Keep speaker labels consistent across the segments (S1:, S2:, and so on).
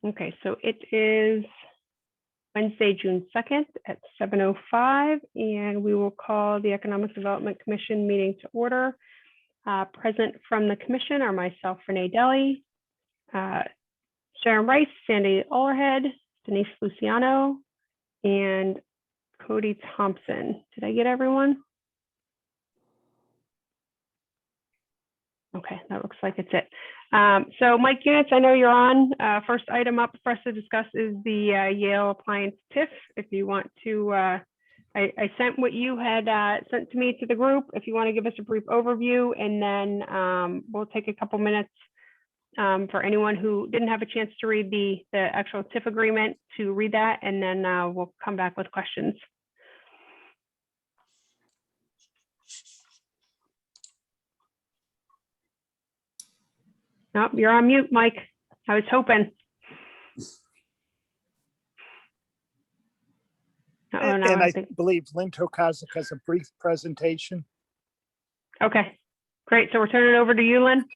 S1: Okay, so it is Wednesday, June 2nd at 7:05, and we will call the Economic Development Commission meeting to order. Present from the commission are myself, Renee Deli, Sharon Rice, Sandy Allerhead, Denise Luciano, and Cody Thompson. Did I get everyone? Okay, that looks like it's it. So Mike Units, I know you're on. First item up for us to discuss is the Yale Appliance TIF. If you want to, I sent what you had sent to me to the group. If you want to give us a brief overview, and then we'll take a couple minutes for anyone who didn't have a chance to read the actual TIF agreement to read that, and then we'll come back with questions. Nope, you're on mute, Mike. I was hoping.
S2: And I believe Lynn Tokarczuk has a brief presentation.
S1: Okay, great. So we're turning it over to you, Lynn.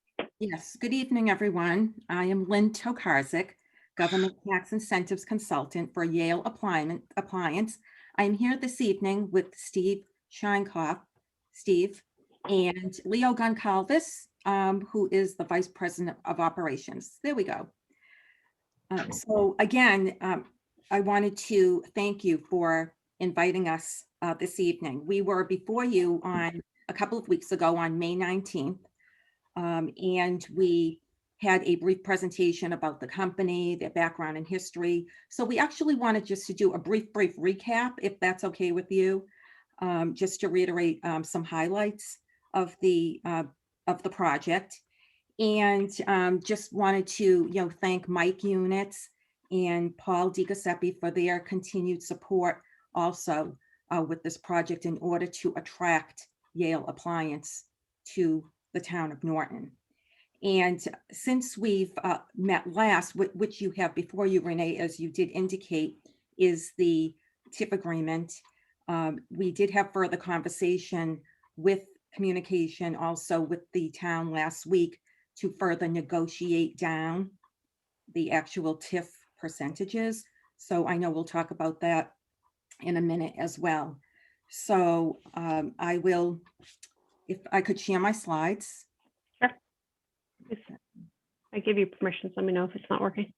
S3: Yes, good evening, everyone. I am Lynn Tokarczuk, Government Tax Incentives Consultant for Yale Appliance. I'm here this evening with Steve Scheinkoff, and Leo Goncalves, who is the Vice President of Operations. There we go. So again, I wanted to thank you for inviting us this evening. We were before you on a couple of weeks ago on May 19th, and we had a brief presentation about the company, their background and history. So we actually wanted just to do a brief recap, if that's okay with you, just to reiterate some highlights of the project. And just wanted to thank Mike Units and Paul DiGiuseppe for their continued support also with this project in order to attract Yale Appliance to the town of Norton. And since we've met last, which you have before you, Renee, as you did indicate, is the TIF agreement. We did have further conversation with communication also with the town last week to further negotiate down the actual TIF percentages. So I know we'll talk about that in a minute as well. So I will, if I could share my slides.
S1: Sure. I give you permission, so let me know if it's not working.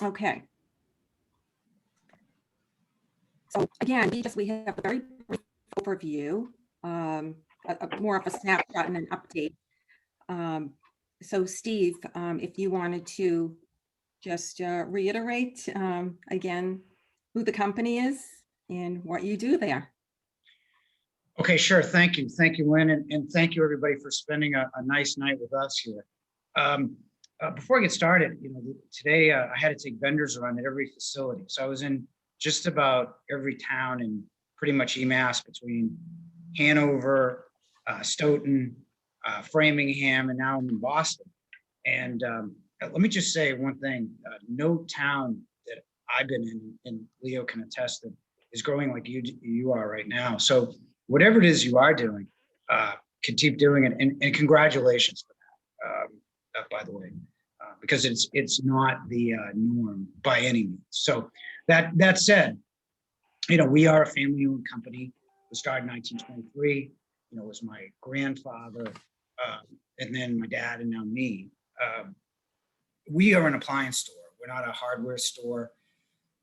S3: Okay. So again, we have a very brief overview, more of a snapshot and an update. So Steve, if you wanted to just reiterate again who the company is and what you do there.
S4: Okay, sure. Thank you. Thank you, Lynn. And thank you, everybody, for spending a nice night with us here. Before I get started, today I had to take vendors around at every facility. So I was in just about every town in pretty much EMAS between Hanover, Stoughton, Framingham, and now I'm in Boston. And let me just say one thing, no town that I've been in, and Leo can attest, that is growing like you are right now. So whatever it is you are doing, keep doing it, and congratulations for that, by the way, because it's not the norm by any means. So that said, we are a family-owned company. We started in 1923. It was my grandfather, and then my dad, and now me. We are an appliance store. We're not a hardware store.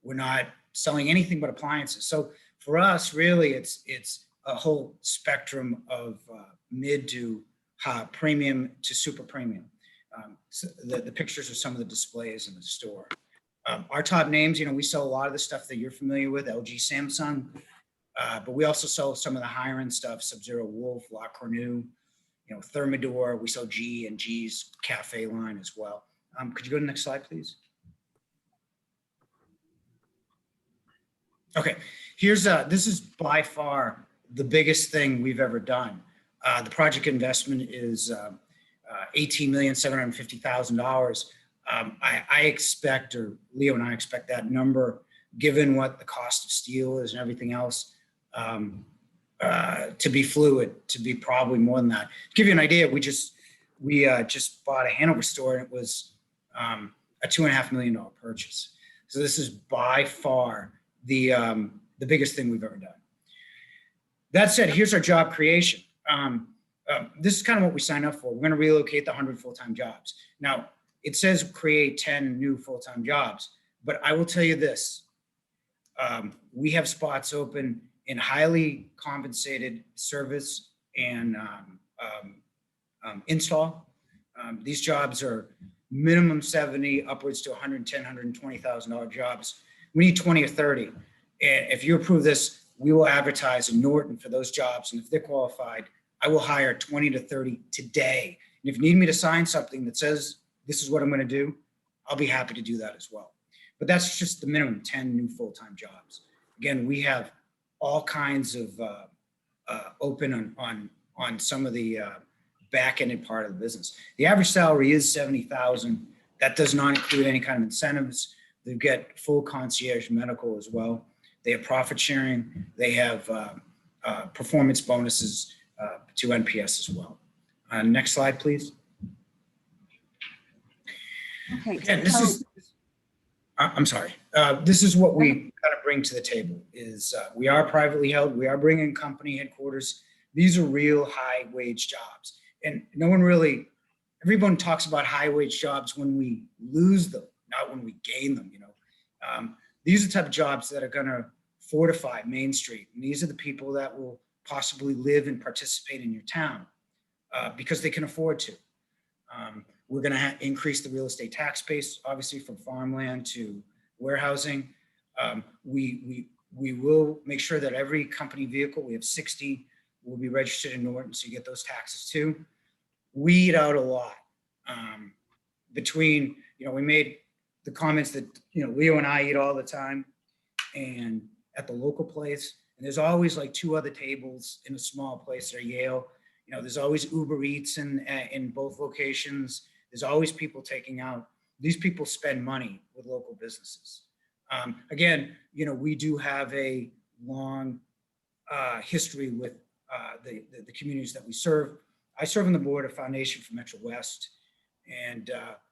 S4: We're not selling anything but appliances. So for us, really, it's a whole spectrum of mid to premium to super premium. So the pictures are some of the displays in the store. Our top names, we sell a lot of the stuff that you're familiar with, LG, Samsung, but we also sell some of the higher end stuff, Sub-Zero Wolf, La Cornue, Thermador. We sell G and G's cafe line as well. Could you go to the next slide, please? Okay, here's this is by far the biggest thing we've ever done. The project investment is $18,750,000. I expect, or Leo and I expect that number, given what the cost of steel is and everything else, to be fluid, to be probably more than that. To give you an idea, we just bought a Hanover store, and it was a $2.5 million purchase. So this is by far the biggest thing we've ever done. That said, here's our job creation. This is kind of what we signed up for. We're going to relocate the 100 full-time jobs. Now, it says create 10 new full-time jobs, but I will tell you this. We have spots open in highly compensated service and install. These jobs are minimum 70, upwards to $110,000, $120,000 jobs. We need 20 or 30. And if you approve this, we will advertise in Norton for those jobs. And if they're qualified, I will hire 20 to 30 today. And if you need me to sign something that says this is what I'm going to do, I'll be happy to do that as well. But that's just the minimum, 10 new full-time jobs. Again, we have all kinds of open on some of the back-ended part of the business. The average salary is $70,000. That does not include any kind of incentives. They get full concierge medical as well. They have profit sharing. They have performance bonuses to NPS as well. Next slide, please.
S3: Okay.
S4: Again, this is, I'm sorry. This is what we kind of bring to the table is we are privately held. We are bringing company headquarters. These are real high wage jobs. And no one really, everyone talks about high wage jobs when we lose them, not when we gain them, you know. These are the type of jobs that are going to fortify Main Street. And these are the people that will possibly live and participate in your town because they can afford to. We're going to increase the real estate tax base, obviously, from farmland to warehousing. We will make sure that every company vehicle, we have 60, will be registered in Norton, so you get those taxes too. We eat out a lot. Between, you know, we made the comments that, you know, Leo and I eat all the time and at the local place. And there's always like 2 other tables in a small place at Yale. You know, there's always Uber Eats in both locations. There's always people taking out. These people spend money with local businesses. Again, you know, we do have a long history with the communities that we serve. I serve on the board of Foundation for Metro West, and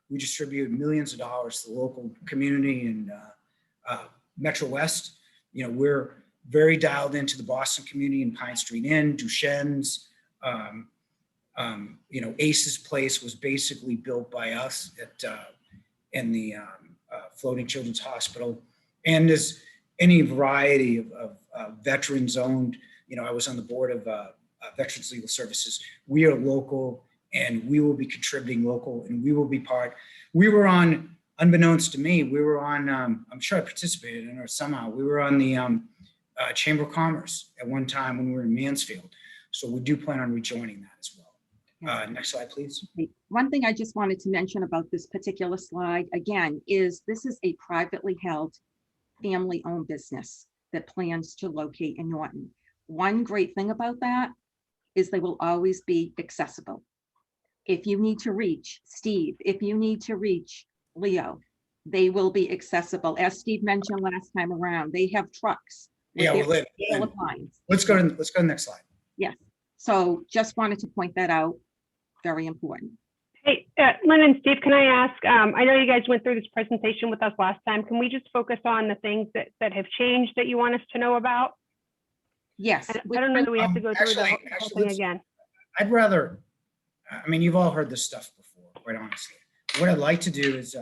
S4: we distribute millions of dollars to the local community in Metro West. You know, we're very dialed into the Boston community in Pine Street Inn, Duchenne's. You know, Ace's place was basically built by us in the Floating Children's Hospital. And there's any variety of veterans owned. You know, I was on the board of Veterans Legal Services. We are local, and we will be contributing local, and we will be part. We were on, unbeknownst to me, we were on, I'm sure I participated in it somehow, we were on the Chamber of Commerce at one time when we were in Mansfield. So we do plan on rejoining that as well. Next slide, please.
S3: One thing I just wanted to mention about this particular slide, again, is this is a privately held, family-owned business that plans to locate in Norton. One great thing about that is they will always be accessible. If you need to reach Steve, if you need to reach Leo, they will be accessible. As Steve mentioned last time around, they have trucks.
S4: Yeah, well, let's go to the next slide.
S3: Yes. So just wanted to point that out. Very important.
S1: Hey, Lynn and Steve, can I ask, I know you guys went through this presentation with us last time. Can we just focus on the things that have changed that you want us to know about?
S3: Yes.
S1: I don't know that we have to go through the whole thing again.
S4: I'd rather, I mean, you've all heard this stuff before, quite honestly. What I'd like to do is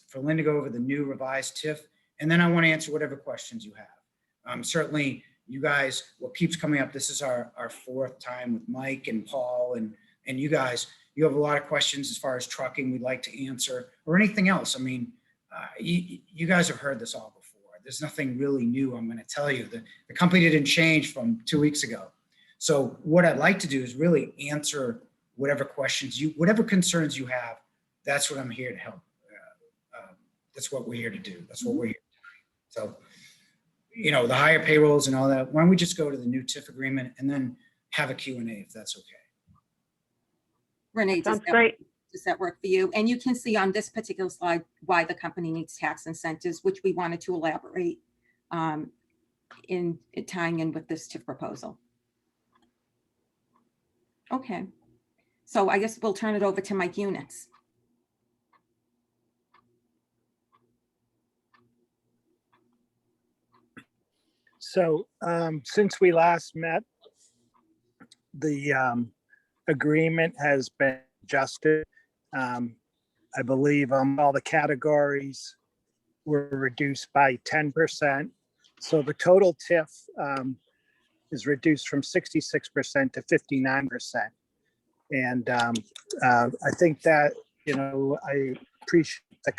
S4: for Lynn to go over the new revised TIF, and then I want to answer whatever questions you have. Certainly, you guys, what keeps coming up, this is our 4th time with Mike and Paul, and you guys, you have a lot of questions as far as trucking we'd like to answer, or anything else. I mean, you guys have heard this all before. There's nothing really new I'm going to tell you. The company didn't change from 2 weeks ago. So what I'd like to do is really answer whatever questions whatever concerns you have. That's what I'm here to help. That's what we're here to do. That's what we're here to do. So, you know, the higher payrolls and all that, why don't we just go to the new TIF agreement and then have a Q&A if that's okay.
S3: Renee,
S1: Sounds great.
S3: does that work for you? And you can see on this particular slide why the company needs tax incentives, which we wanted to elaborate in tying in with this TIF proposal. Okay, so I guess we'll turn it over to Mike Units.
S2: So since we last met, the agreement has been adjusted. I believe all the categories were reduced by 10%. So the total TIF is reduced from 66% to 59%. And I think that, I appreciate the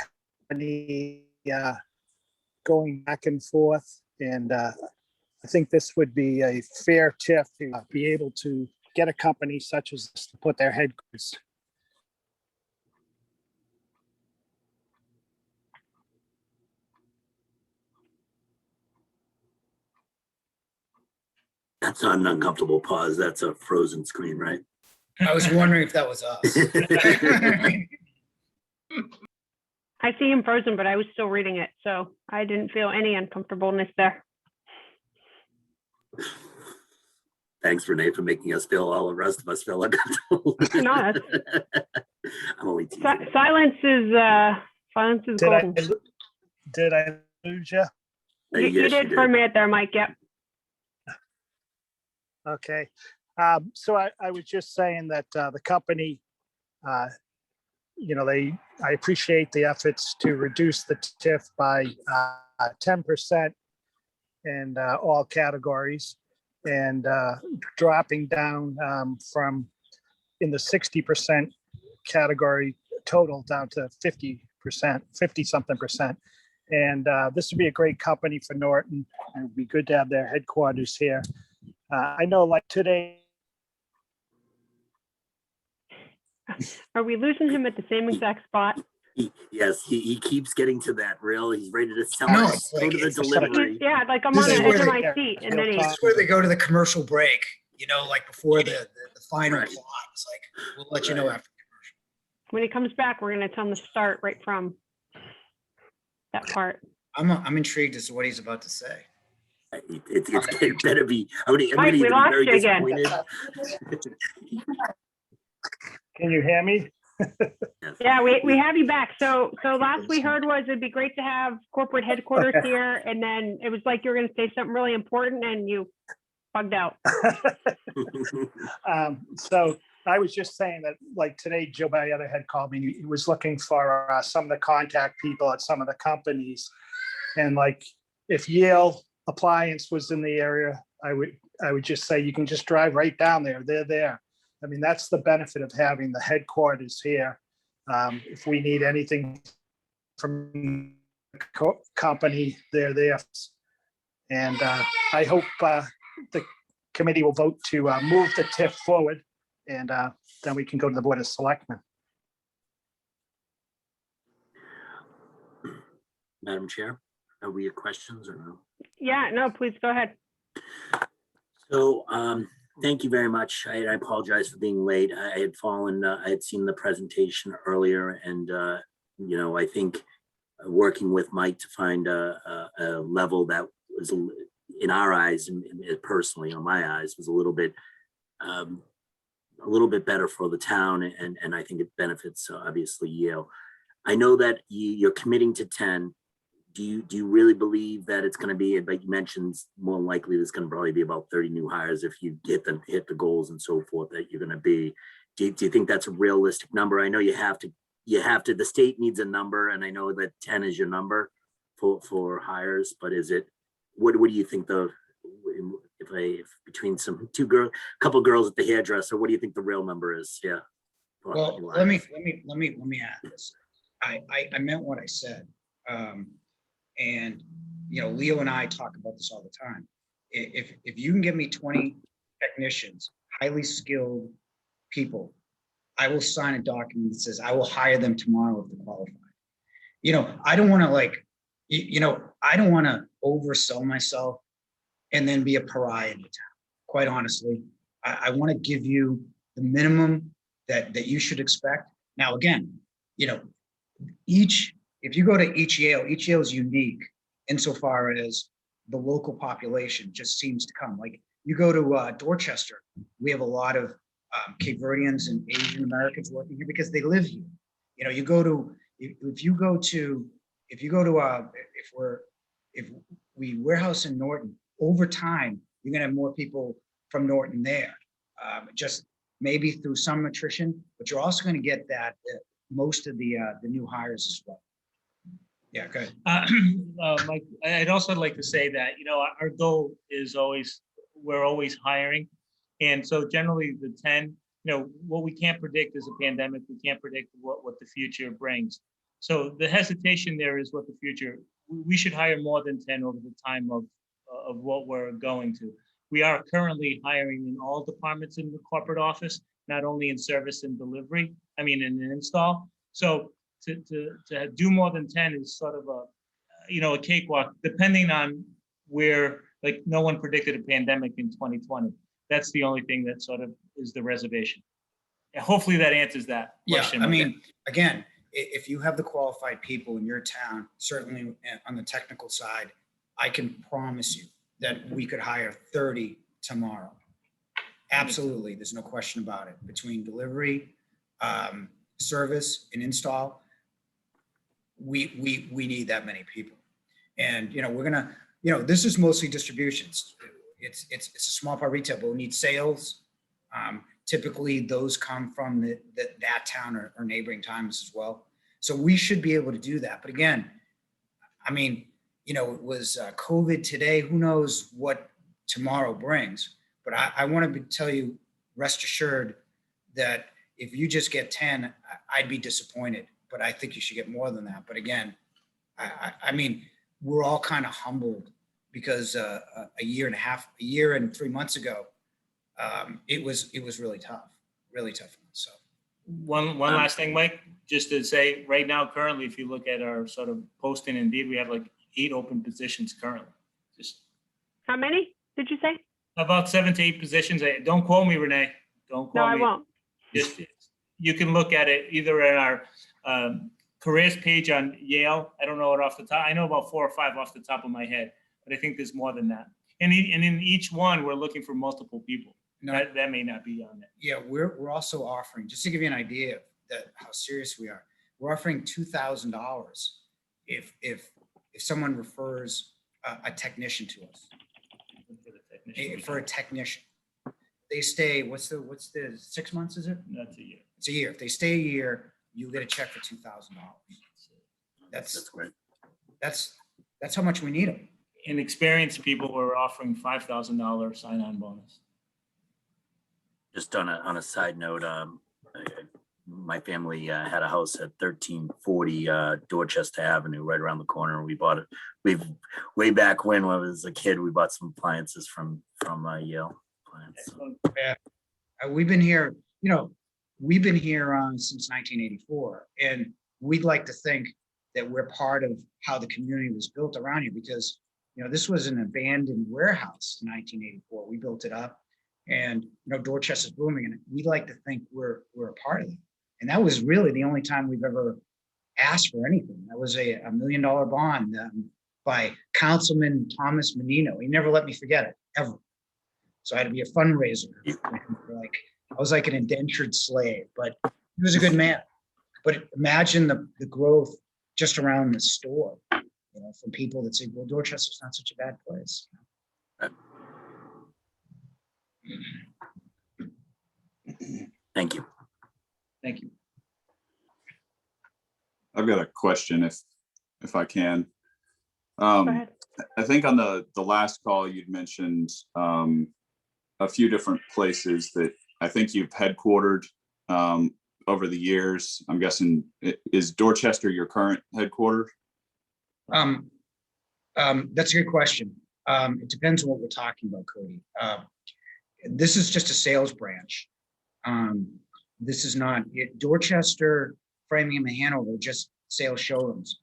S2: company going back and forth. And I think this would be a fair TIF to be able to get a company such as this to put their headquarters.
S5: That's not an uncomfortable pause. That's a frozen screen, right?
S4: I was wondering if that was us.
S1: I see him frozen, but I was still reading it, so I didn't feel any uncomfortableness there.
S5: Thanks, Renee, for making us feel, all the rest of us feel uncomfortable.
S1: No,
S5: I'm only teasing.
S1: silence is golden.
S2: Did I lose you?
S1: You
S5: Yes,
S1: did for a minute there, Mike. Yep.
S2: Okay. So I was just saying that the company, I appreciate the efforts to reduce the TIF by 10% in all categories, and dropping down from in the 60% category total down to 50%, 50-something percent. And this would be a great company for Norton. It would be good to have their headquarters here. I know, like today.
S1: Are we losing him at the same exact spot?
S5: Yes, he keeps getting to that rail. He's ready to sell
S4: No,
S5: it.
S4: it's
S5: Go
S4: like-
S5: to the
S4: it's like-
S5: delivery.
S1: Yeah, like I'm
S4: This
S1: on
S4: is
S1: the
S4: where
S1: edge of
S4: they-
S1: my seat, and then
S2: They'll
S1: he.
S4: It's where they go to the commercial break, like before the final
S5: Right.
S4: plot. It's like, we'll let you know
S5: Right.
S4: after commercial.
S1: When he comes back, we're gonna tell him to start right from that part.
S4: I'm intrigued as to what he's about to say.
S5: It better be. I'm
S1: Mike,
S5: gonna
S1: we
S5: even be
S1: lost
S5: very
S1: you again.
S5: disappointed.
S2: Can you hear me?
S5: Yes.
S1: Yeah, we have you back. So last we heard was it'd be great to have corporate headquarters
S2: Okay.
S1: here, and then it was like you were gonna say something really important and you bugged out.
S2: So I was just saying that, like today, Joe Bayetta had called me. He was looking for some of the contact people at some of the companies. And like, if Yale Appliance was in the area, I would just say, you can just drive right down there. They're there. I mean, that's the benefit of having the headquarters here. If we need anything from the company, they're there. And I hope the committee will vote to move the TIF forward, and then we can go to the Board of Selectmen.
S5: Madam Chair, are we at questions or no?
S1: Yeah, no, please go ahead.
S5: So, thank you very much. I apologize for being late. I had seen the presentation earlier, and I think working with Mike to find a level that was, in our eyes, and personally, on my eyes, was a little bit better for the town, and I think it benefits obviously Yale. I know that you're committing to 10. Do you really believe that it's going to be, like you mentioned, more likely there's going to probably be about 30 new hires if you hit the goals and so forth that you're going to be? Do you think that's a realistic number? I know you have to, the state needs a number, and I know that 10 is your number for hires, but is it, what do you think if between couple girls at the hairdresser, what do you think the real number is? Yeah.
S4: Well, let me add this. I meant what I said. And Leo and I talk about this all the time. If you can give me 20 technicians, highly skilled people, I will sign a document that says I will hire them tomorrow if they're qualified. I don't want to I don't want to oversell myself and then be a pariah in the town. Quite honestly, I want to give you the minimum that you should expect. Now, again, you know, if you go to each Yale is unique insofar as the local population just seems to come. Like you go to Dorchester, we have a lot of Cape Verdeans and Asian Americans working here because they live here. You know, if we warehouse in Norton, over time, you're gonna have more people from Norton there. Just maybe through some attrition, but you're also gonna get that most of the new hires as well. Yeah, go ahead.
S6: Mike, I'd also like to say that, you know, our goal is always, we're always hiring. And so generally the 10, you know, what we can't predict is a pandemic. We can't predict what the future brings. So the hesitation there is what the future, we should hire more than 10 over the time of what we're going to. We are currently hiring in all departments in the corporate office, not only in service and delivery, I mean, in an install. So to do more than 10 is sort of a, you know, a cakewalk, depending on where, like, no one predicted a pandemic in 2020. That's the only thing that sort of is the reservation. And hopefully that answers that question.
S4: Yeah, I mean, again, if you have the qualified people in your town, certainly on the technical side, I can promise you that we could hire 30 tomorrow. Absolutely, there's no question about it. Between delivery, service, and install, we need that many people. And you know, we're gonna, you know, this is mostly distributions. It's a small part of retail, but we need sales. Typically, those come from that town or neighboring towns as well. So we should be able to do that. But again, I mean, you know, it was COVID today. Who knows what tomorrow brings? But I want to tell you, rest assured that if you just get 10, I'd be disappointed. But I think you should get more than that. But again, I mean, we're all kind of humbled because a year and 3 months ago, it was really tough. So
S6: One last thing, Mike, just to say, right now, currently, if you look at our sort of posting, Indeed, we have like 8 open positions currently. Just
S1: How many did you say?
S6: about 7 to 8 positions. Don't quote me, Renee. Don't quote
S1: No, I
S6: me.
S1: won't.
S6: Just, you can look at it either in our careers page on Yale. I don't know it off the top. I know about 4 or 5 off the top of my head, but I think there's more than that. And in each one, we're looking for multiple people.
S4: no,
S6: That may not be on it.
S4: yeah, we're also offering, just to give you an idea of how serious we are, we're offering $2,000 if someone refers a technician to us. For a technician. They stay, what's the 6 months, is it?
S6: That's a year.
S4: It's a year. If they stay a year, you get a check for $2,000.
S5: That's great.
S4: That's how much we need them.
S6: Inexperienced people were offering $5,000 sign-on bonus.
S5: Just on a side note, my family had a house at 1340 Dorchester Avenue, right around the corner. We bought it. Way back when I was a kid, we bought some appliances from Yale Appliance.
S4: We've been here, you know, since 1984, and we'd like to think that we're part of how the community was built around here, because, you know, this was an abandoned warehouse in 1984. We built it up, and, you know, Dorchester's booming, and we'd like to think we're a part of it. And that was really the only time we've ever asked for anything. That was a $1 million bond by Councilman Thomas Menino. He never let me forget it, ever. So I had to be a fundraiser. Like, I was like an indentured slave, but he was a good man. But imagine the growth just around the store, you know, from people that say, well, Dorchester's not such a bad place.
S5: Thank you.
S6: Thank you.
S7: I've got a question if I can.
S1: Go ahead.
S7: I think on the last call you'd mentioned a few different places that I think you've headquartered over the years. I'm guessing, is Dorchester your current headquarters?
S4: That's a good question. It depends on what we're talking about, Cody. This is just a sales branch. This is not Dorchester, Framingham, and Hanover, just sales showrooms.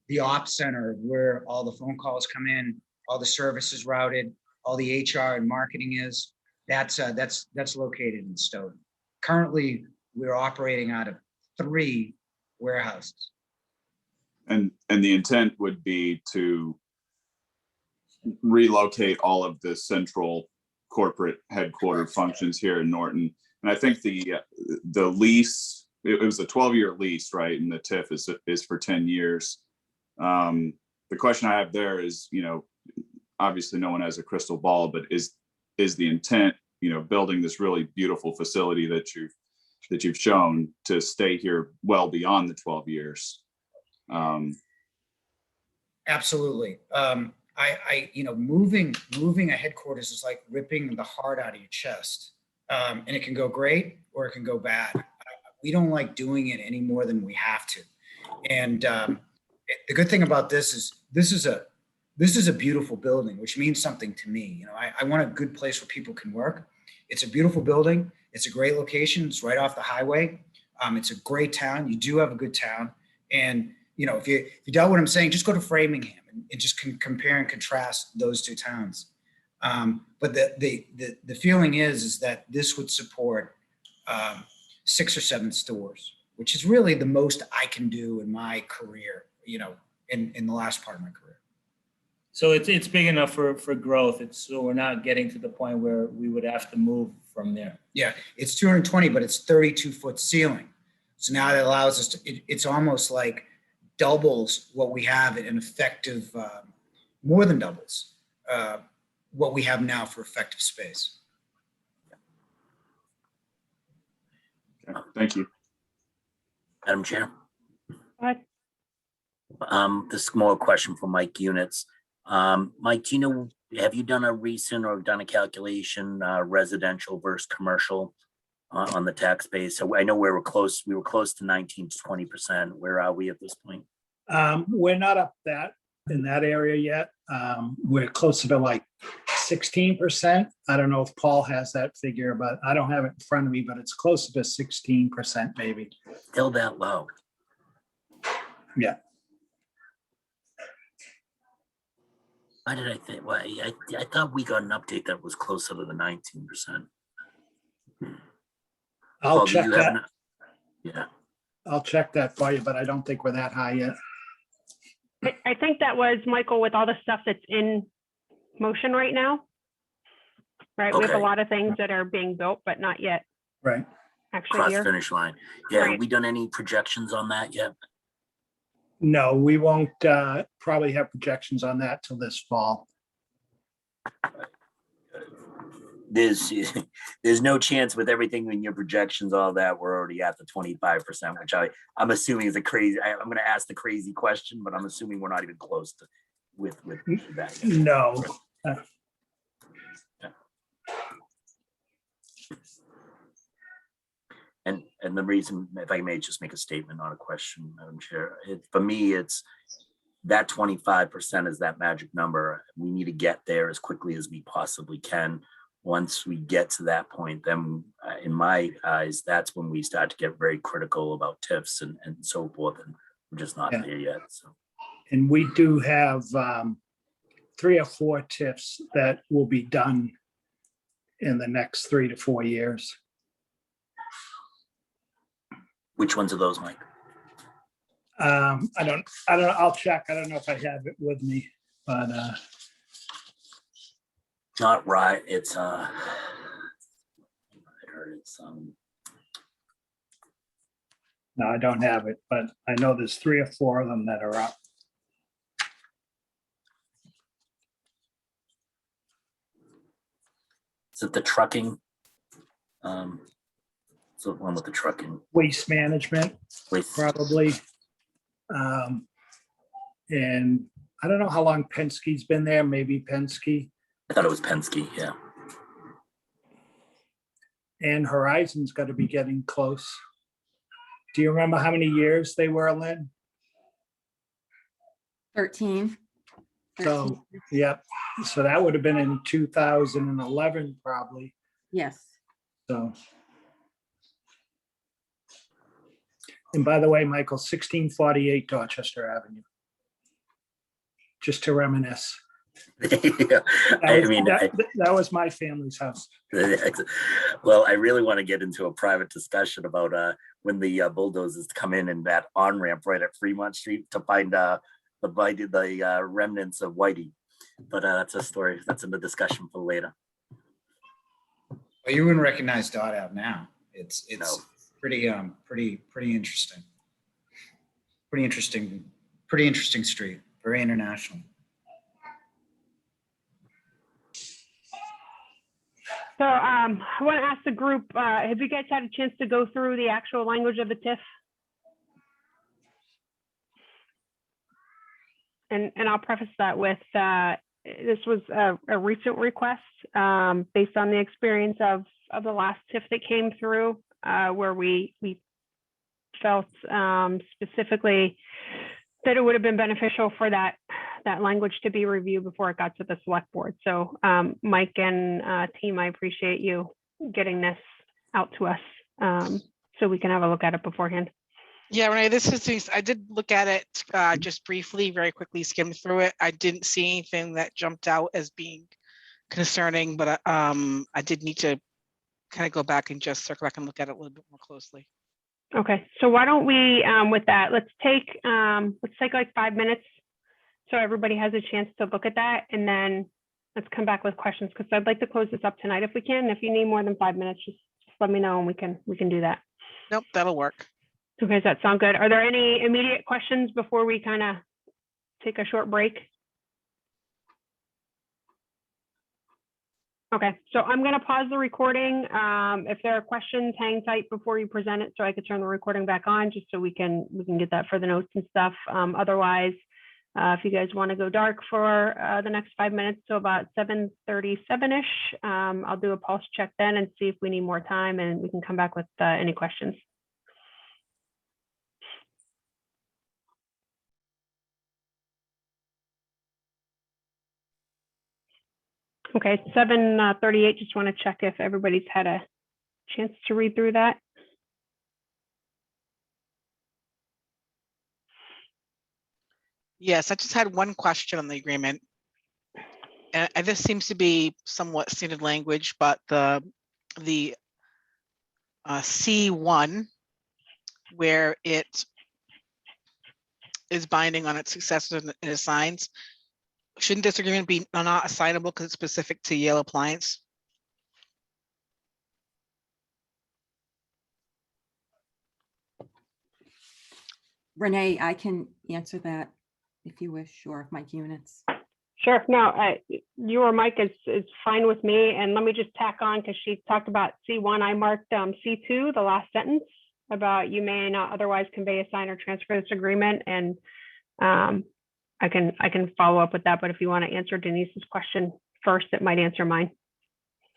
S4: The ops center, where all the phone calls come in, all the services routed, all the HR and marketing is, that's located in Stoughton. Currently, we're operating out of 3 warehouses.
S7: And the intent would be to relocate all of the central corporate headquartered functions here in Norton. And I think the lease, it was a 12-year lease, right? And the TIF is for 10 years. The question I have there is, obviously no one has a crystal ball, but is the intent, building this really beautiful facility that you've shown to stay here well beyond the 12 years?
S4: Absolutely. Moving a headquarters is like ripping the heart out of your chest. And it can go great or it can go bad. We don't like doing it any more than we have to. And the good thing about this is this is a beautiful building, which means something to me. I want a good place where people can work. It's a beautiful building. It's a great location. It's right off the highway. It's a great town. You do have a good town. And if you doubt what I'm saying, just go to Framingham and just compare and contrast those 2 towns. But the feeling is that this would support 6 or 7 stores, which is really the most I can do in my career, in the last part of my career.
S6: So it's big enough for growth. So we're not getting to the point where we would have to move from there.
S4: Yeah, it's 220, but it's 32-foot ceiling. So now that allows us to, it's almost like doubles what we have in effective, more than doubles what we have now for effective space.
S7: Okay, thank you.
S5: Madam Chair.
S1: What?
S5: This is more a question for Mike Units. Mike, do you know, have you done a recent or done a calculation, residential versus commercial on the tax base? So I know we were close to 19 to 20%. Where are we at this point?
S2: We're not up in that area yet. We're closer to like 16%. I don't know if Paul has that figure, but I don't have it in front of me, but it's closer to 16% maybe.
S5: Still that low.
S2: Yeah.
S5: Why did I think? Well, I thought we got an update that was closer to the 19%.
S2: I'll check that.
S5: Yeah.
S2: I'll check that for you, but I don't think we're that high yet.
S1: I think that was, Michael, with all the stuff that's in motion right now. Right, we have a
S5: Okay.
S1: lot of things that are being built, but not yet
S2: Right.
S1: actually
S5: Cross
S1: here.
S5: finish line. Yeah.
S1: Right.
S5: Have we done any projections on that yet?
S2: No, we won't probably have projections on that till this fall.
S5: There's no chance with everything in your projections, all that, we're already at the 25%, which I'm assuming is a crazy, I'm going to ask the crazy question, but I'm assuming we're not even close to with that.
S2: No.
S5: And the reason, if I may just make a statement, not a question, Madam Chair, for me, it's that 25% is that magic number. We need to get there as quickly as we possibly can. Once we get to that point, then in my eyes, that's when we start to get very critical about TIFs and so forth. And we're just not there yet. So.
S2: And we do have 3 or 4 TIFs that will be done in the next 3 to 4 years.
S5: Which ones are those, Mike?
S2: I don't know. I'll check. I don't know if I have it with me, but
S5: Not right. It's I heard it's
S2: no, I don't have it, but I know there's 3 or 4 of them that are up.
S5: is it the trucking? So the one with the trucking.
S2: Waste management,
S5: Waste.
S2: probably. And I don't know how long Penske's been there, maybe Penske.
S5: I thought it was Penske, yeah.
S2: And Horizon's got to be getting close. Do you remember how many years they were, Lynn?
S3: 13.
S2: So, yep. So that would have been in 2011, probably.
S3: Yes.
S2: So. And by the way, Michael, 1648 Dorchester Avenue. Just to reminisce.
S5: Yeah,
S2: That was my family's house.
S5: well, I really want to get into a private discussion about when the bulldozers come in and that on ramp right at Fremont Street to find the remnants of Whitey. But that's a story. That's in the discussion for later.
S4: Well, you wouldn't recognize Dot Ave now. It's
S5: No.
S4: pretty interesting. Pretty interesting street. Very international.
S1: So I want to ask the group, have you guys had a chance to go through the actual language of the TIF? And I'll preface that with, this was a recent request based on the experience of the last TIF that came through, where we felt specifically that it would have been beneficial for that language to be reviewed before it got to the select board. So Mike and team, I appreciate you getting this out to us so we can have a look at it beforehand.
S8: Yeah, Renee, I did look at it just briefly, very quickly skimmed through it. I didn't see anything that jumped out as being concerning, but I did need to kind of go back and just circle back and look at it a little bit more closely.
S1: Okay, so why don't we, with that, let's take like 5 minutes so everybody has a chance to look at that, and then let's come back with questions, because I'd like to close this up tonight if we can. If you need more than 5 minutes, just let me know and we can do that.
S8: Nope, that'll work.
S1: Okay, does that sound good? Are there any immediate questions before we kind of take a short break? Okay, so I'm going to pause the recording. If there are questions, hang tight before you present it so I could turn the recording back on, just so we can get that for the notes and stuff. Otherwise, if you guys want to go dark for the next 5 minutes, so about 7:37-ish, I'll do a pulse check then and see if we need more time, and we can come back with any questions. Okay, 7:38, just want to check if everybody's had a chance to read through that.
S8: Yes, I just had one question on the agreement. And this seems to be somewhat standard language, but the C1, where it is binding on its successors and assigns, shouldn't this agreement be not assignable because it's specific to Yale Appliance?
S3: Renee, I can answer that if you wish, or Mike Units.
S1: Sure, no, you or Mike is fine with me. And let me just tack on, because she talked about C1, I marked C2, the last sentence, about you may not otherwise convey, assign, or transfer this agreement. And I can follow up with that, but if you want to answer Denise's question first, it might answer mine.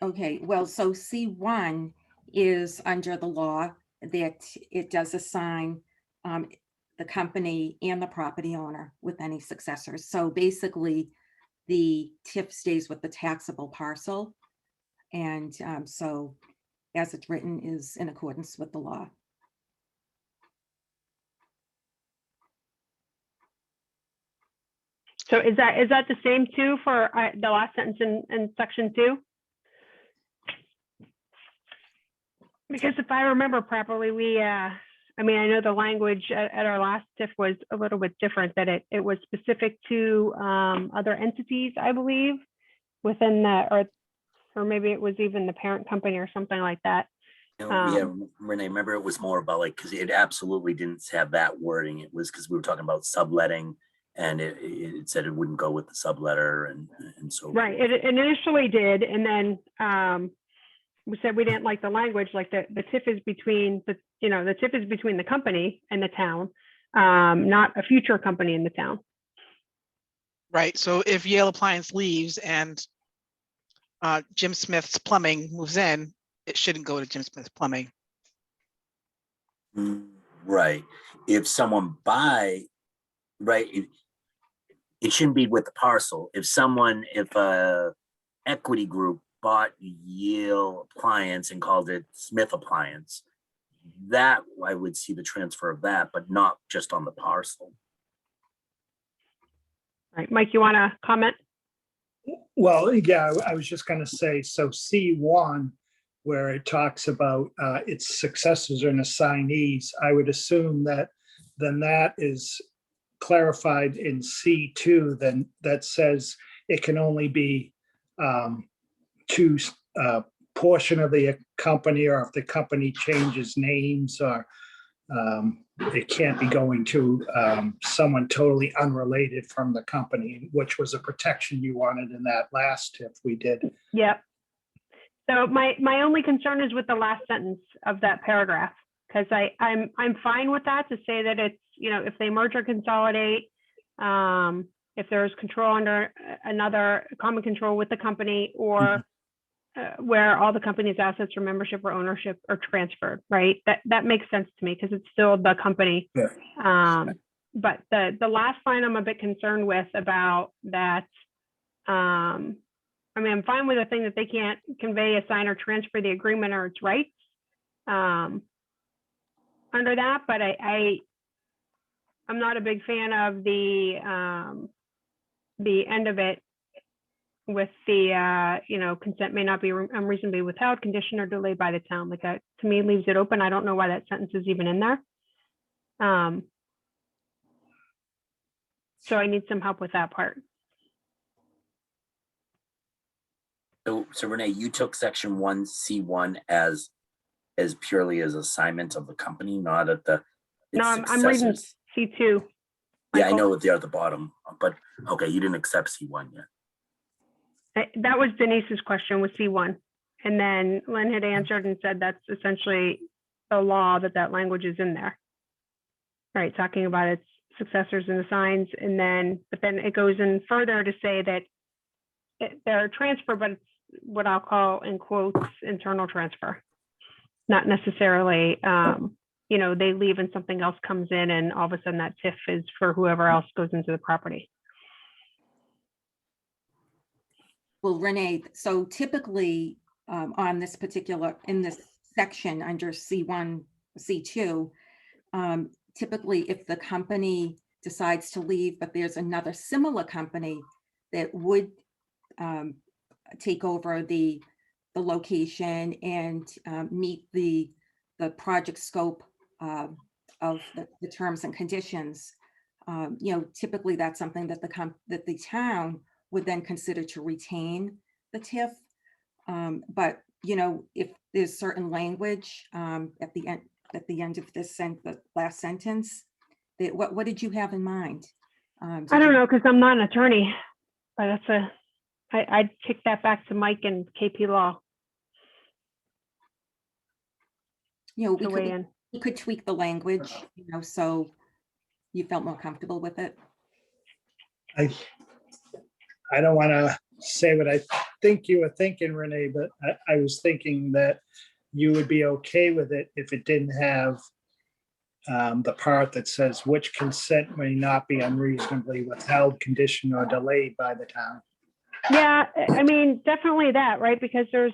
S3: Okay, well, so C1 is under the law that it does assign the company and the property owner with any successors. So basically, the TIF stays with the taxable parcel. And so as it's written is in accordance with the law.
S1: So is that the same too for the last sentence in section 2? Because if I remember properly, we, I know the language at our last TIF was a little bit different, that it was specific to other entities, I believe, within the, or maybe it was even the parent company or something like that.
S5: Yeah, Renee, remember it was more about like, because it absolutely didn't have that wording. It was because we were talking about subletting, and it said it wouldn't go with the subletter and so.
S1: Right, it initially did, and then we said we didn't like the language, like the TIF is between the TIF is between the company and the town, not a future company in the town.
S8: Right, so if Yale Appliance leaves and Jim Smith's Plumbing moves in, it shouldn't go to Jim Smith's Plumbing.
S5: Right, if someone it shouldn't be with the parcel. If a equity group bought Yale Appliance and called it Smith Appliance, that I would see the transfer of that, but not just on the parcel.
S1: Right, Mike, you want to comment?
S2: Well, yeah, I was just gonna say, so C1, where it talks about its successors and assignees, I would assume that then that is clarified in C2, then that says it can only be to portion of the company, or if the company changes names, or it can't be going to someone totally unrelated from the company, which was a protection you wanted in that last tip we did.
S1: Yep. So my only concern is with the last sentence of that paragraph, because I'm fine with that to say that it's, if they merge or consolidate, if there's control under another common control with the company, or where all the company's assets or membership or ownership are transferred, right? That makes sense to me because it's still the company.
S2: Yeah.
S1: But the last line I'm a bit concerned with about that. I mean, I'm fine with the thing that they can't convey, assign, or transfer the agreement or its rights under that, but I'm not a big fan of the end of it with the consent may not be unreasonably withheld, conditioned, or delayed by the town. Like that to me leaves it open. I don't know why that sentence is even in there. So I need some help with that part.
S5: So Renee, you took section 1C1 as purely as assignment of the company, not at the.
S1: No, I'm reading C2.
S5: Yeah, I
S1: Michael.
S5: know they're at the bottom, but okay, you didn't accept C1 yet.
S1: That was Denise's question with C1. And then Lynn had answered and said that's essentially the law that language is in there. Right, talking about its successors and assigns, but then it goes in further to say that they're transfer, but it's what I'll call in quotes internal transfer. Not necessarily, they leave and something else comes in and all of a sudden that TIF is for whoever else goes into the property.
S3: Well, Renee, so typically in this section under C1, C2, typically if the company decides to leave, but there's another similar company that would take over the location and meet the project scope of the terms and conditions, typically that's something that the town would then consider to retain the TIF. But if there's certain language at the end of this the last sentence, what did you have in mind?
S1: I don't know, because I'm not an attorney, but I'd kick that back to Mike and KP Law.
S3: We could tweak the language, so you felt more comfortable with it.
S2: I don't want to say what I think you were thinking, Renee, but I was thinking that you would be okay with it if it didn't have the part that says which consent may not be unreasonably withheld, conditioned, or delayed by the town.
S1: Yeah, I mean, definitely that, right? Because there's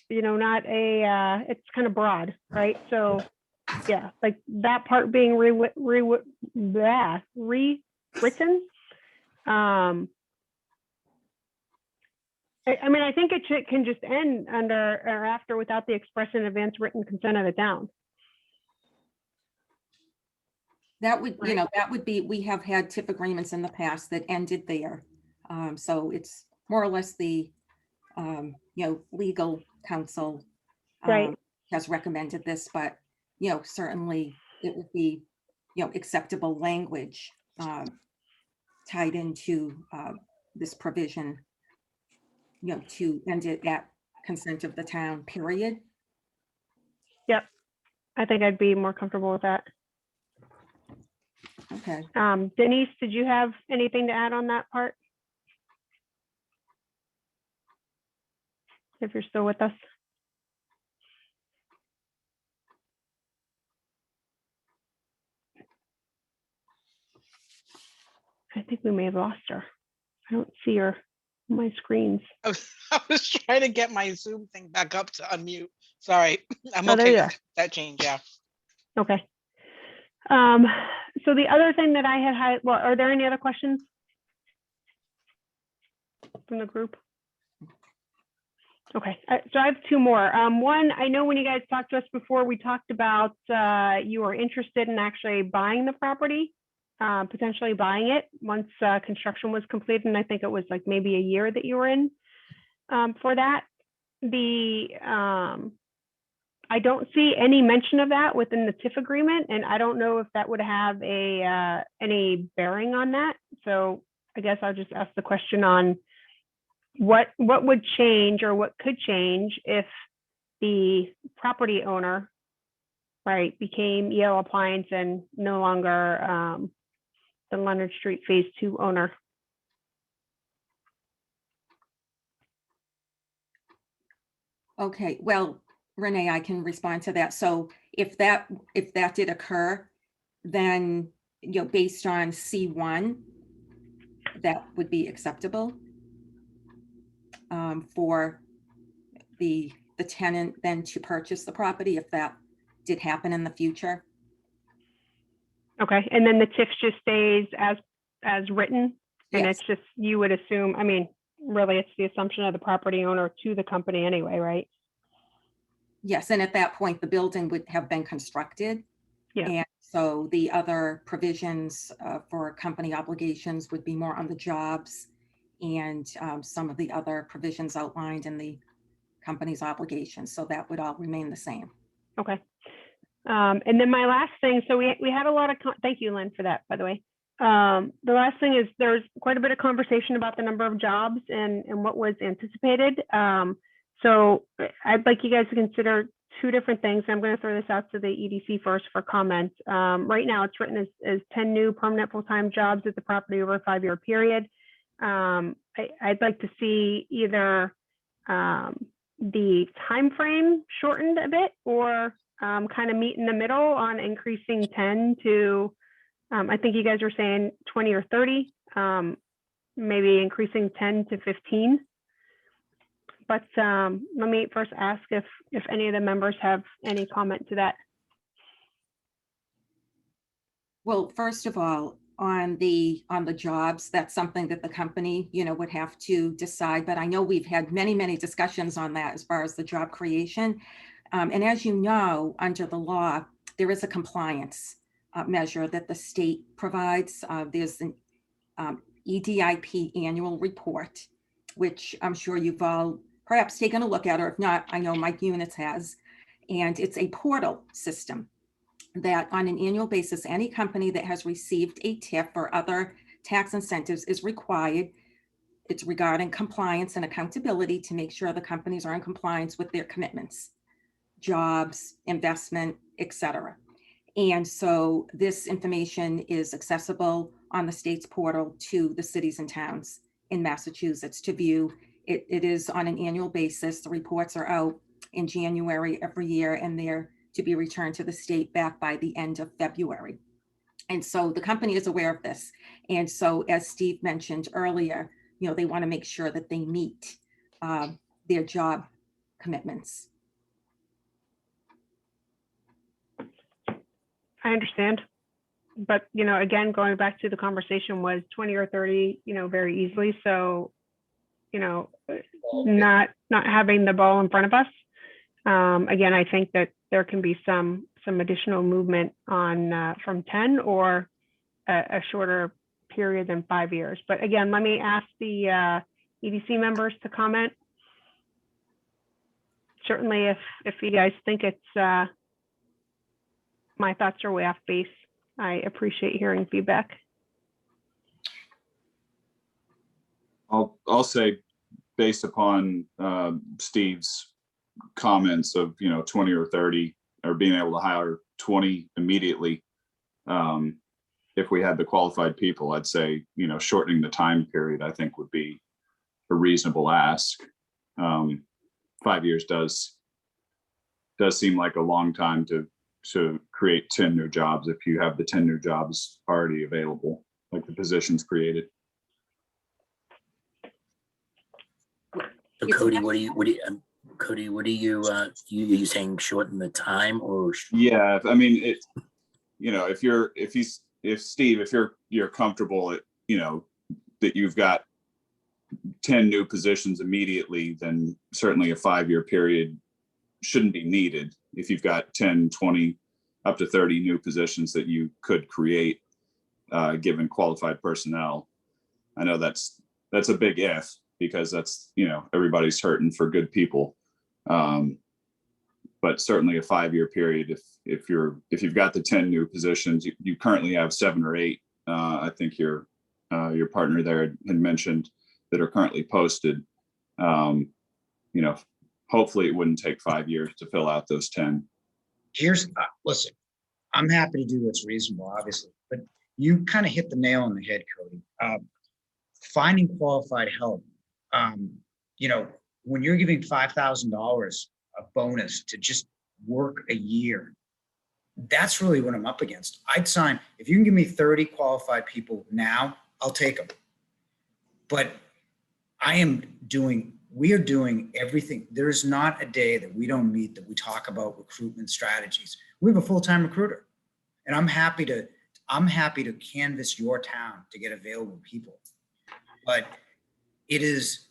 S1: not it's kind of broad, right? So yeah, like that part being rewritten. I mean, I think it can just end under or after without the express in advance written consent of the town.
S3: That would, that would be, we have had TIF agreements in the past that ended there. So it's more or less the, legal counsel
S1: Right.
S3: has recommended this, but, certainly it would be, acceptable language tied into this provision, to end it at consent of the town, period.
S1: Yep. I think I'd be more comfortable with that.
S3: Okay.
S1: Denise, did you have anything to add on that part? If you're still with us. I think we may have lost her. I don't see her on my screens.
S8: I was trying to get my Zoom thing back up to unmute. Sorry, I'm
S1: Oh, there
S8: okay
S1: you
S8: with that change, yeah.
S1: Okay. So the other thing that I had, well, are there any other questions? from the group? Okay, so I have two more. One, I know when you guys talked to us before, we talked about you were interested in actually buying the property, potentially buying it once construction was completed, and I think it was like maybe a year that you were in for that. I don't see any mention of that within the TIF agreement, and I don't know if that would have any bearing on that. So I guess I'll just ask the question on what would change or what could change if the property owner, right, became Yale Appliance and no longer the Leonard Street Phase 2 owner.
S3: Okay, well, Renee, I can respond to that. So if that did occur, then, you know, based on C1, that would be acceptable for the tenant then to purchase the property if that did happen in the future.
S1: Okay, and then the TIF just stays as written, and
S3: Yes.
S1: it's just, you would assume, I mean, really, it's the assumption of the property owner to the company anyway, right?
S3: Yes, and at that point, the building would have been constructed.
S1: Yeah.
S3: And so the other provisions for company obligations would be more on the jobs and some of the other provisions outlined in the company's obligations. So that would all remain the same.
S1: Okay. And then my last thing, so we had a lot of, thank you, Lynn, for that, by the way. The last thing is there's quite a bit of conversation about the number of jobs and what was anticipated. So I'd like you guys to consider two different things. I'm going to throw this out to the EDC first for comment. Right now it's written as 10 new permanent full-time jobs at the property over a 5-year period. I'd like to see either the time frame shortened a bit or kind of meet in the middle on increasing 10 to, I think you guys are saying 20 or 30, maybe increasing 10 to 15. But let me first ask if any of the members have any comment to that.
S3: Well, first of all, on the jobs, that's something that the company, you know, would have to decide. But I know we've had many discussions on that as far as the job creation. And as you know, under the law, there is a compliance measure that the state provides. There's an EDIP annual report, which I'm sure you've all perhaps taken a look at, or if not, I know Mike Units has. And it's a portal system that on an annual basis, any company that has received a TIF or other tax incentives is required. It's regarding compliance and accountability to make sure the companies are in compliance with their commitments, jobs, investment, etc. And so this information is accessible on the state's portal to the cities and towns in Massachusetts to view. It is on an annual basis. The reports are out in January every year, and they're to be returned to the state back by the end of February. And so the company is aware of this. And so as Steve mentioned earlier, you know, they want to make sure that they meet their job commitments.
S1: I understand. But, you know, again, going back to the conversation was 20 or 30, you know, very easily. So, you know, not having the ball in front of us. Again, I think that there can be some additional movement on from 10 or a shorter period than 5 years. But again, let me ask the EDC members to comment. Certainly, if you guys think it's my thoughts are way off base, I appreciate hearing feedback.
S7: I'll say, based upon Steve's comments of, you know, 20 or 30, or being able to hire 20 immediately, if we had the qualified people, I'd say, you know, shortening the time period, I think would be a reasonable ask. 5 years does seem like a long time to create 10 new jobs if you have the 10 new jobs already available, like the positions created.
S5: So Cody, what are you saying, shorten the time or?
S7: Yeah, I mean, you know, if Steve, if you're comfortable, you know, that you've got 10 new positions immediately, then certainly a 5-year period shouldn't be needed. If you've got 10, 20, up to 30 new positions that you could create, given qualified personnel. I know that's a big if, because that's, everybody's hurting for good people. But certainly a 5-year period, if you've got the 10 new positions, you currently have 7 or 8. I think your partner there had mentioned that are currently posted. Hopefully it wouldn't take 5 years to fill out those 10.
S4: Listen, I'm happy to do what's reasonable, obviously, but you kind of hit the nail on the head, Cody. Finding qualified help. When you're giving $5,000 a bonus to just work a year, that's really what I'm up against. I'd sign, if you can give me 30 qualified people now, I'll take them. But we are doing everything. There's not a day that we don't meet that we talk about recruitment strategies. We have a full-time recruiter, and I'm happy to canvass your town to get available people. But it is,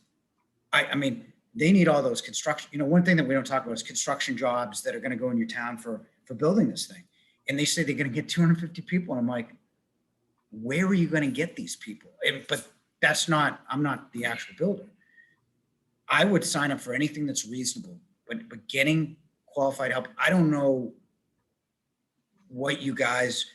S4: I mean, they need all those construction. One thing that we don't talk about is construction jobs that are going to go in your town for building this thing. And they say they're going to get 250 people. And I'm like, where are you going to get these people? But I'm not the actual builder. I would sign up for anything that's reasonable, but getting qualified help, I don't know what you guys,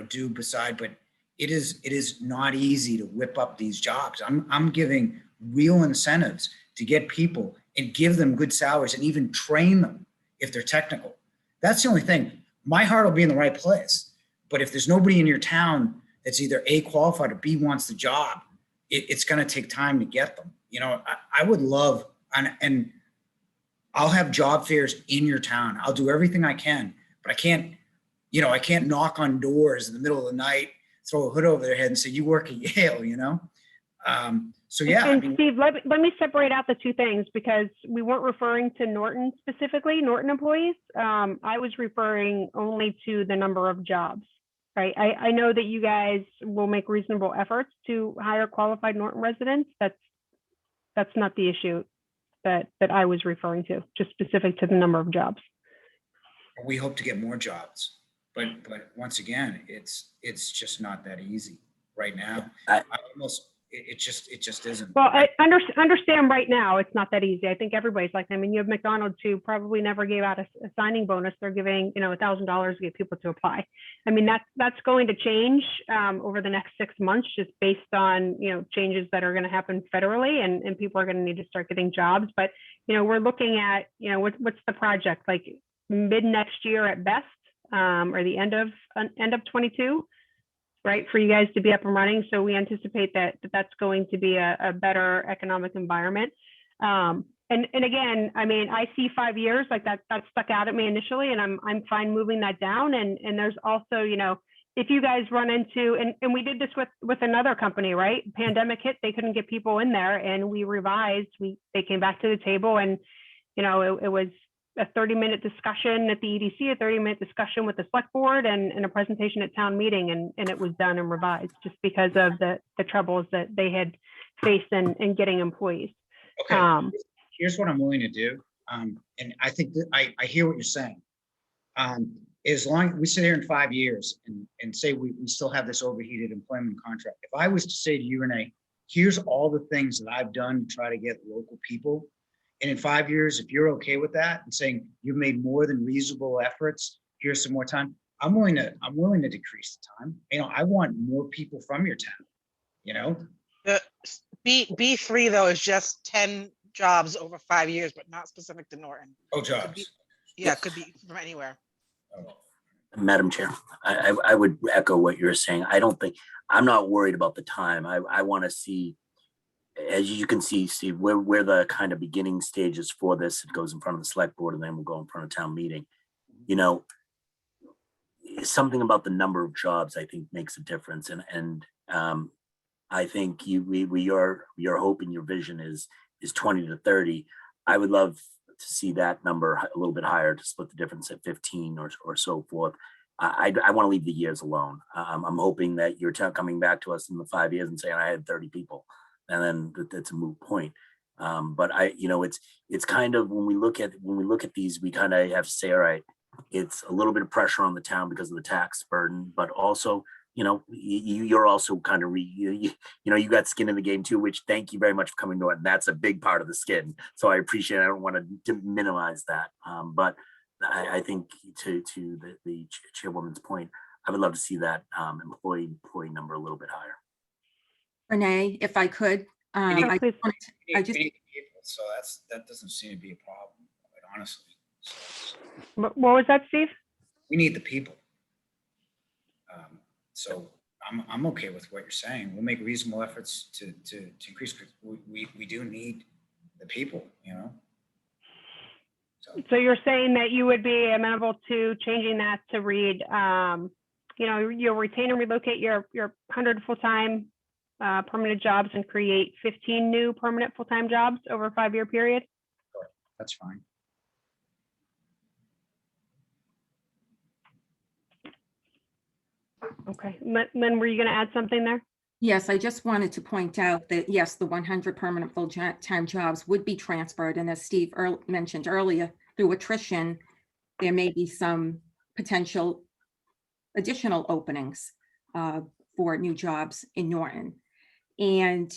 S4: do beside, but it is not easy to whip up these jobs. I'm giving real incentives to get people and give them good salaries and even train them if they're technical. That's the only thing. My heart will be in the right place. But if there's nobody in your town that's either A, qualified, or B, wants the job, it's going to take time to get them. I would love, and I'll have job fairs in your town. I'll do everything I can, but I can't knock on doors in the middle of the night, throw a hood over their head and say, you work at Yale, So yeah.
S1: And Steve, let me separate out the two things, because we weren't referring to Norton specifically, Norton employees. I was referring only to the number of jobs, right? I know that you guys will make reasonable efforts to hire qualified Norton residents. That's not the issue that I was referring to, just specific to the number of jobs.
S4: We hope to get more jobs, but once again, it's just not that easy right now. It just isn't.
S1: Well, I understand right now it's not that easy. I think everybody's like, you have McDonald's who probably never gave out a signing bonus. They're giving, $1,000 to get people to apply. That's going to change over the next 6 months, just based on, changes that are going to happen federally, and people are going to need to start getting jobs. But, we're looking at, what's the project, like mid next year at best, or the end of 22. Right, for you guys to be up and running. So we anticipate that's going to be a better economic environment. And again, I see 5 years, like that stuck out at me initially, and I'm fine moving that down. And there's also, if you guys run into, and we did this with another company, right? Pandemic hit, they couldn't get people in there, and we revised. They came back to the table, and it was a 30-minute discussion at the EDC, a 30-minute discussion with the select board, and a presentation at town meeting, and it was done and revised, just because of the troubles that they had faced in getting employees.
S4: Okay, here's what I'm willing to do. And I think that I hear what you're saying. As long as we sit here in 5 years and say we still have this overheated employment contract, if I was to say to you, Renee, here's all the things that I've done to try to get local people, and in 5 years, if you're okay with that and saying you've made more than reasonable efforts, here's some more time, I'm willing to decrease the time. I want more people from your town,
S8: The B3 though is just 10 jobs over 5 years, but not specific to Norton.
S4: Oh, jobs.
S8: It could be from anywhere.
S4: Oh.
S5: Madam Chair, I would echo what you're saying. I'm not worried about the time. I want to see, as you can see, Steve, we're the kind of beginning stages for this. It goes in front of the select board, and then we'll go in front of town meeting. Something about the number of jobs, I think, makes a difference. And I think your hope and your vision is 20 to 30. I would love to see that number a little bit higher, to split the difference at 15 or so forth. I want to leave the years alone. I'm hoping that you're coming back to us in the 5 years and saying I had 30 people. and then that's a moot point. But it's kind of, when we look at these, we kind of have to say, all right, it's a little bit of pressure on the town because of the tax burden, but also, you're also kind of you got skin in the game too, which thank you very much for coming to it. And that's a big part of the skin. So I appreciate it. I don't want to minimize that. But I think to the chairwoman's point, I would love to see that employee number a little bit higher.
S3: Renee, if I could,
S1: Sure, please.
S3: I just-
S4: We need people, so that doesn't seem to be a problem, quite honestly.
S1: What was that, Steve?
S4: We need the people. So I'm okay with what you're saying. We'll make reasonable efforts to increase. We do need the people,
S1: So you're saying that you would be amenable to changing that to read, you'll retain and relocate your 100 full-time permanent jobs and create 15 new permanent full-time jobs over a 5-year period?
S4: That's fine.
S1: Okay, Lynn, were you going to add something there?
S3: Yes, I just wanted to point out that, yes, the 100 permanent full-time jobs would be transferred. And as Steve mentioned earlier, through attrition, there may be some potential additional openings for new jobs in Norton. And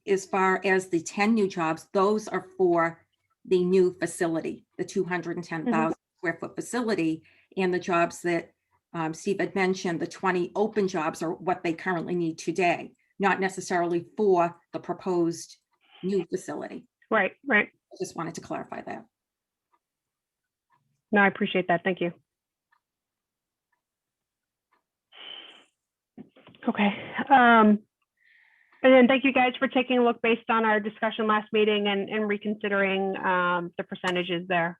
S3: as far as the 10 new jobs, those are for the new facility, the 210,000 square foot facility, and the jobs that Steve had mentioned, the 20 open jobs are what they currently need today, not necessarily for the proposed new facility.
S1: Right.
S3: I just wanted to clarify that.
S1: No, I appreciate that. Thank you. Okay. And then thank you guys for taking a look based on our discussion last meeting and reconsidering the percentages there.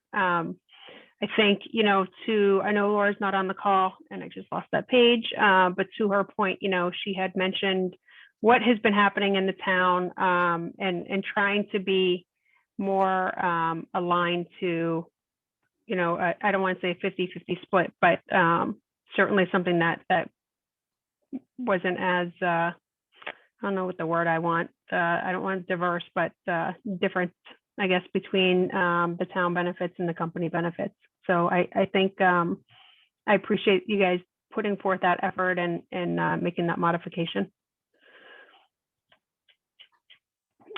S1: I think, I know Laura's not on the call and I just lost that page, but to her point, she had mentioned what has been happening in the town and trying to be more aligned to, I don't want to say 50-50 split, but certainly something that wasn't as, I don't know what the word I want. I don't want diverse, but different, I guess, between the town benefits and the company benefits. So I think I appreciate you guys putting forth that effort and making that modification.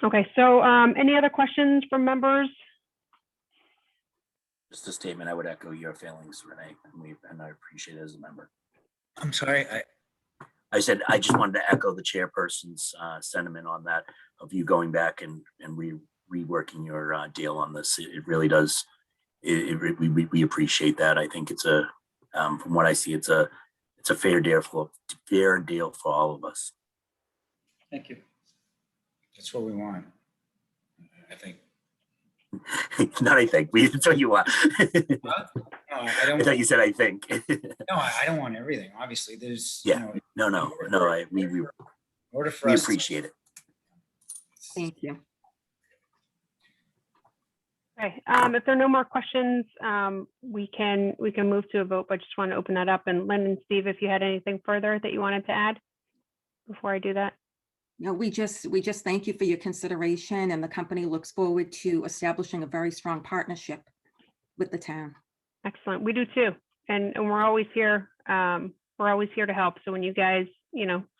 S1: Okay, so any other questions from members?
S5: Just a statement, I would echo your feelings, Renee, and I appreciate it as a member.
S4: I'm sorry.
S5: I said, I just wanted to echo the chairperson's sentiment on that, of you going back and reworking your deal on this. It really does. We appreciate that. I think it's from what I see, it's a fair deal for all of us.
S4: Thank you. That's what we want, I think.
S5: Not I think. That's what you want.
S4: No, I don't.
S5: I thought you said I think.
S4: No, I don't want everything. Obviously, there's.
S5: Yeah. No. We
S4: in order for us
S5: appreciate it.
S3: Thank you.
S1: Okay, if there are no more questions, we can move to a vote, but just want to open that up. And Lynn and Steve, if you had anything further that you wanted to add before I do that.
S3: No, we just thank you for your consideration, and the company looks forward to establishing a very strong partnership with the town.
S1: Excellent. We do too. And we're always here. We're always here to help. So when you guys,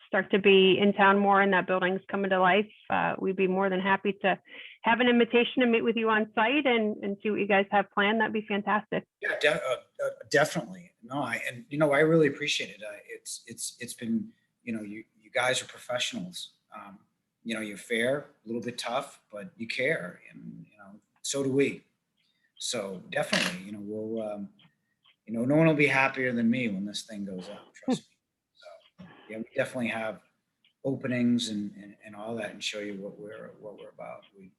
S1: start to be in town more and that building's coming to life, we'd be more than happy to have an invitation to meet with you on site and see what you guys have planned. That'd be fantastic.
S4: Yeah, definitely. No, I really appreciate it. It's been, you guys are professionals. You're fair, a little bit tough, but you care, and so do we. So definitely, we'll, no one will be happier than me when this thing goes up. Trust me. So yeah, we definitely have openings and all that, and show you what we're about. We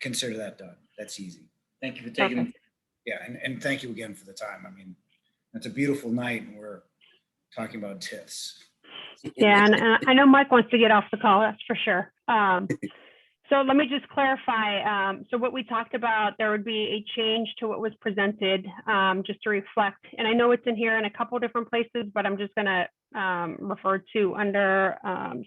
S4: consider that done. That's easy. Thank you for taking.
S1: Okay.
S4: Yeah, and thank you again for the time. I mean, it's a beautiful night, and we're talking about TIFs.
S1: Yeah, and I know Mike wants to get off the call, that's for sure. So let me just clarify. So what we talked about, there would be a change to what was presented, just to reflect. And I know it's in here in a couple different places, but I'm just going to referred to under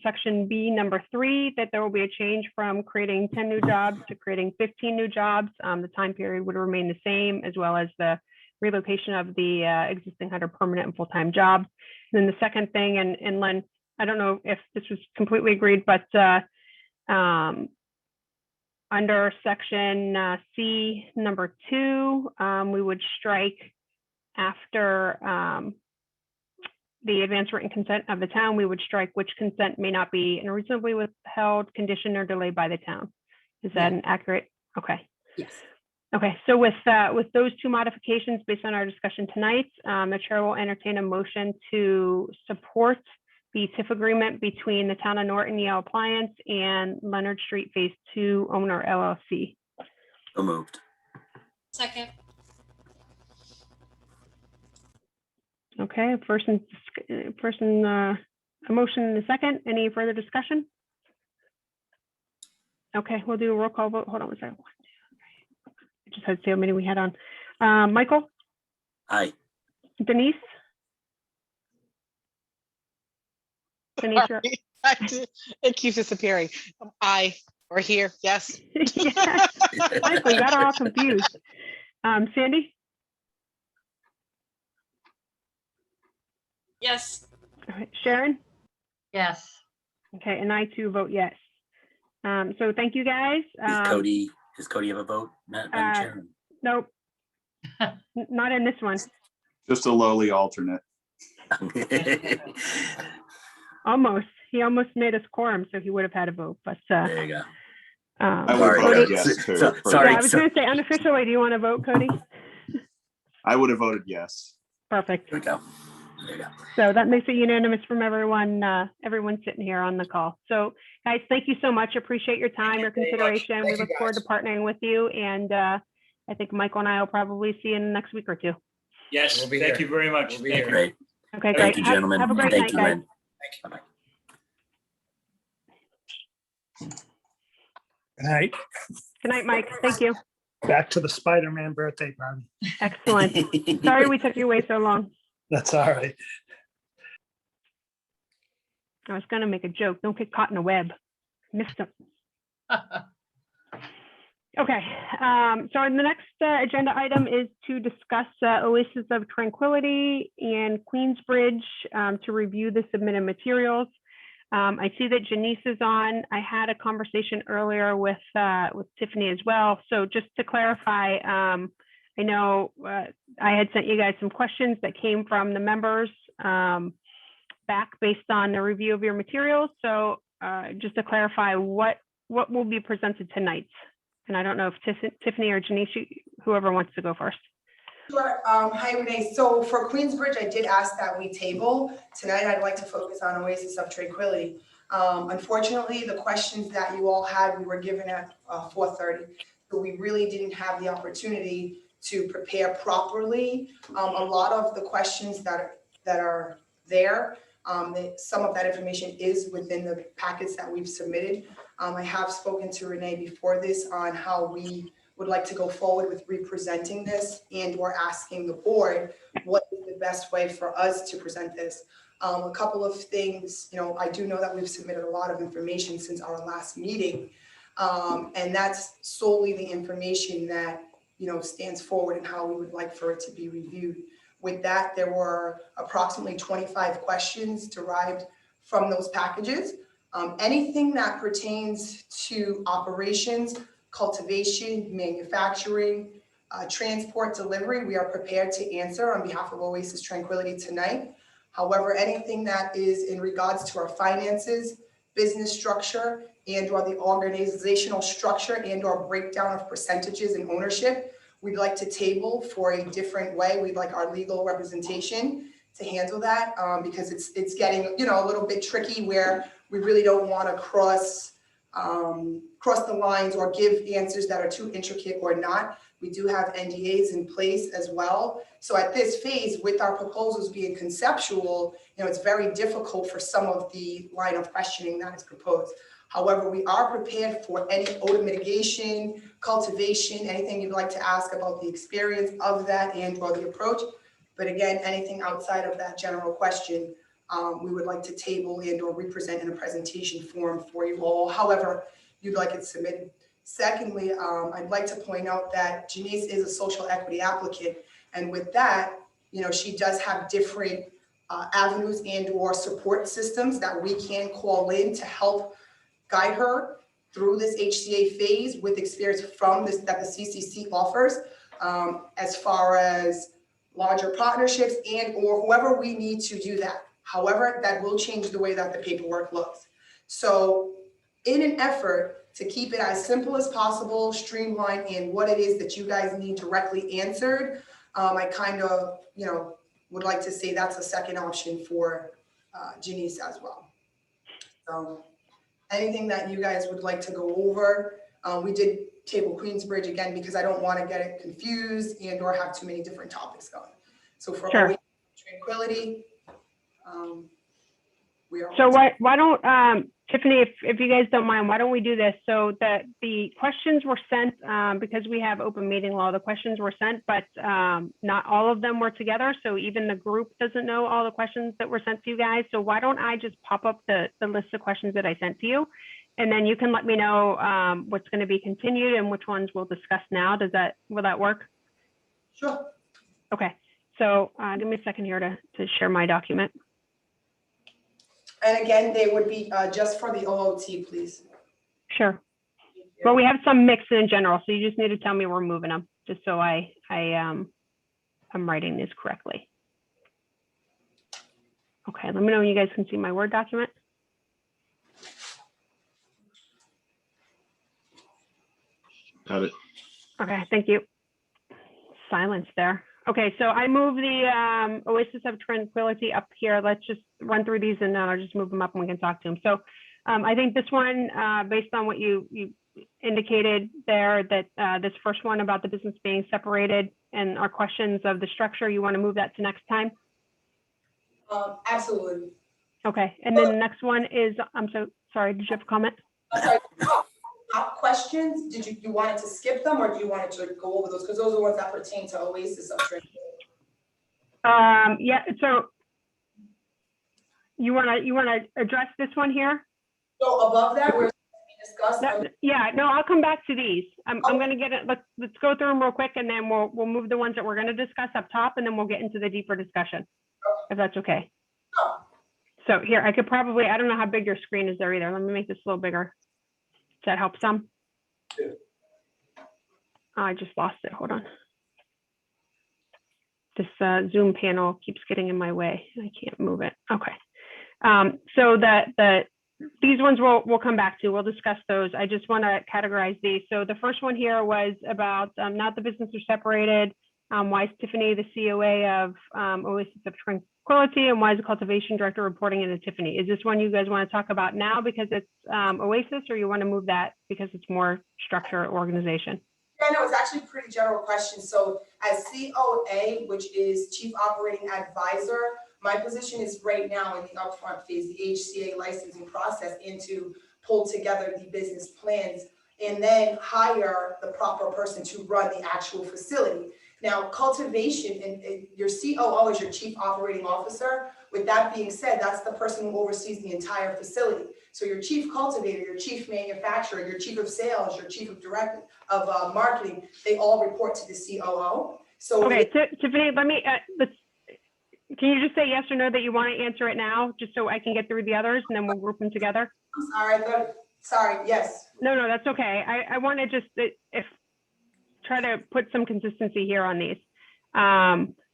S1: section B, number 3, that there will be a change from creating 10 new jobs to creating 15 new jobs. The time period would remain the same, as well as the relocation of the existing 100 permanent and full-time jobs. And then the second thing, and Len, I don't know if this was completely agreed, but under section C, number 2, we would strike after the advance written consent of the town, we would strike which consent may not be unreasonably withheld, conditioned, or delayed by the town. Is that an accurate? Okay.
S3: Yes.
S1: Okay, so with those 2 modifications based on our discussion tonight, the chair will entertain a motion to support the TIF agreement between the town of Norton, Yale Appliance, and Leonard Street Phase 2 owner LLC.
S5: So moved.
S9: Second.
S1: Okay, a motion and a second. Any further discussion? Okay, we'll do a roll call vote. Hold on one second. I just had to see how many we had on. Michael?
S5: Aye.
S1: Denise? Denise, you're-
S8: It keeps disappearing. Aye, we're here, yes.
S1: Yes. Michael, you got her all confused. Sandy?
S9: Yes.
S1: All right, Sharon?
S9: Yes.
S1: Okay, and I too vote yes. So thank you, guys.
S5: Does Cody have a vote? Madam Chair?
S1: Nope. Not in this one.
S7: Just a lowly alternate.
S1: Almost. He almost made us quorum, so he would have had a vote, but
S5: There you go.
S7: I would
S5: Sorry,
S7: have voted
S1: Cody,
S7: yes too.
S5: sorry.
S1: yeah, I was going to say unofficially, do you want to vote, Cody?
S7: I would have voted yes.
S1: Perfect.
S5: Here we go. There you go.
S1: So that makes it unanimous from everyone, everyone sitting here on the call. So guys, thank you so much. Appreciate your time, your consideration. We look forward to partnering with you. And I think Michael and I will probably see you in the next week or 2.
S6: Yes,
S4: We'll be
S6: thank
S4: here.
S6: you very much.
S4: We'll be
S6: Thank
S4: here.
S6: you.
S5: Great.
S1: Okay, great.
S5: Thank you, gentlemen.
S1: Have a great
S5: Thank
S1: night,
S5: you,
S1: guys.
S5: Lynn. Bye-bye.
S2: Good night.
S1: Good night, Mike. Thank you.
S2: Back to the Spider-Man birthday party.
S1: Excellent. Sorry we took you away so long.
S2: That's all right.
S1: I was going to make a joke. Don't get caught in a web. Missed him. Okay. So the next agenda item is to discuss Oasis of Tranquility and Queensbridge to review the submitted materials. I see that Janice is on. I had a conversation earlier with Tiffany as well. So just to clarify, I know I had sent you guys some questions that came from the members back based on the review of your materials. So just to clarify, what will be presented tonight? And I don't know if Tiffany or Janice, whoever wants to go first.
S10: Sure. Hi, Renee. So for Queensbridge, I did ask that we table. Tonight, I'd like to focus on Oasis of Tranquility. Unfortunately, the questions that you all had, we were given at 4:30. So we really didn't have the opportunity to prepare properly. A lot of the questions that are there, some of that information is within the packets that we've submitted. I have spoken to Renee before this on how we would like to go forward with representing this and or asking the board what is the best way for us to present this. A couple of things, I do know that we've submitted a lot of information since our last meeting. And that's solely the information that, stands forward and how we would like for it to be reviewed. With that, there were approximately 25 questions derived from those packages. Anything that pertains to operations, cultivation, manufacturing, transport, delivery, we are prepared to answer on behalf of Oasis Tranquility tonight. However, anything that is in regards to our finances, business structure, and or the organizational structure and or breakdown of percentages and ownership, we'd like to table for a different way. We'd like our legal representation to handle that because it's getting, a little bit tricky where we really don't want to cross the lines or give answers that are too intricate or not. We do have NDAs in place as well. So at this phase, with our proposals being conceptual, it's very difficult for some of the line of questioning that is proposed. However, we are prepared for any odor mitigation, cultivation, anything you'd like to ask about the experience of that and or the approach. But again, anything outside of that general question, we would like to table and or represent in a presentation form for you all, however you'd like it submitted. Secondly, I'd like to point out that Janice is a social equity applicant, and with that, she does have different avenues and or support systems that we can call in to help guide her through this HCA phase with experience from this that the CCC offers, as far as larger partnerships and or whoever we need to do that. However, that will change the way that the paperwork looks. So in an effort to keep it as simple as possible, streamlined, and what it is that you guys need directly answered, I kind of, would like to say that's a second option for Janice as well. So anything that you guys would like to go over, we did table Queensbridge again because I don't want to get it confused and or have too many different topics going. So for
S1: Sure.
S10: Oasis of Tranquility, we are.
S1: So why don't, Tiffany, if you guys don't mind, why don't we do this? So that the questions were sent, because we have open meeting law, the questions were sent, but not all of them were together. So even the group doesn't know all the questions that were sent to you guys. So why don't I just pop up the list of questions that I sent to you? And then you can let me know what's going to be continued and which ones we'll discuss now. Will that work?
S10: Sure.
S1: Okay. So give me a second here to share my document.
S10: And again, they would be just for the OOT, please.
S1: Sure. Well, we have some mixed in general, so you just need to tell me we're moving them, just so I'm writing this correctly. Okay, let me know when you guys can see my Word document.
S7: Got it.
S1: Okay, thank you. Silence there. Okay, so I move the Oasis of Tranquility up here. Let's just run through these and then I'll just move them up and we can talk to them. So I think this one, based on what you indicated there, that this first one about the business being separated and our questions of the structure, you want to move that to next time?
S10: Absolutely.
S1: Okay, and then the next one is, I'm so sorry, did you have a comment?
S10: I'm sorry. Top questions, did you wanted to skip them or do you want to go over those? Because those are the ones that pertain to Oasis of Tranquility.
S1: Yeah, so you wanna address this one here?
S10: So above that, we're discussed.
S1: Yeah, no, I'll come back to these. I'm gonna get it. Let's go through them real quick and then we'll move the ones that we're gonna discuss up top and then we'll get into the deeper discussion, if that's okay.
S10: Oh.
S1: So here, I could probably, I don't know how big your screen is there either. Let me make this a little bigger. Does that help some?
S10: Yeah.
S1: I just lost it. Hold on. This Zoom panel keeps getting in my way. I can't move it. Okay. So these ones we'll come back to. We'll discuss those. I just want to categorize these. So the first one here was about not the business are separated. Why is Tiffany the COA of Oasis of Tranquility, and why is the cultivation director reporting into Tiffany? Is this one you guys want to talk about now because it's Oasis, or you want to move that because it's more structure or organization?
S10: Yeah, no, it's actually a pretty general question. So as COA, which is Chief Operating Advisor, my position is right now in the upfront phase, the HCA licensing process, and to pull together the business plans and then hire the proper person to run the actual facility. Now, cultivation and your COO is your Chief Operating Officer. With that being said, that's the person who oversees the entire facility. So your chief cultivator, your chief manufacturer, your chief of sales, your chief of marketing, they all report to the COO. So
S1: okay, Tiffany, let me can you just say yes or no that you want to answer it now, just so I can get through the others and then we'll group them together?
S10: I'm sorry, sorry, yes.
S1: No, that's okay. I want to just try to put some consistency here on these.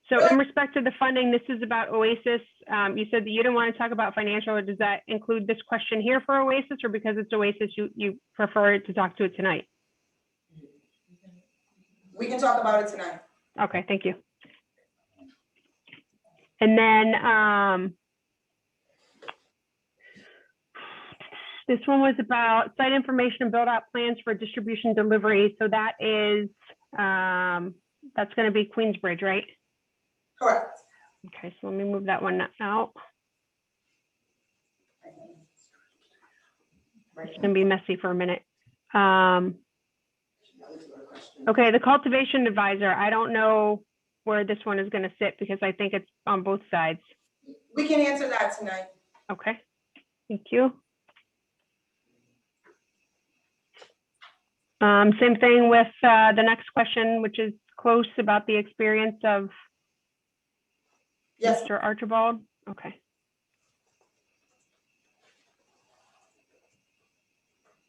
S1: So in respect to the funding, this is about Oasis. You said that you didn't want to talk about financial, or does that include this question here for Oasis, or because it's Oasis, you prefer to talk to it tonight?
S10: We can talk about it tonight.
S1: Okay, thank you. And then this one was about site information and build out plans for distribution delivery. So that is, that's going to be Queensbridge, right?
S10: Correct.
S1: Okay, so let me move that one out. It's going to be messy for a minute. Okay, the cultivation advisor. I don't know where this one is going to sit because I think it's on both sides.
S10: We can answer that tonight.
S1: Okay, thank you. Same thing with the next question, which is close about the experience of
S10: Yes,
S1: Mr. Archibald. Okay.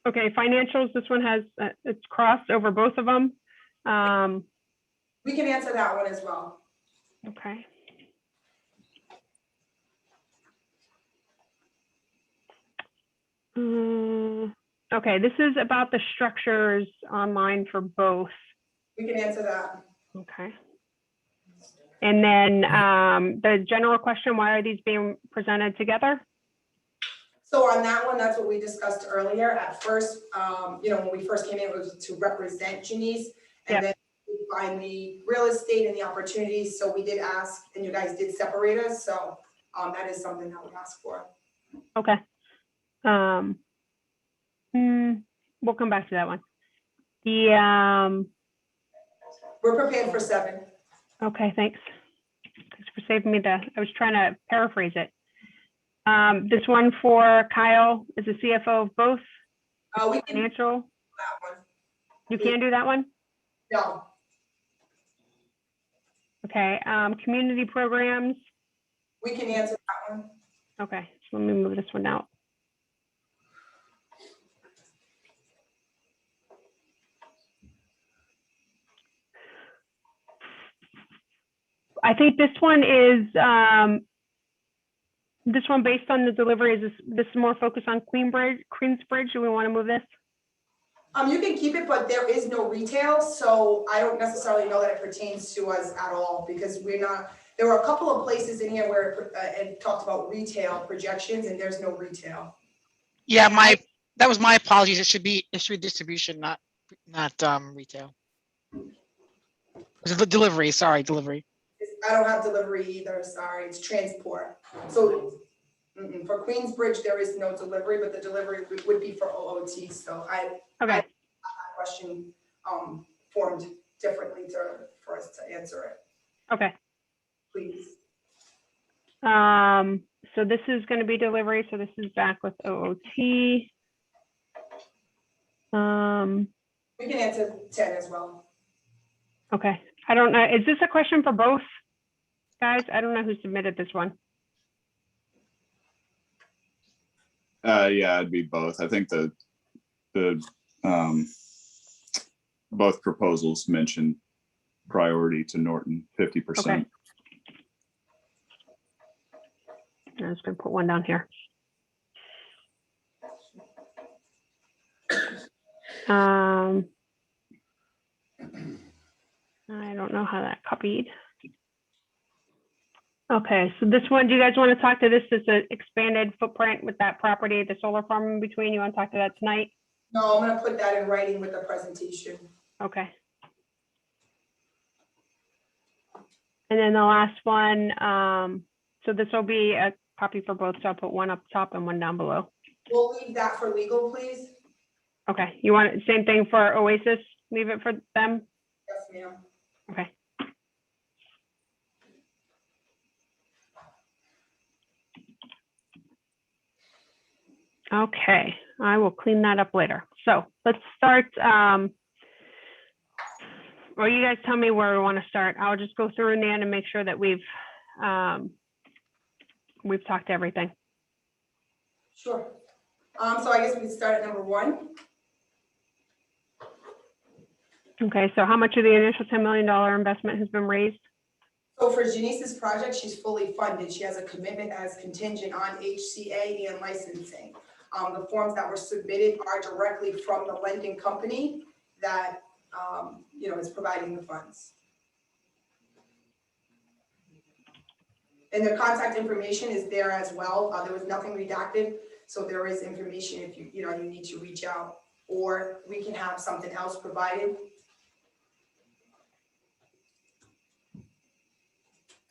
S1: Okay, financials, this one has, it's crossed over both of them.
S10: we can answer that one as well.
S1: Okay. Okay, this is about the structures online for both.
S10: We can answer that.
S1: Okay. And then the general question, why are these being presented together?
S10: So on that one, that's what we discussed earlier. At first, when we first came in, it was to represent Janice.
S1: Yeah.
S10: And then we find the real estate and the opportunities. So we did ask, and you guys did separate us. So that is something that we asked for.
S1: Okay. We'll come back to that one. The
S10: We're prepared for 7.
S1: okay, thanks. Thanks for saving me I was trying to paraphrase it. This one for Kyle is the CFO of both
S10: We can do
S1: financial.
S10: that one.
S1: You can do that one?
S10: No,
S1: Okay, community programs.
S10: we can answer that one.
S1: Okay, so let me move this one out. I think this one is, this one based on the delivery, is this more focused on Queensbridge? Do we want to move this?
S10: You can keep it, but there is no retail, so I don't necessarily know that it pertains to us at all, because we're not, there were a couple of places in here where it talked about retail projections, and there's no retail.
S8: Yeah, that was my apologies. It should be distribution, not retail. It was delivery, sorry, delivery.
S10: I don't have delivery either, sorry, it's transport. So for Queensbridge, there is no delivery, but the delivery would be for OOT, so
S1: Okay,
S10: that question formed differently for us to answer it,
S1: okay.
S10: please.
S1: So this is going to be delivery, so this is back with OOT.
S10: We can answer 10 as well.
S1: Okay, I don't know, is this a question for both guys? I don't know who submitted this one.
S7: Yeah, it'd be both. I think the both proposals mention priority to Norton, 50%.
S1: Okay. I'm just gonna put one down here. I don't know how that copied. Okay, so this one, do you guys want to talk to this as an expanded footprint with that property, the solar farm in between? You want to talk to that tonight?
S10: No, I'm gonna put that in writing with the presentation.
S1: Okay. And then the last one, so this will be a copy for both, so I'll put one up top and one down below.
S10: We'll leave that for legal, please.
S1: Okay, you want same thing for Oasis? Leave it for them?
S10: Yes, ma'am.
S1: Okay. Okay, I will clean that up later. So let's start. Or you guys tell me where we want to start. I'll just go through in the end and make sure that we've talked everything.
S10: Sure. So I guess we start at number 1.
S1: Okay, so how much of the initial $10 million investment has been raised?
S10: So for Janice's project, she's fully funded. She has a commitment as contingent on HCA and licensing. The forms that were submitted are directly from the lending company that, is providing the funds. And the contact information is there as well. There was nothing redacted, so there is information if you need to reach out, or we can have something else provided.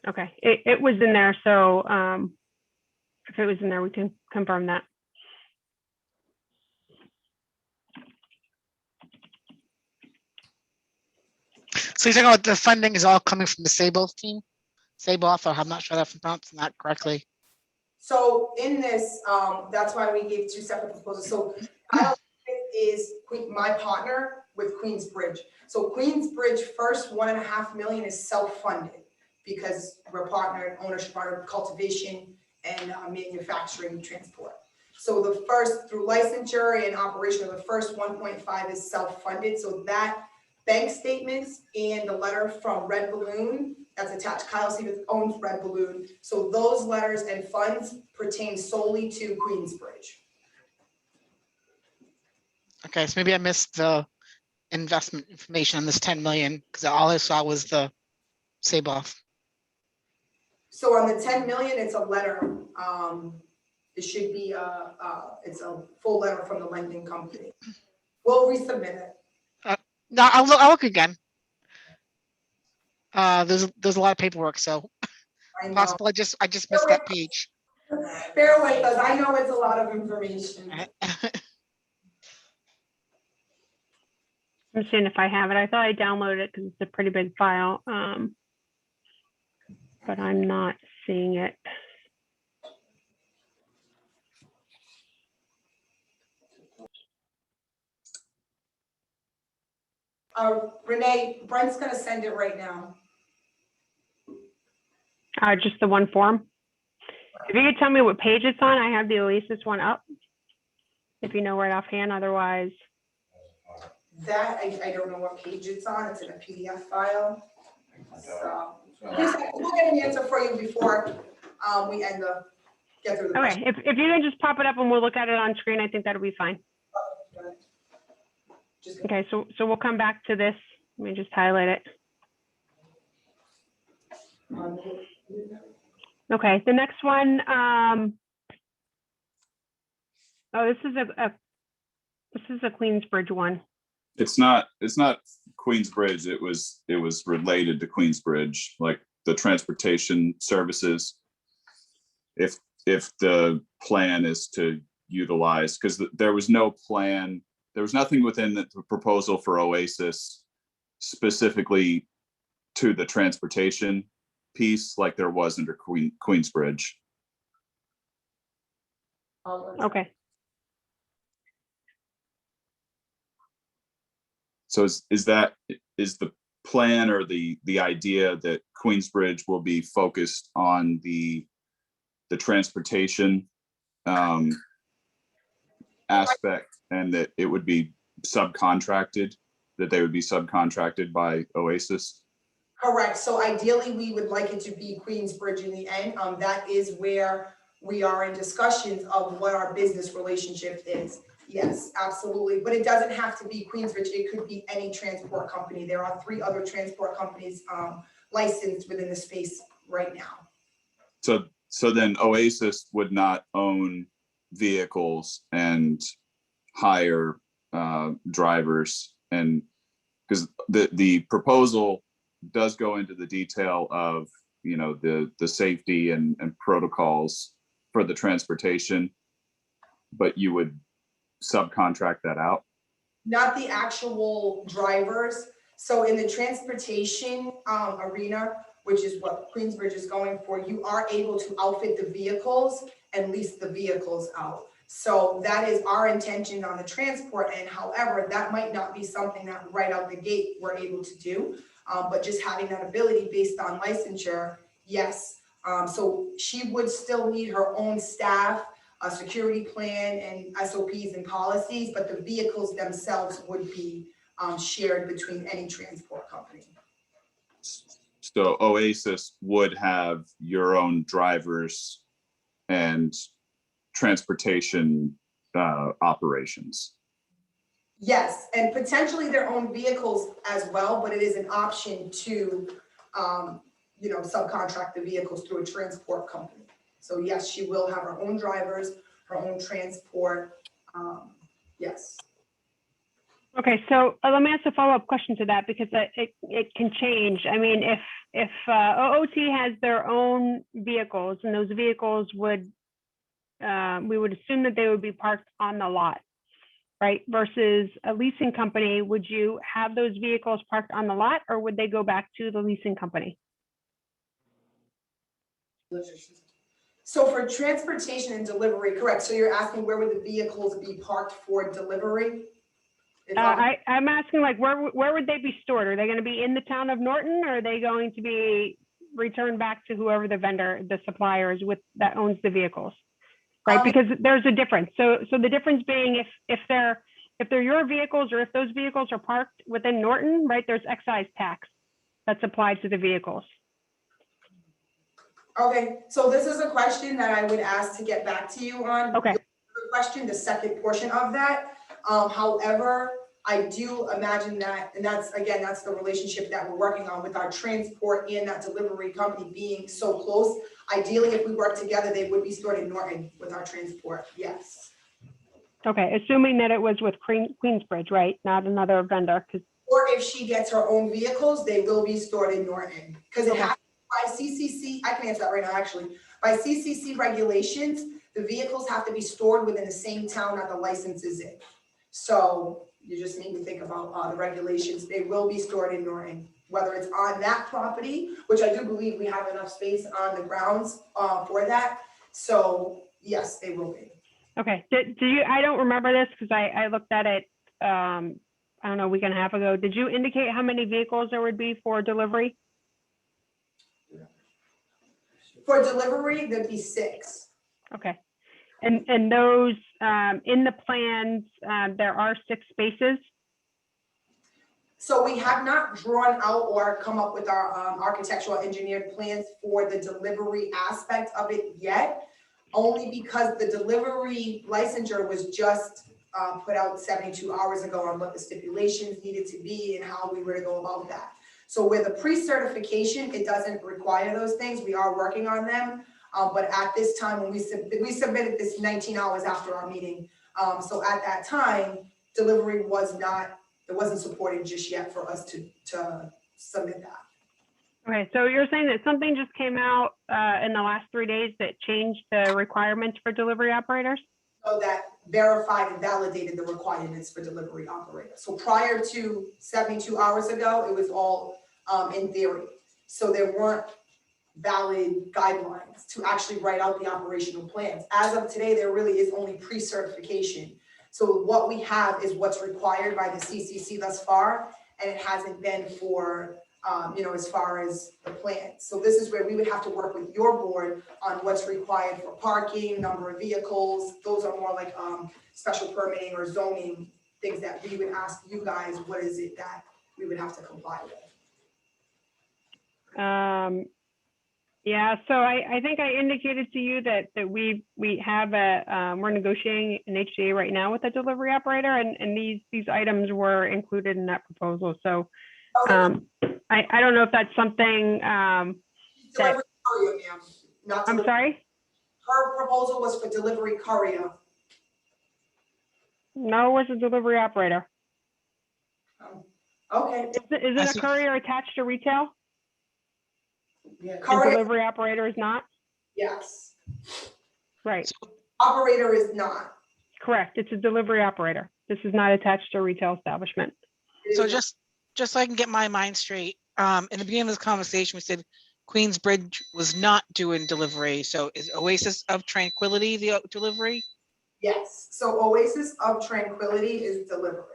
S1: Okay, it was in there, so if it was in there, we can confirm that.
S8: So you're talking about the funding is all coming from the Sable team? Saboff, or I'm not sure if I'm pronouncing that correctly.
S10: So in this, that's why we gave two separate proposals. So Kyle is my partner with Queensbridge. So Queensbridge first 1.5 million is self-funded because we're partnered, ownership, partner, cultivation and manufacturing transport. So the first, through licensure and operation, the first 1.5 is self-funded. So that bank statements and the letter from Red Balloon that's attached, Kyle Stevens owns Red Balloon. So those letters and funds pertain solely to Queensbridge.
S8: Okay, so maybe I missed the investment information on this 10 million because all I saw was the Saboff.
S10: So on the 10 million, it's a letter. It should be it's a full letter from the lending company. We'll resubmit it.
S8: No, I'll look again. There's a lot of paperwork, so
S10: I know.
S8: possible I just missed that page.
S10: Bear with us. I know it's a lot of information.
S1: I'm seeing if I have it. I thought I downloaded it because it's a pretty big file. But I'm not seeing it.
S10: Renee, Brent's gonna send it right now.
S1: Just the one form. If you could tell me what page it's on, I have the Oasis one up. If you know right offhand, otherwise.
S10: That, I don't know what page it's on. It's in a PDF file. So, we'll get an answer for you before we get through the
S1: Okay,
S10: question.
S1: if you can just pop it up and we'll look at it on screen, I think that'll be fine. Okay, so we'll come back to this. Let me just highlight it. Okay, the next one. Oh, this is a Queensbridge one.
S7: It's not Queensbridge. It was related to Queensbridge, like the transportation services. If the plan is to utilize, because there was no plan, there was nothing within the proposal for Oasis specifically to the transportation piece like there was under Queensbridge.
S1: Okay.
S7: So is the plan or the idea that Queensbridge will be focused on the transportation aspect, and that it would be subcontracted, that they would be subcontracted by Oasis?
S10: Correct. So ideally, we would like it to be Queensbridge in the end. That is where we are in discussions of what our business relationship is. Yes, absolutely. But it doesn't have to be Queensbridge. It could be any transport company. There are 3 other transport companies licensed within the space right now.
S7: So then Oasis would not own vehicles and hire drivers, and because the proposal does go into the detail of, you know, the safety and protocols for the transportation, but you would subcontract that out?
S10: Not the actual drivers. So in the transportation arena, which is what Queensbridge is going for, you are able to outfit the vehicles and lease the vehicles out. So that is our intention on the transport end. However, that might not be something that right out the gate we're able to do, but just having that ability based on licensure, yes. So she would still need her own staff, a security plan and SOPs and policies, but the vehicles themselves would be shared between any transport company.
S7: So Oasis would have your own drivers and transportation operations?
S10: Yes, and potentially their own vehicles as well, but it is an option to, subcontract the vehicles through a transport company. So yes, she will have her own drivers, her own transport, yes.
S1: Okay, so let me ask a follow-up question to that, because it can change. I mean, if OOT has their own vehicles, and those vehicles would, we would assume that they would be parked on the lot, right? Versus a leasing company, would you have those vehicles parked on the lot, or would they go back to the leasing company?
S10: So for transportation and delivery, correct, so you're asking where would the vehicles be parked for delivery? If I'm-
S1: I'm asking like, where would they be stored? Are they going to be in the town of Norton, or are they going to be returned back to whoever the vendor, the supplier is with that owns the vehicles? Right, because there's a difference. So the difference being if they're your vehicles, or if those vehicles are parked within Norton, right, there's excise tax that's applied to the vehicles.
S10: Okay, so this is a question that I would ask to get back to you on.
S1: Okay.
S10: The question, the second portion of that. However, I do imagine that, and that's the relationship that we're working on with our transport and that delivery company being so close. Ideally, if we work together, they would be stored in Norton with our transport, yes.
S1: Okay, assuming that it was with Queensbridge, right, not another vendor, because
S10: Or if she gets her own vehicles, they will be stored in Norton. Because it has, by CCC, I can answer that right now, actually. By CCC regulations, the vehicles have to be stored within the same town that the license is in. So you just need to think about the regulations. They will be stored in Norton, whether it's on that property, which I do believe we have enough space on the grounds for that. So yes, they will be.
S1: okay. Do you? I don't remember this because I looked at it. I don't know, a week and a half ago. Did you indicate how many vehicles there would be for delivery?
S10: For delivery, there'd be 6.
S1: Okay. And those in the plans, there are 6 spaces.
S10: So we have not drawn out or come up with our architectural engineered plans for the delivery aspect of it yet, only because the delivery licensure was just put out 72 hours ago on what the stipulations needed to be and how we were to go about that. So with a pre-certification, it doesn't require those things. We are working on them. But at this time, when we submitted this 19 hours after our meeting. So at that time, delivery was not, it wasn't supported just yet for us to submit that.
S1: Okay, so you're saying that something just came out in the last 3 days that changed the requirements for delivery operators?
S10: So that verified and validated the requirements for delivery operators. So prior to 72 hours ago, it was all in theory. So there weren't valid guidelines to actually write out the operational plans. As of today, there really is only pre-certification. So what we have is what's required by the CCC thus far, and it hasn't been for, as far as the plan. So this is where we would have to work with your board on what's required for parking, number of vehicles. Those are more like special permitting or zoning things that we would ask you guys, what is it that we would have to comply with?
S1: Yeah, so I think I indicated to you that we have we're negotiating an HCA right now with a delivery operator, and these items were included in that proposal. So I don't know if that's something
S10: Delivery courier, ma'am. Not
S1: I'm
S10: delivery.
S1: sorry?
S10: Her proposal was for delivery courier.
S1: No, it was a delivery operator.
S10: Okay.
S1: Isn't a courier attached to retail?
S10: Yeah.
S1: And
S10: Courier,
S1: delivery operator is not?
S10: yes.
S1: Right,
S10: Operator is not.
S1: correct. It's a delivery operator. This is not attached to a retail establishment.
S8: So just so I can get my mind straight, in the beginning of this conversation, we said Queensbridge was not doing delivery. So is Oasis of Tranquility the delivery?
S10: Yes, so Oasis of Tranquility is delivery.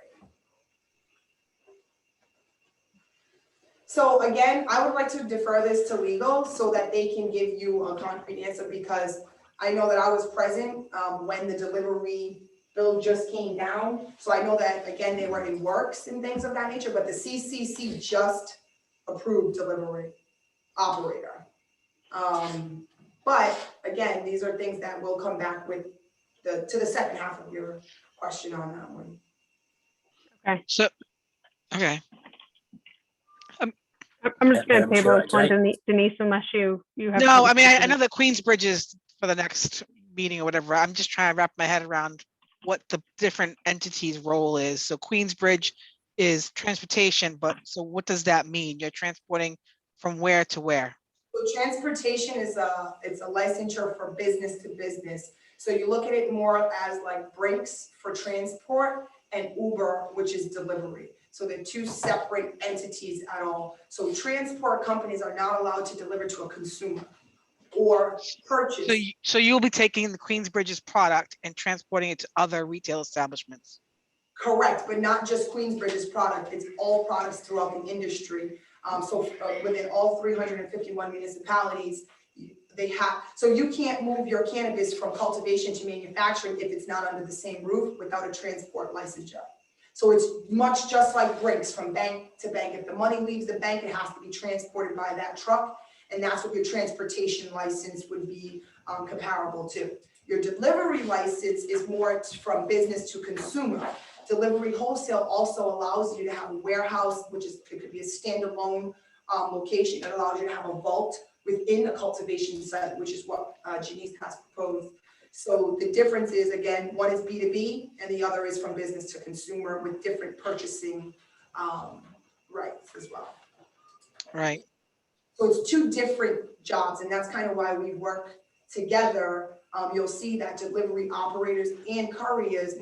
S10: So again, I would like to defer this to legal so that they can give you a concrete answer, because I know that I was present when the delivery bill just came down. So I know that, again, they were in works and things of that nature, but the CCC just approved delivery operator. But again, these are things that will come back with to the second half of your question on that one.
S8: So, okay.
S1: I'm just going to
S5: Madam
S1: table
S5: Chair,
S1: this one, Denise, unless you have.
S8: No, I
S1: something
S8: mean, I
S1: specific.
S8: know that Queensbridge is for the next meeting or whatever. I'm just trying to wrap my head around what the different entities' role is. So Queensbridge is transportation, but so what does that mean? You're transporting from where to where?
S10: So transportation it's a licensure for business to business. So you look at it more as like Brinks for transport and Uber, which is delivery. So they're two separate entities at all. So transport companies are not allowed to deliver to a consumer. or purchase.
S8: So you'll be taking the Queensbridge's product and transporting it to other retail establishments.
S10: Correct, but not just Queensbridge's product, it's all products throughout the industry. Within all 351 municipalities, they have, so you can't move your cannabis from cultivation to manufacturing if it's not under the same roof without a transport licensure. So it's much just like Brinks, from bank to bank. If the money leaves the bank, it has to be transported by that truck, and that's what your transportation license would be comparable to. Your delivery license is more from business to consumer. Delivery wholesale also allows you to have a warehouse, which is, it could be a standalone location. It allows you to have a vault within a cultivation site, which is what Janice has proposed. So the difference is, again, one is B2B and the other is from business to consumer with different purchasing rights as well.
S8: Right.
S10: So it's two different jobs, and that's kind of why we work together. You'll see that delivery operators and couriers,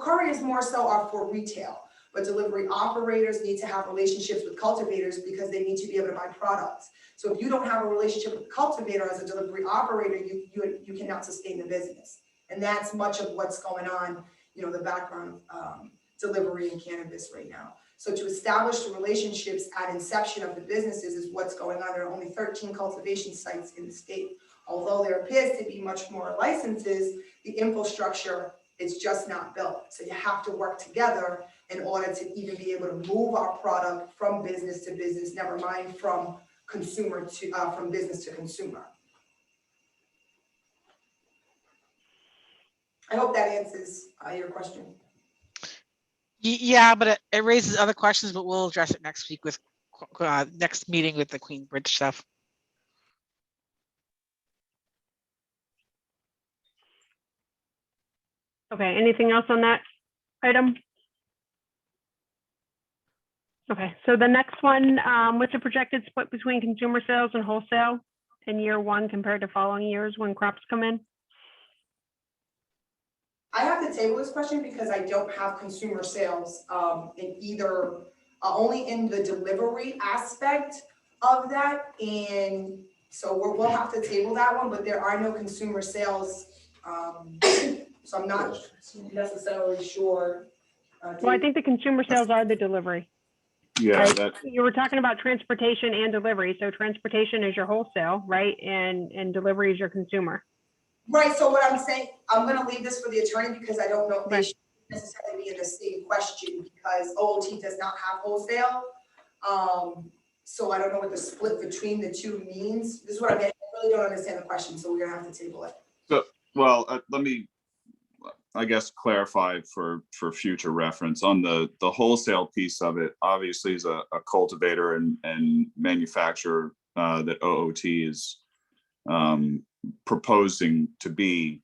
S10: couriers more so are for retail, but delivery operators need to have relationships with cultivators because they need to be able to buy products. So if you don't have a relationship with the cultivator as a delivery operator, you cannot sustain the business. And that's much of what's going on, you know, the background of delivery in cannabis right now. So to establish the relationships at inception of the businesses is what's going on. There are only 13 cultivation sites in the state. Although there appears to be much more licenses, the infrastructure is just not built. So you have to work together in order to even be able to move our product from business to business, never mind from consumer to from business to consumer. I hope that answers your question.
S8: Yeah, but it raises other questions, but we'll address it next week with next meeting with the Queensbridge stuff.
S1: Okay, anything else on that item? Okay, so the next one, what's the projected split between consumer sales and wholesale in year one compared to following years when crops come in?
S10: I have to table this question because I don't have consumer sales in either, only in the delivery aspect of that. And so we'll have to table that one, but there are no consumer sales. So I'm not necessarily sure.
S1: Well, I think the consumer sales are the delivery.
S7: Yeah,
S1: Right.
S7: that,
S1: You were talking about transportation and delivery. So transportation is your wholesale, right? And delivery is your consumer.
S10: Right, so what I'm saying, I'm gonna leave this for the attorney because I don't know if they
S1: Right.
S10: should necessarily be in the same question because OOT does not have wholesale. So I don't know what the split between the two means. This is what I mean, I really don't understand the question, so we're gonna have to table it.
S7: so, well, let me, I guess, clarify for future reference on the wholesale piece of it. Obviously, is a cultivator and manufacturer that OOT is proposing to be.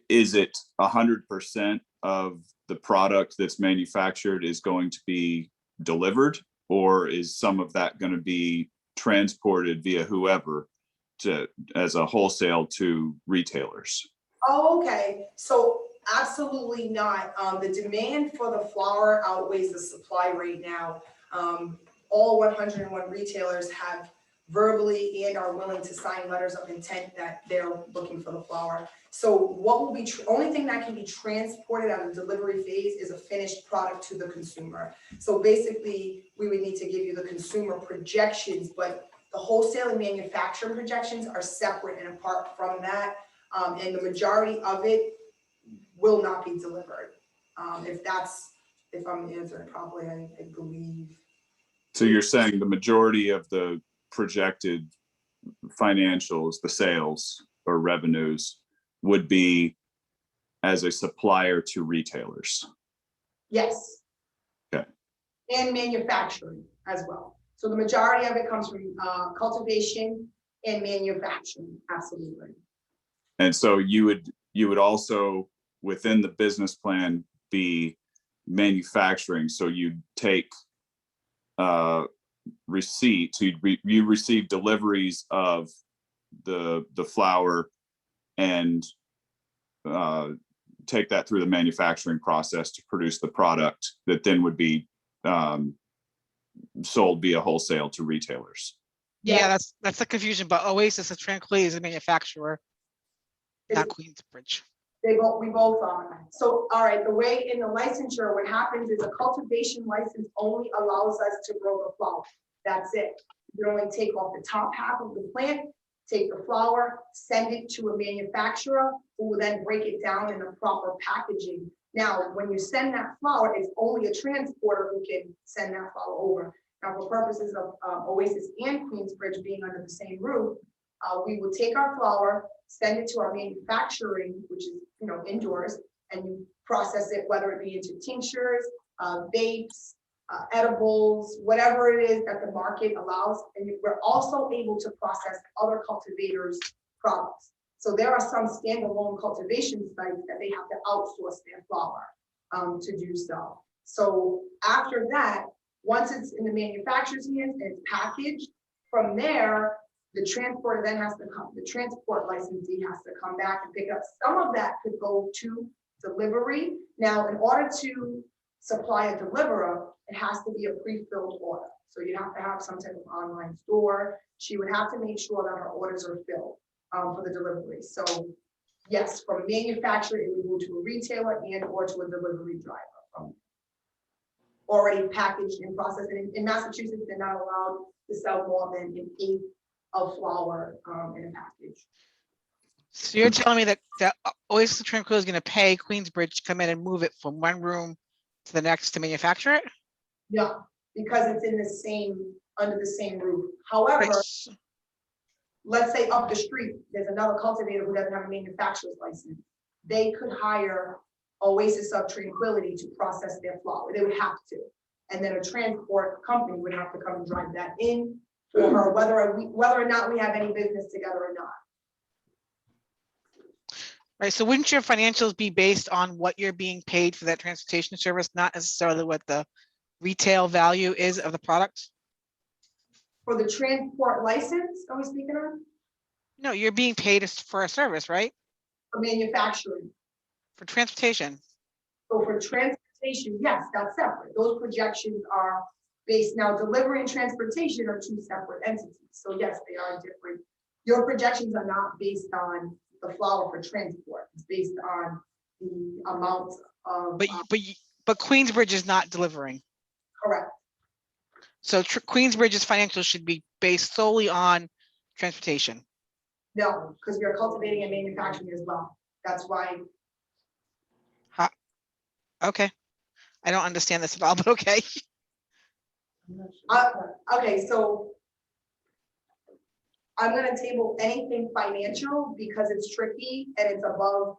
S7: Is it 100% of the product that's manufactured is going to be delivered, or is some of that going to be transported via whoever to as a wholesale to retailers?
S10: Oh, okay, so absolutely not. The demand for the flower outweighs the supply right now. All 101 retailers have verbally and are willing to sign letters of intent that they're looking for the flower. So what will be, only thing that can be transported out of delivery phase is a finished product to the consumer. So basically, we would need to give you the consumer projections, but the wholesale and manufacturing projections are separate and apart from that. And the majority of it will not be delivered. If I'm answering properly, I believe.
S7: So you're saying the majority of the projected financials, the sales or revenues, would be as a supplier to retailers?
S10: Yes.
S7: Okay.
S10: And manufacturing as well. So the majority of it comes from cultivation and manufacturing, absolutely.
S7: And so you would also, within the business plan, be manufacturing. So you'd take receipts, you receive deliveries of the flour and take that through the manufacturing process to produce the product that then would be sold via wholesale to retailers.
S8: Yeah, that's the confusion, but Oasis of Tranquility is a manufacturer, not Queensbridge.
S10: We both are. So, all right, the way in the licensure, what happens is a cultivation license only allows us to grow the flower. That's it. You can only take off the top half of the plant, take the flower, send it to a manufacturer who will then break it down in the proper packaging. Now, when you send that flower, it's only a transporter who can send that flower over. Now, for purposes of Oasis and Queensbridge being under the same roof, we will take our flower, send it to our manufacturing, which is, indoors, and you process it, whether it be into tinctures, vapes, edibles, whatever it is that the market allows. And we're also able to process other cultivators' products. So there are some standalone cultivation sites that they have to outsource their flower to do so. So after that, once it's in the manufacturer's hands and it's packaged, from there, the transporter then has to come, the transport licensee has to come back and pick it up. Some of that could go to delivery. Now, in order to supply a deliverer, it has to be a pre-filled order. So you have to have some type of online store. She would have to make sure that her orders are filled for the delivery. So yes, from a manufacturer, it would go to a retailer and or to a delivery driver. Already packaged and processed. And in Massachusetts, they're not allowed to sell more than an eighth of flour in a package.
S8: So you're telling me that Oasis of Tranquility is going to pay Queensbridge to come in and move it from one room to the next to manufacture it?
S10: Yeah, because it's in the same, under the same roof. However, let's say up the street, there's another cultivator who doesn't have a manufacturer's license. They could hire Oasis of Tranquility to process their flower. They would have to. And then a transport company would have to come and drive that in for her, whether or not we have any business together or not.
S8: Right, so wouldn't your financials be based on what you're being paid for that transportation service, not necessarily what the retail value is of the product?
S10: For the transport license, are we speaking of?
S8: No, you're being paid for a service, right?
S10: For manufacturing.
S8: For transportation.
S10: So for transportation, yes, that's separate. Those projections are based, now delivery and transportation are two separate entities. So yes, they are different. Your projections are not based on the flower for transport. It's based on the amount of.
S8: But Queensbridge is not delivering.
S10: Correct.
S8: So Queensbridge's financials should be based solely on transportation.
S10: No, because we are cultivating and manufacturing as well. That's why.
S8: Okay. I don't understand this at all, but okay.
S10: Okay, so I'm gonna table anything financial because it's tricky and it's above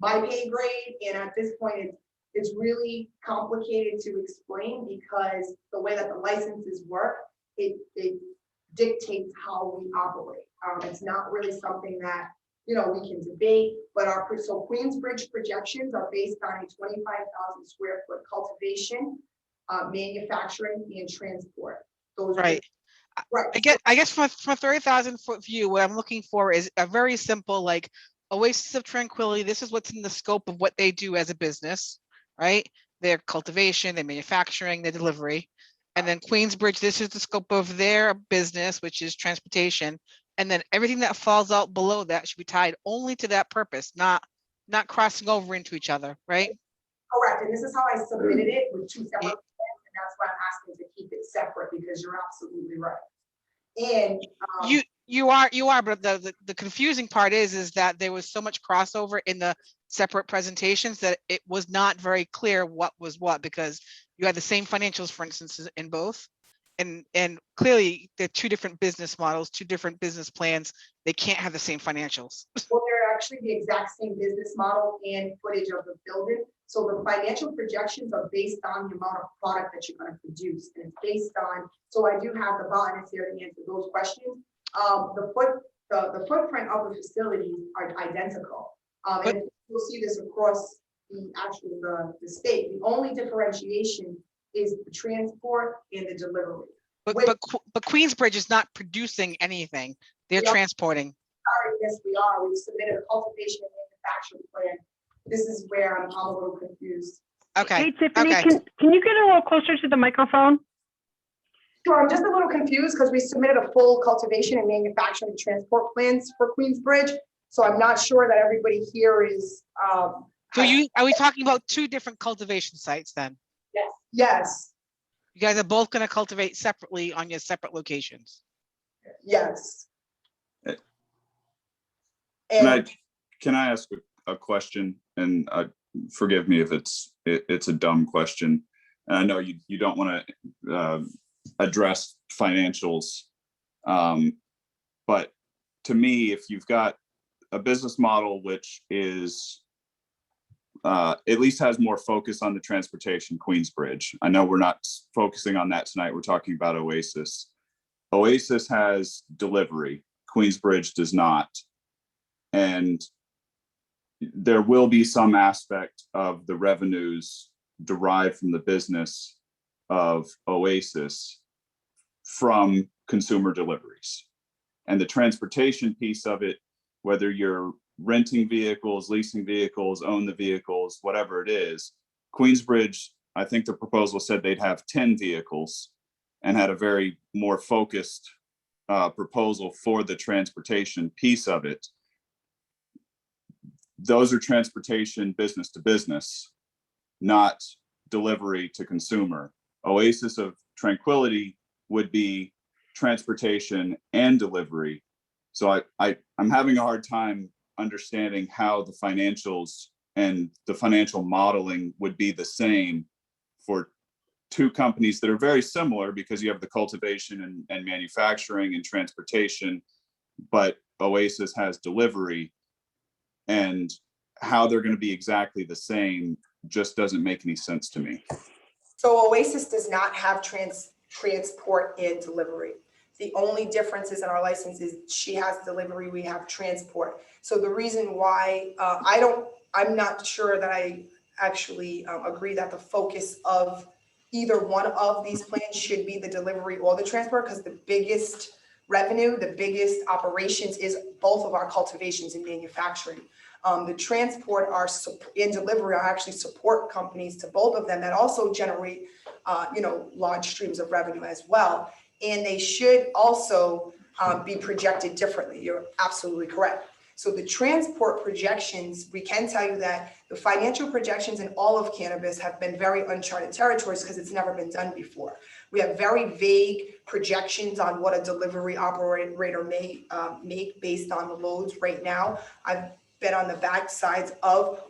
S10: my pay grade. And at this point, it's really complicated to explain because the way that the licenses work, it dictates how we operate. It's not really something that, we can debate, but so Queensbridge projections are based on a 25,000 square foot cultivation, manufacturing and transport. Those
S8: right.
S10: Right.
S8: I guess from a 30,000 foot view, what I'm looking for is a very simple, like Oasis of Tranquility. This is what's in the scope of what they do as a business, right? Their cultivation, their manufacturing, their delivery. And then Queensbridge, this is the scope of their business, which is transportation. And then everything that falls out below that should be tied only to that purpose, not crossing over into each other, right?
S10: Correct. And this is how I submitted it with two separate plans, and that's why I'm asking to keep it separate because you're absolutely right. And
S8: you are, but the confusing part is that there was so much crossover in the separate presentations that it was not very clear what was what, because you had the same financials, for instance, in both. And clearly they're two different business models, two different business plans. They can't have the same financials.
S10: Well, they're actually the exact same business model and footage of the building. So the financial projections are based on the amount of product that you're going to produce. And it's based on, so I do have the botanists here to answer those questions. The footprint of the facilities are identical. And you'll see this across the state. The only differentiation is the transport and the delivery.
S8: But Queensbridge is not producing anything. They're transporting.
S10: Sorry, yes, we are. We've submitted a cultivation and manufacturing plan. This is where I'm a little confused.
S8: Okay.
S1: Hey, Tiffany, can you get a little closer to the microphone?
S10: Sure, I'm just a little confused because we submitted a full cultivation and manufacturing transport plans for Queensbridge. So I'm not sure that everybody here is,
S8: So are we talking about two different cultivation sites then?
S10: yes,
S8: You guys are both going to cultivate separately on your separate locations.
S10: yes.
S7: Can
S10: And
S7: I ask a question? And forgive me if it's a dumb question. And I know you don't want to address financials, but to me, if you've got a business model which is at least has more focus on the transportation, Queensbridge. I know we're not focusing on that tonight. We're talking about Oasis. Oasis has delivery. Queensbridge does not. And there will be some aspect of the revenues derived from the business of Oasis from consumer deliveries. And the transportation piece of it, whether you're renting vehicles, leasing vehicles, own the vehicles, whatever it is, Queensbridge, I think the proposal said they'd have 10 vehicles and had a very more focused proposal for the transportation piece of it. Those are transportation business to business, not delivery to consumer. Oasis of Tranquility would be transportation and delivery. So I'm having a hard time understanding how the financials and the financial modeling would be the same for two companies that are very similar, because you have the cultivation and manufacturing and transportation, but Oasis has delivery, and how they're going to be exactly the same just doesn't make any sense to me.
S10: so Oasis does not have transport and delivery. The only difference is in our license is she has delivery, we have transport. So the reason why I'm not sure that I actually agree that the focus of either one of these plans should be the delivery or the transport, because the biggest revenue, the biggest operations is both of our cultivations and manufacturing. The transport and delivery are actually support companies to both of them that also generate, large streams of revenue as well. And they should also be projected differently. You're absolutely correct. So the transport projections, we can tell you that the financial projections in all of cannabis have been very uncharted territories because it's never been done before. We have very vague projections on what a delivery operator may make based on the loads right now. I've been on the back sides of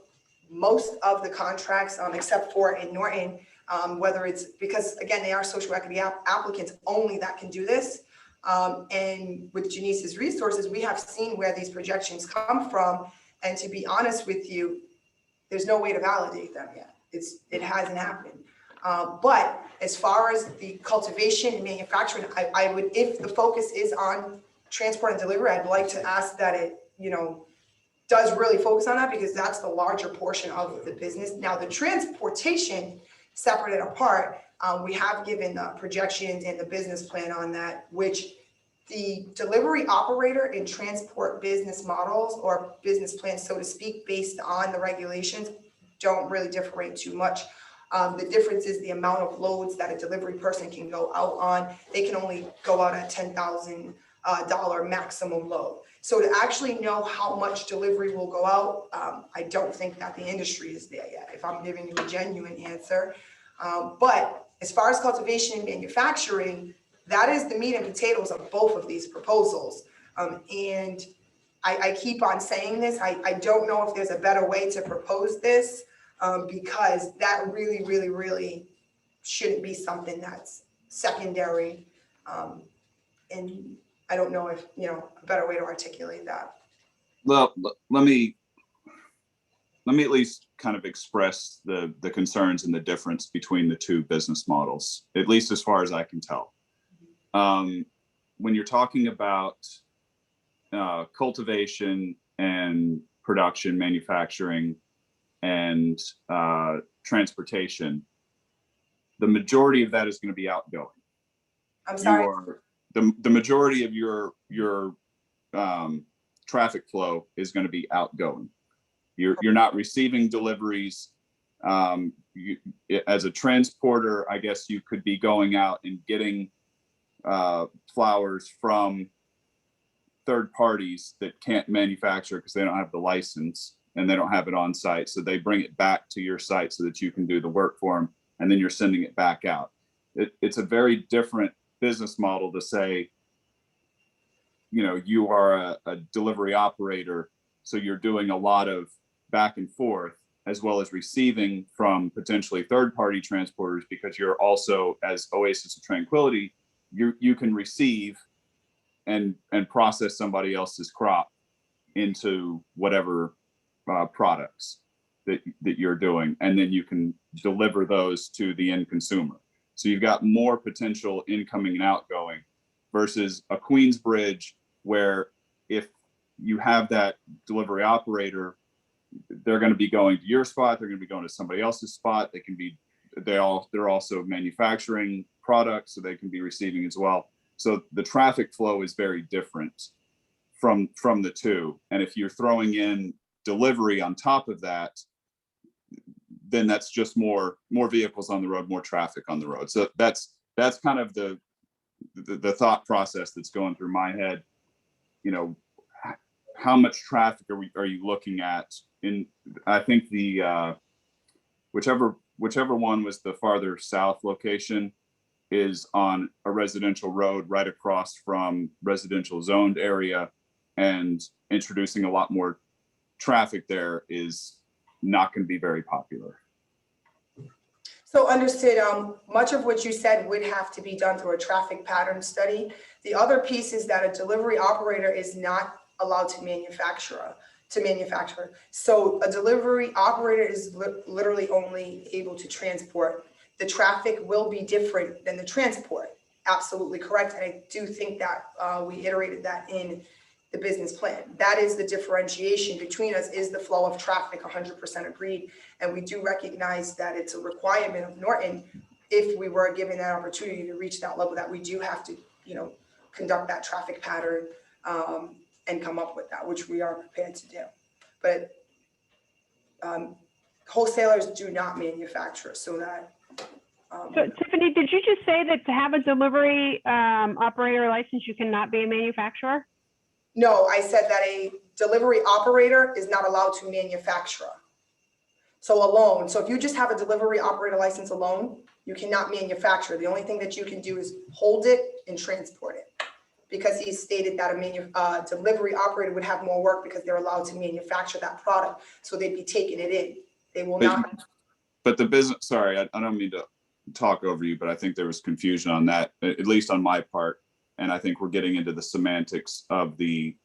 S10: most of the contracts, except for in Norton, whether it's because, again, they are social equity applicants only that can do this. And with Janice's resources, we have seen where these projections come from. And to be honest with you, there's no way to validate them yet. It hasn't happened. But as far as the cultivation and manufacturing, I would, if the focus is on transport and delivery, I'd like to ask that it, does really focus on that, because that's the larger portion of the business. Now, the transportation, separate and apart, we have given projections and the business plan on that, which the delivery operator and transport business models or business plans, so to speak, based on the regulations, don't really differentiate too much. The difference is the amount of loads that a delivery person can go out on. They can only go out at $10,000 maximum load. So to actually know how much delivery will go out, I don't think that the industry is there yet, if I'm giving you a genuine answer. But as far as cultivation and manufacturing, that is the meat and potatoes of both of these proposals. And I keep on saying this, I don't know if there's a better way to propose this, because that really, really, really shouldn't be something that's secondary. And I don't know if, a better way to articulate that.
S7: Well, let me at least kind of express the concerns and the difference between the two business models, at least as far as I can tell. When you're talking about cultivation and production, manufacturing, and transportation, the majority of that is going to be outgoing.
S10: I'm sorry.
S7: The majority of your traffic flow is going to be outgoing. You're not receiving deliveries. As a transporter, I guess you could be going out and getting flowers from third parties that can't manufacture because they don't have the license and they don't have it on site. So they bring it back to your site so that you can do the work for them, and then you're sending it back out. It's a very different business model to say, you know, you are a delivery operator, so you're doing a lot of back and forth as well as receiving from potentially third-party transporters, because you're also, as Oasis of Tranquility, you can receive and process somebody else's crop into whatever products that you're doing, and then you can deliver those to the end consumer. So you've got more potential incoming and outgoing versus a Queensbridge, where if you have that delivery operator, they're going to be going to your spot, they're going to be going to somebody else's spot. They can be, they're also manufacturing products, so they can be receiving as well. So the traffic flow is very different from the two. And if you're throwing in delivery on top of that, then that's just more vehicles on the road, more traffic on the road. So that's kind of the thought process that's going through my head. You know, how much traffic are you looking at? In, I think the whichever one was the farther south location is on a residential road right across from residential zoned area, and introducing a lot more traffic there is not going to be very popular.
S10: So understood. Much of what you said would have to be done through a traffic pattern study. The other piece is that a delivery operator is not allowed to manufacture. So a delivery operator is literally only able to transport. The traffic will be different than the transport. Absolutely correct. And I do think that we iterated that in the business plan. That is the differentiation between us, is the flow of traffic. 100% agreed. And we do recognize that it's a requirement of Norton, if we were given that opportunity to reach that level, that we do have to, you know, conduct that traffic pattern and come up with that, which we are prepared to do. But wholesalers do not manufacture, so that.
S1: So Tiffany, did you just say that to have a delivery operator license, you cannot be a manufacturer?
S10: No, I said that a delivery operator is not allowed to manufacture. So alone, so if you just have a delivery operator license alone, you cannot manufacture. The only thing that you can do is hold it and transport it. Because he stated that a delivery operator would have more work because they're allowed to manufacture that product. So they'd be taking it in. They will not.
S7: But the business, sorry, I don't mean to talk over you, but I think there was confusion on that, at least on my part. And I think we're getting into the semantics of the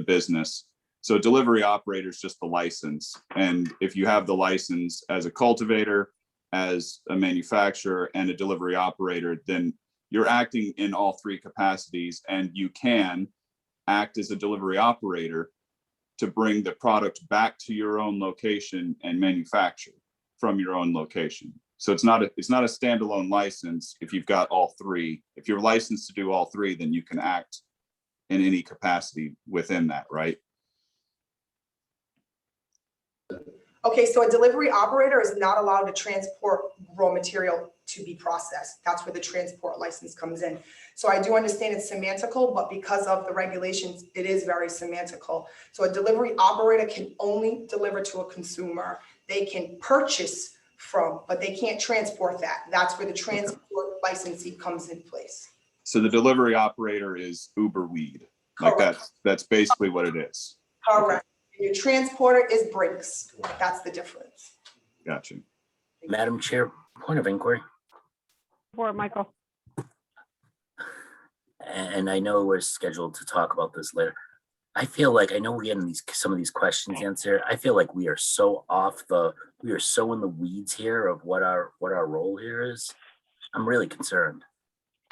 S7: business. So delivery operator is just the license. And if you have the license as a cultivator, as a manufacturer, and a delivery operator, then you're acting in all three capacities, and you can act as a delivery operator to bring the product back to your own location and manufacture from your own location. So it's not a standalone license if you've got all three. If you're licensed to do all three, then you can act in any capacity within that, right?
S10: Okay, so a delivery operator is not allowed to transport raw material to be processed. That's where the transport license comes in. So I do understand it's semantical, but because of the regulations, it is very semantical. So a delivery operator can only deliver to a consumer. They can purchase from, but they can't transport that. That's where the transport licensee comes in place.
S7: So the delivery operator is Uber weed. Like that's basically what it is.
S10: Correct. Your transporter is Brinks. That's the difference.
S7: Gotcha.
S5: Madam Chair, point of inquiry.
S1: For Michael.
S5: And I know we're scheduled to talk about this later. I feel like, I know we're getting some of these questions answered. I feel like we are so we are so in the weeds here of what our role here is. I'm really concerned.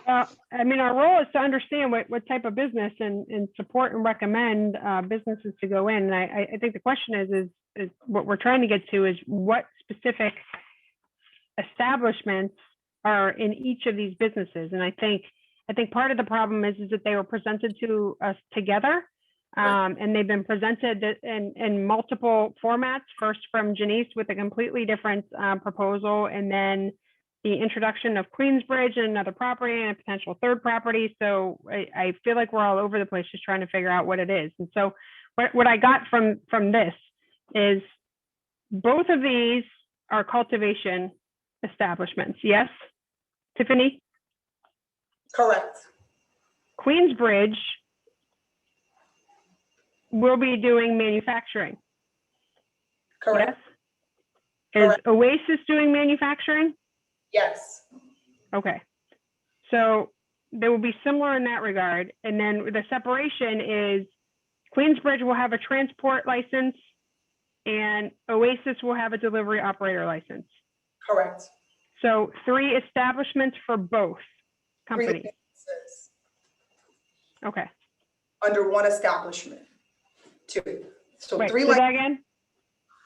S1: I mean, our role is to understand what type of business and support and recommend businesses to go in. And I think the question is what we're trying to get to is what specific establishments are in each of these businesses. And I think part of the problem is that they were presented to us together. And they've been presented in multiple formats, first from Janice with a completely different proposal, and then the introduction of Queensbridge and another property and a potential third property. So I feel like we're all over the place just trying to figure out what it is. And so what I got from this is both of these are cultivation establishments. Yes, Tiffany?
S10: Correct.
S1: Queensbridge will be doing manufacturing.
S10: Correct.
S1: Yes? Is
S10: Correct.
S1: Oasis doing manufacturing?
S10: Yes.
S1: Okay. So they will be similar in that regard. And then the separation is Queensbridge will have a transport license and Oasis will have a delivery operator license.
S10: Correct.
S1: So 3 establishments for both
S10: 3
S1: companies.
S10: licenses
S1: Okay.
S10: under one establishment. 2. So
S1: Wait,
S10: 3
S1: say that again?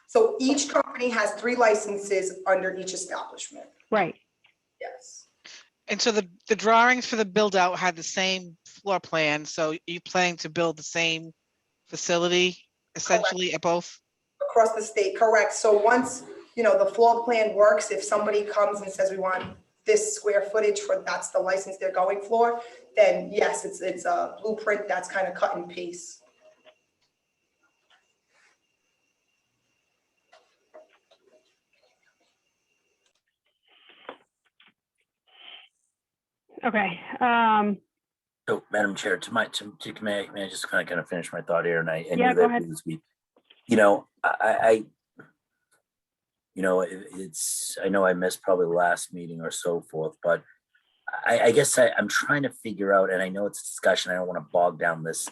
S10: So each company has 3 licenses under each establishment.
S1: Right.
S10: Yes.
S8: And so the drawings for the build out had the same floor plan. So you planning to build the same facility essentially at both?
S10: Across the state, correct. So once, the floor plan works, if somebody comes and says we want this square footage for, that's the license they're going for, then yes, it's a blueprint that's kind of cut and paste.
S1: Okay.
S5: So, Madam Chair, may I just kind of finish my thought here? And I
S1: Yeah,
S5: knew
S1: go
S5: that
S1: ahead.
S5: was I know I missed probably the last meeting or so forth, but I guess I'm trying to figure out, and I know it's a discussion, I don't want to bog down this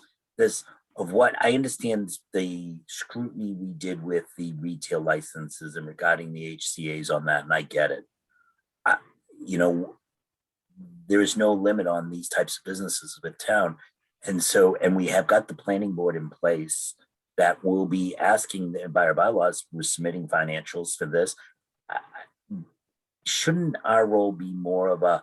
S5: of what I understand the scrutiny we did with the retail licenses and regarding the HCAs on that, and I get it. There is no limit on these types of businesses with town. And we have got the planning board in place that will be asking by our bylaws, we're submitting financials for this. Shouldn't our role be more of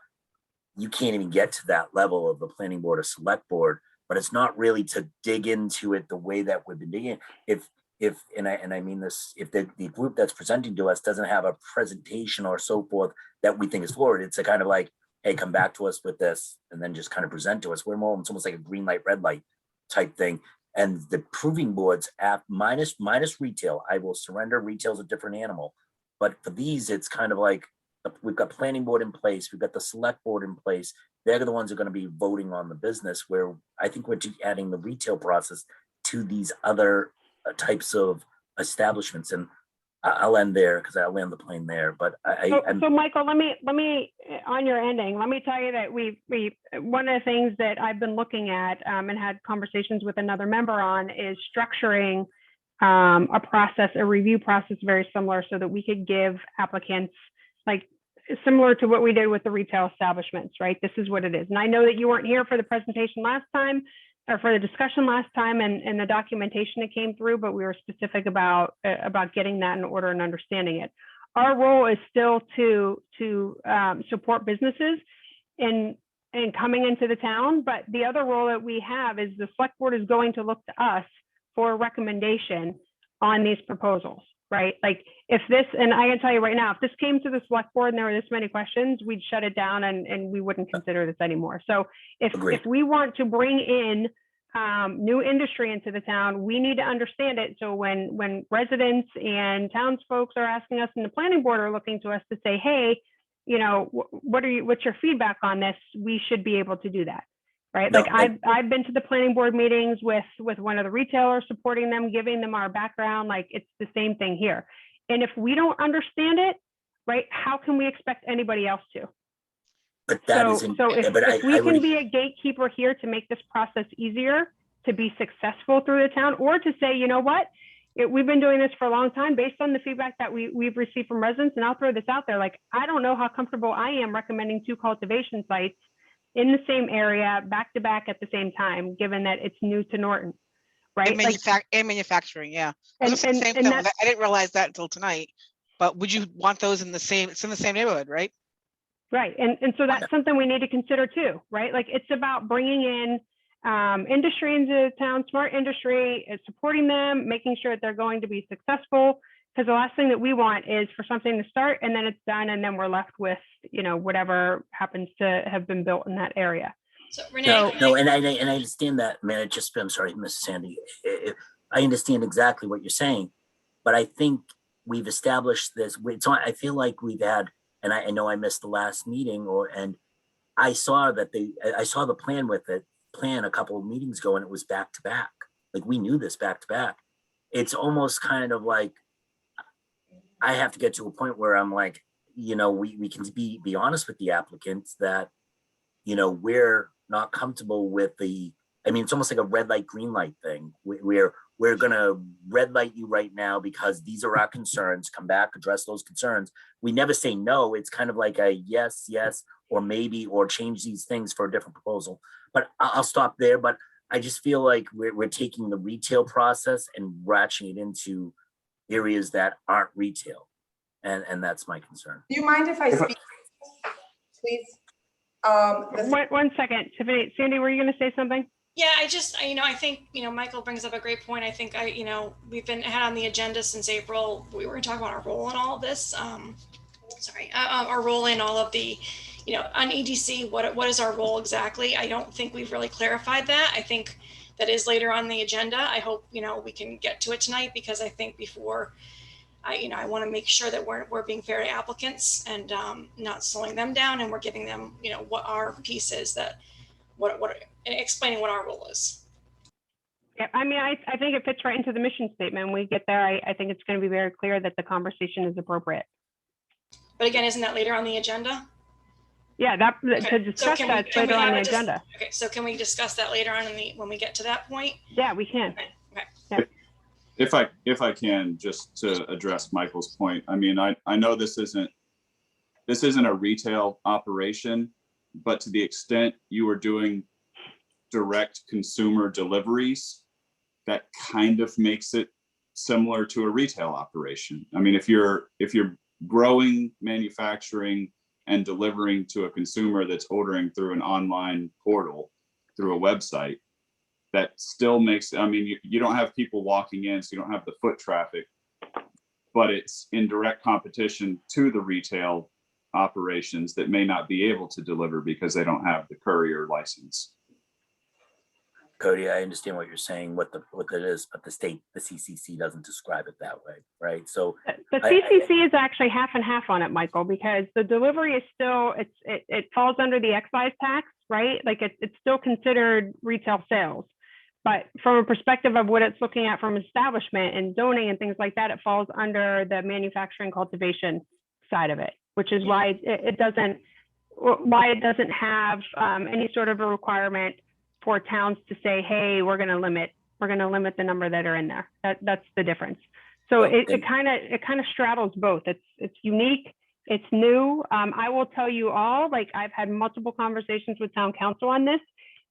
S5: you can't even get to that level of the planning board or select board, but it's not really to dig into it the way that we've been digging. If I mean this, if the group that's presenting to us doesn't have a presentation or so forth that we think is forward, it's a kind of like, hey, come back to us with this, and then just kind of present to us. We're more, it's almost like a green light, red light type thing. And the proving boards minus retail, I will surrender. Retail's a different animal. But for these, it's kind of like, we've got planning board in place. We've got the select board in place. They're the ones who are going to be voting on the business, where I think we're adding the retail process to these other types of establishments. And I'll end there because I'll land the plane there. But
S1: So Michael, let me on your ending, let me tell you that we one of the things that I've been looking at and had conversations with another member on is structuring a review process very similar, so that we could give applicants, like, similar to what we did with the retail establishments, right? This is what it is. And I know that you weren't here for the presentation last time, or for the discussion last time, and the documentation that came through, but we were specific about getting that in order and understanding it. Our role is still to support businesses in coming into the town, but the other role that we have is the select board is going to look to us for a recommendation on these proposals, right? Like, if this, and I can tell you right now, if this came to the select board and there were this many questions, we'd shut it down and we wouldn't consider this anymore. So if we want to bring in new industry into the town, we need to understand it. So when residents and townsfolk are asking us, and the planning board are looking to us to say, hey, what's your feedback on this? We should be able to do that, right?
S5: No,
S1: like I've been to the planning board meetings with one of the retailers, supporting them, giving them our background. Like, it's the same thing here. And if we don't understand it, right, how can we expect anybody else to?
S5: But that
S1: if we can be a gatekeeper here to make this process easier, to be successful through the town, or to say, you know what, we've been doing this for a long time based on the feedback that we've received from residents. And I'll throw this out there. Like, I don't know how comfortable I am recommending 2 cultivation sites in the same area, back to back at the same time, given that it's new to Norton, right?
S8: And manufacturing, yeah.
S1: And
S8: Same thing.
S1: that's,
S8: I didn't realize that until tonight. But would you want those in the same? It's in the same neighborhood, right?
S1: right. And so that's something we need to consider too, right? Like, it's about bringing in industry into town, smart industry, supporting them, making sure that they're going to be successful, Because the last thing that we want is for something to start and then it's done and then we're left with, whatever happens to have been built in that area.
S9: So Renee,
S1: So-
S9: can
S5: No,
S9: I-
S5: and I understand that, man. I'm sorry, Mrs. Sandy. I understand exactly what you're saying, but I think we've established this. I feel like we've had, and I know I missed the last meeting, and I saw the plan a couple of meetings ago, and it was back to back. Like we knew this back to back. It's almost kind of like I have to get to a point where I'm like, we can be honest with the applicants that, we're not comfortable with it's almost like a red light, green light thing. We're gonna red light you right now because these are our concerns. Come back, address those concerns. We never say no. It's kind of like a yes, or maybe, or change these things for a different proposal. But I'll stop there. But I just feel like we're taking the retail process and ratcheting it into areas that aren't retail. And that's my concern.
S10: Do you mind if I speak, please?
S1: One second, Tiffany. Sandy, were you going to say something?
S9: Yeah, I think, Michael brings up a great point. I think we've had on the agenda since April. We were talking about our role in all of this. Our role in all of the, on EDC, what is our role exactly? I don't think we've really clarified that. I think that is later on the agenda. I hope, we can get to it tonight because I think before I want to make sure that we're being fair to applicants and not slowing them down, and we're giving them, what our piece is, that and explaining what our role is.
S1: Yeah, I think it fits right into the mission statement. When we get there, I think it's going to be very clear that the conversation is appropriate.
S9: But again, isn't that later on the agenda?
S1: Yeah, to discuss that's later on the agenda.
S9: Okay, so can we discuss that later on when we get to that point?
S1: Yeah, we can.
S9: Okay.
S7: If I can, just to address Michael's point, I know this isn't a retail operation, but to the extent you are doing direct consumer deliveries, that kind of makes it similar to a retail operation. If you're growing, manufacturing, and delivering to a consumer that's ordering through an online portal, through a website, that still makes, you don't have people walking in, so you don't have the foot traffic, but it's in direct competition to the retail operations that may not be able to deliver because they don't have the courier license.
S5: Cody, I understand what you're saying, what it is, but the CCC doesn't describe it that way, right? So
S1: the CCC is actually half and half on it, Michael, because the delivery is still, it falls under the excise tax, right? Like it's still considered retail sales. But from a perspective of what it's looking at from establishment and zoning and things like that, it falls under the manufacturing cultivation side of it, which is why it doesn't have any sort of a requirement for towns to say, hey, we're going to limit the number that are in there. That's the difference. So
S5: Well,
S1: it kind of straddles both. It's unique. It's new. I will tell you all, like I've had multiple conversations with town council on this,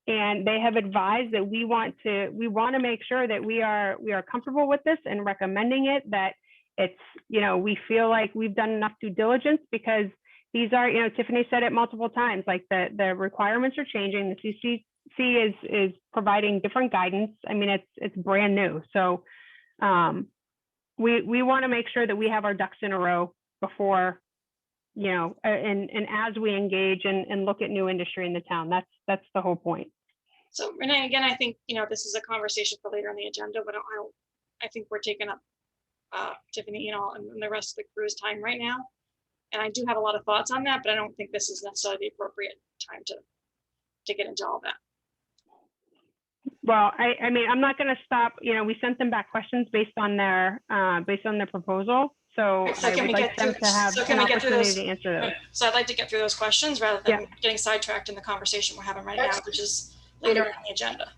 S1: and they have advised that we want to make sure that we are comfortable with this and recommending it, that it's, we feel like we've done enough due diligence, because these are, Tiffany said it multiple times, like the requirements are changing. The CCC is providing different guidance. It's brand new. So we want to make sure that we have our ducks in a row before, and as we engage and look at new industry in the town. That's the whole point.
S9: So Renee, again, I think, this is a conversation for later on the agenda, but I think we're taking up Tiffany, and the rest of the crew's time right now. And I do have a lot of thoughts on that, but I don't think this is necessarily the appropriate time to get into all that.
S1: Well, I'm not going to stop. We sent them back questions based on their proposal. So I would like them to have an opportunity to answer those.
S9: So I'd like to get through those questions rather than getting sidetracked in the conversation we're having right now, which is later on the agenda.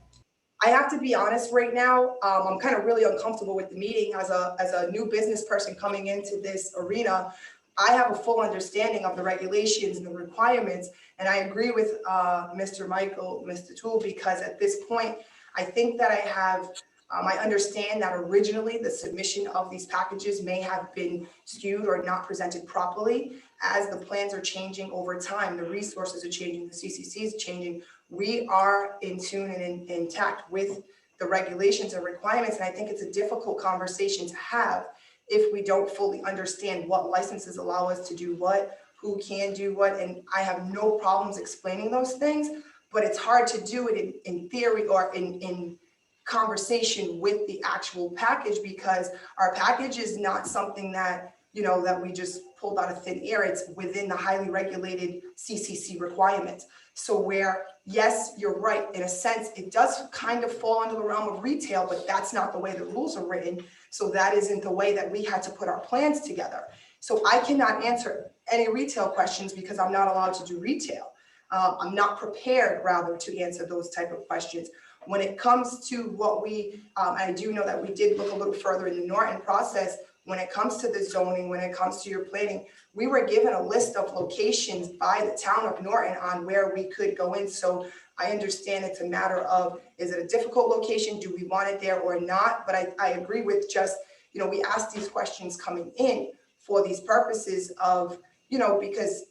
S10: I have to be honest right now, I'm kind of really uncomfortable with the meeting as a new business person coming into this arena. I have a full understanding of the regulations and the requirements, and I agree with Mr. Toole, because at this point, I think that I understand that originally the submission of these packages may have been skewed or not presented properly. As the plans are changing over time, the resources are changing, the CCC is changing. We are in tune and intact with the regulations and requirements, and I think it's a difficult conversation to have if we don't fully understand what licenses allow us to do what, who can do what, and I have no problems explaining those things, but it's hard to do it in theory or in conversation with the actual package, because our package is not something that, you know, that we just pulled out of thin air. It's within the highly regulated CCC requirements. So where, yes, you're right, in a sense, it does kind of fall under the realm of retail, but that's not the way the rules are written. So that isn't the way that we had to put our plans together. So I cannot answer any retail questions because I'm not allowed to do retail. I'm not prepared, rather, to answer those type of questions. When it comes to what we, I do know that we did look a little further in the Norton process. When it comes to the zoning, when it comes to your planning, we were given a list of locations by the town of Norton on where we could go in. So I understand it's a matter of, is it a difficult location? Do we want it there or not? But I agree with just, you know, we asked these questions coming in for these purposes of, you know, because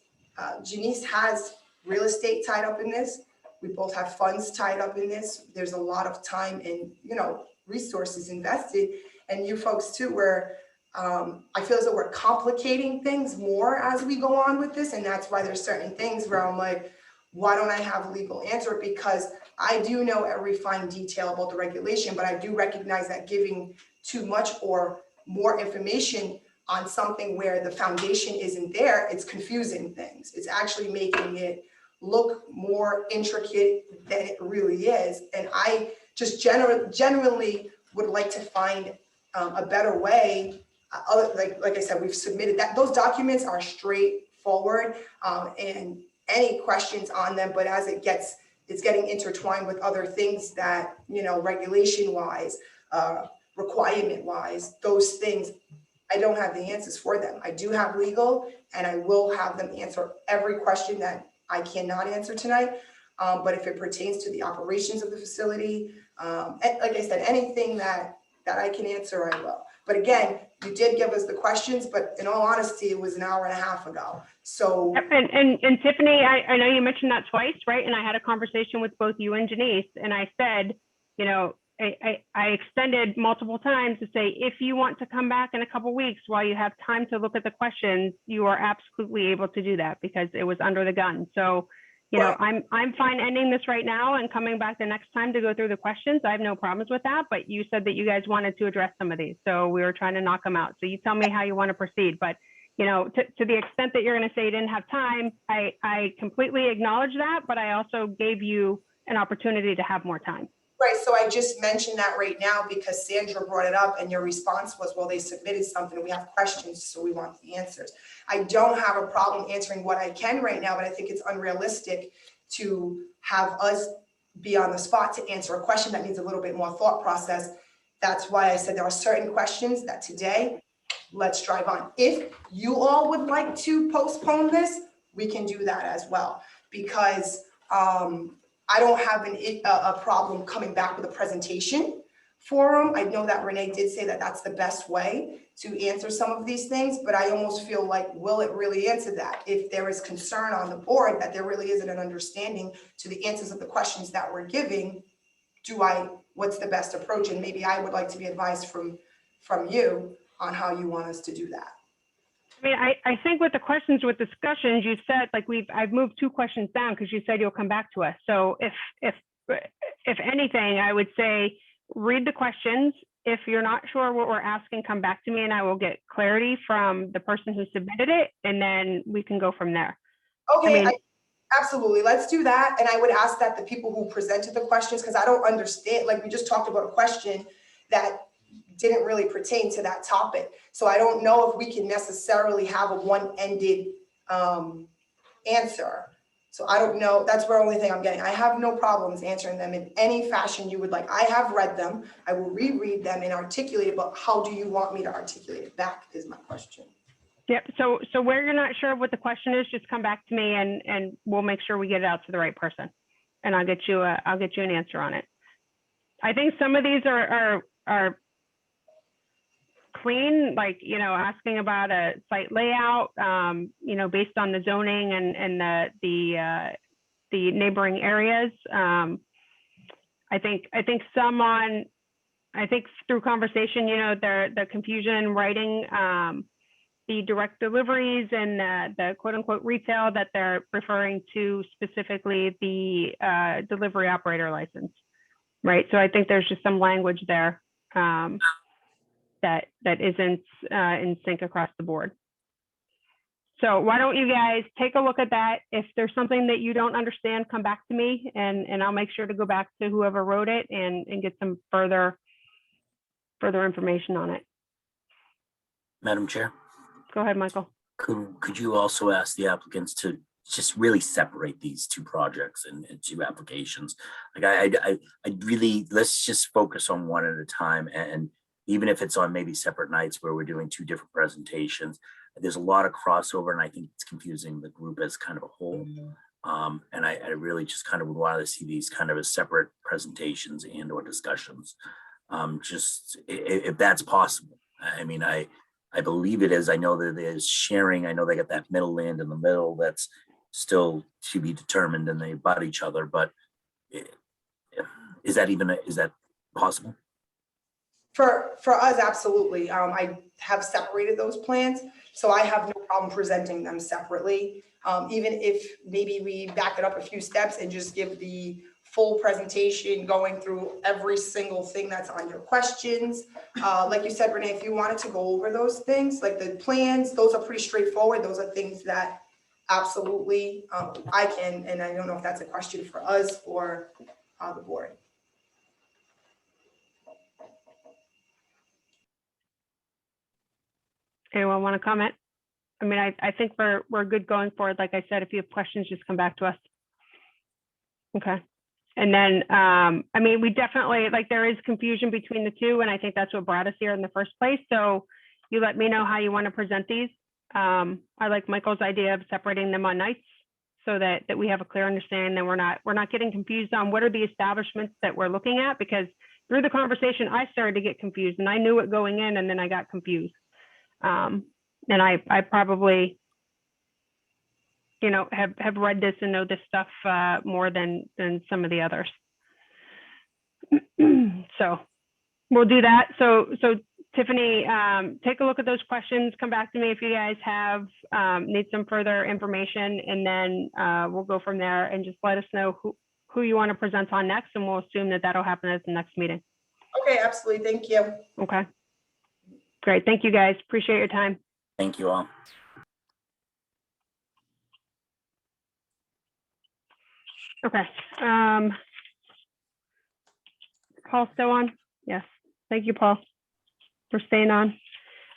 S10: Janice has real estate tied up in this. We both have funds tied up in this. There's a lot of time and, you know, resources invested. And you folks too, where I feel as though we're complicating things more as we go on with this. And that's why there's certain things where I'm like, why don't I have a legal answer? Because I do know every fine detail about the regulation, but I do recognize that giving too much or more information on something where the foundation isn't there, it's confusing things. It's actually making it look more intricate than it really is. And I just genuinely would like to find a better way. Like I said, we've submitted that. Those documents are straightforward and any questions on them, but as it's getting intertwined with other things that, you know, regulation wise, requirement wise, those things, I don't have the answers for them. I do have legal, and I will have them answer every question that I cannot answer tonight. But if it pertains to the operations of the facility, like I said, anything that I can answer, I will. But again, you did give us the questions, but in all honesty, it was an hour and a half ago. So.
S1: And Tiffany, I know you mentioned that twice, right? And I had a conversation with both you and Janice, and I said, you know, I extended multiple times to say, if you want to come back in a couple of weeks while you have time to look at the questions, you are absolutely able to do that, because it was under the gun. So, you know, I'm fine ending this right now and coming back the next time to go through the questions. I have no problems with that, but you said that you guys wanted to address some of these. So we were trying to knock them out. So you tell me how you want to proceed. But, you know, to the extent that you're going to say you didn't have time, I completely acknowledge that, but I also gave you an opportunity to have more time.
S10: Right, so I just mentioned that right now because Sandra brought it up and your response was, well, they submitted something, we have questions, so we want the answers. I don't have a problem answering what I can right now, but I think it's unrealistic to have us be on the spot to answer a question that needs a little bit more thought process. That's why I said there are certain questions that today, let's drive on. If you all would like to postpone this, we can do that as well, because I don't have a problem coming back with a presentation for them. I know that Renee did say that that's the best way to answer some of these things, but I almost feel like, will it really answer that? If there is concern on the board that there really isn't an understanding to the answers of the questions that we're giving, what's the best approach? And maybe I would like to be advised from you on how you want us to do that.
S1: I mean, I think with the questions with discussions, you said, like, I've moved 2 questions down because you said you'll come back to us. So if anything, I would say, read the questions. If you're not sure what we're asking, come back to me and I will get clarity from the person who submitted it, and then we can go from there.
S10: Okay, absolutely. Let's do that. And I would ask that the people who presented the questions, because I don't understand, like we just talked about a question that didn't really pertain to that topic. So I don't know if we can necessarily have a one-ended answer. So I don't know. That's the only thing I'm getting. I have no problems answering them in any fashion you would like. I have read them. I will reread them and articulate it, but how do you want me to articulate it back is my question.
S1: Yep. So where you're not sure what the question is, just come back to me and we'll make sure we get it out to the right person, and I'll get you an answer on it. I think some of these are clean, like, you know, asking about a site layout, you know, based on the zoning and the neighboring areas. I think some on I think through conversation, the confusion in writing, the direct deliveries and the quote unquote retail, that they're referring to specifically the delivery operator license, right? So I think there's just some language there that isn't in sync across the board. So why don't you guys take a look at that? If there's something that you don't understand, come back to me and I'll make sure to go back to whoever wrote it and get some further information on it.
S5: Madam Chair,
S1: Go ahead, Michael.
S5: could you also ask the applicants to just really separate these two projects and two applications? Like I really, let's just focus on one at a time. And even if it's on maybe separate nights where we're doing two different presentations, there's a lot of crossover and I think it's confusing the group as kind of a whole. And I really just kind of would want to see these kind of as separate presentations and or discussions. Just if that's possible. I mean, I believe it is. I know that there's sharing. I know they got that middle land in the middle that's still to be determined and they butt each other, but is that possible?
S10: For us, absolutely. I have separated those plans, so I have no problem presenting them separately. Even if maybe we back it up a few steps and just give the full presentation going through every single thing that's on your questions. Like you said, Renee, if you wanted to go over those things, like the plans, those are pretty straightforward. Those are things that absolutely I can, and I don't know if that's a question for us or the board.
S1: Anyone want to comment? I mean, I think we're good going forward. Like I said, if you have questions, just come back to us. Okay. And then, I mean, we definitely, like, there is confusion between the two, and I think that's what brought us here in the first place. So you let me know how you want to present these. I like Michael's idea of separating them on nights so that we have a clear understanding that we're not getting confused on what are the establishments that we're looking at, because through the conversation, I started to get confused and I knew it going in and then I got confused. And I probably, have read this and know this stuff more than some of the others. So we'll do that. So Tiffany, take a look at those questions. Come back to me if you guys have need some further information, and then we'll go from there. And just let us know who you want to present on next, and we'll assume that that'll happen at the next meeting.
S10: Okay, absolutely. Thank you.
S1: Okay. Great. Thank you, guys. Appreciate your time.
S5: Thank you all.
S1: Okay. Paul still on? Yes. Thank you, Paul, for staying on.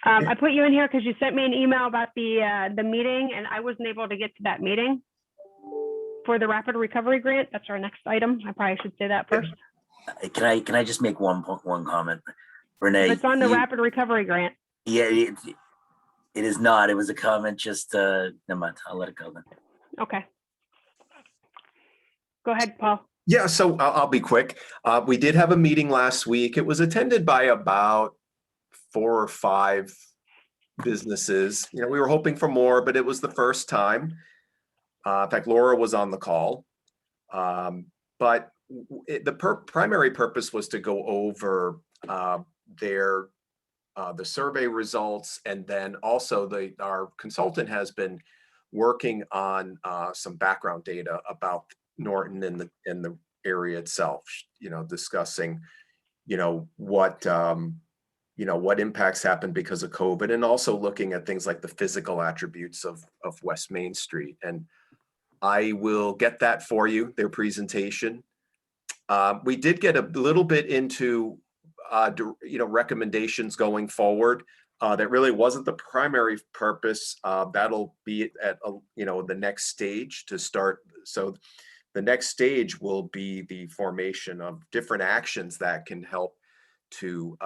S1: I put you in here because you sent me an email about the meeting, and I wasn't able to get to that meeting for the Rapid Recovery Grant. That's our next item. I probably should say that first.
S5: Can I just make one comment, Renee?
S1: It's on the Rapid Recovery Grant.
S5: Yeah, it is not. It was a comment. Just never mind. I'll let it go then.
S1: Okay. Go ahead, Paul.
S11: Yeah, so I'll be quick. We did have a meeting last week. It was attended by about 4 or 5 businesses. We were hoping for more, but it was the first time. In fact, Laura was on the call. But the primary purpose was to go over the survey results, and then also our consultant has been working on some background data about Norton and the area itself, discussing, what impacts happened because of COVID, and also looking at things like the physical attributes of West Main Street. And I will get that for you, their presentation. We did get a little bit into, recommendations going forward. That really wasn't the primary purpose. That'll be at, the next stage to start. So the next stage will be the formation of different actions that can help to,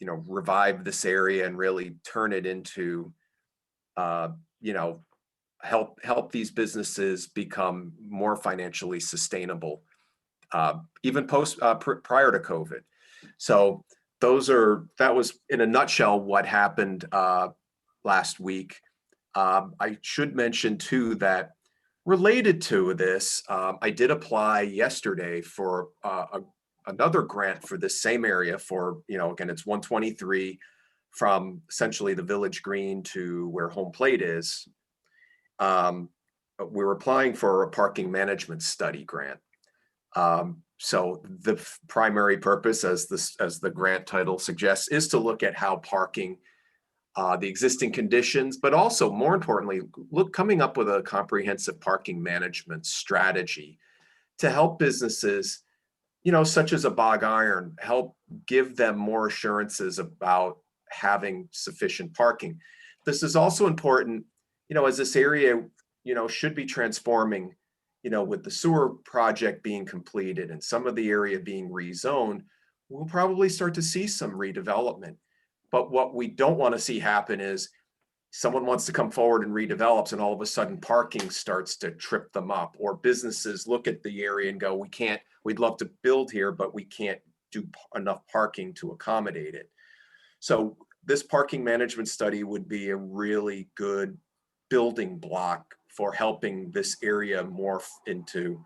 S11: revive this area and really turn it into, help these businesses become more financially sustainable, even prior to COVID. So that was in a nutshell what happened last week. I should mention too that related to this, I did apply yesterday for another grant for this same area for, again, it's 123 from essentially the Village Green to where Home Plate is. We're applying for a parking management study grant. So the primary purpose, as the grant title suggests, is to look at how parking, the existing conditions, but also more importantly, coming up with a comprehensive parking management strategy to help businesses, such as a Bog Iron, help give them more assurances about having sufficient parking. This is also important, as this area, should be transforming, with the sewer project being completed and some of the area being rezoned, we'll probably start to see some redevelopment. But what we don't want to see happen is someone wants to come forward and redevelops, and all of a sudden parking starts to trip them up, or businesses look at the area and go, we'd love to build here, but we can't do enough parking to accommodate it. So this parking management study would be a really good building block for helping this area morph into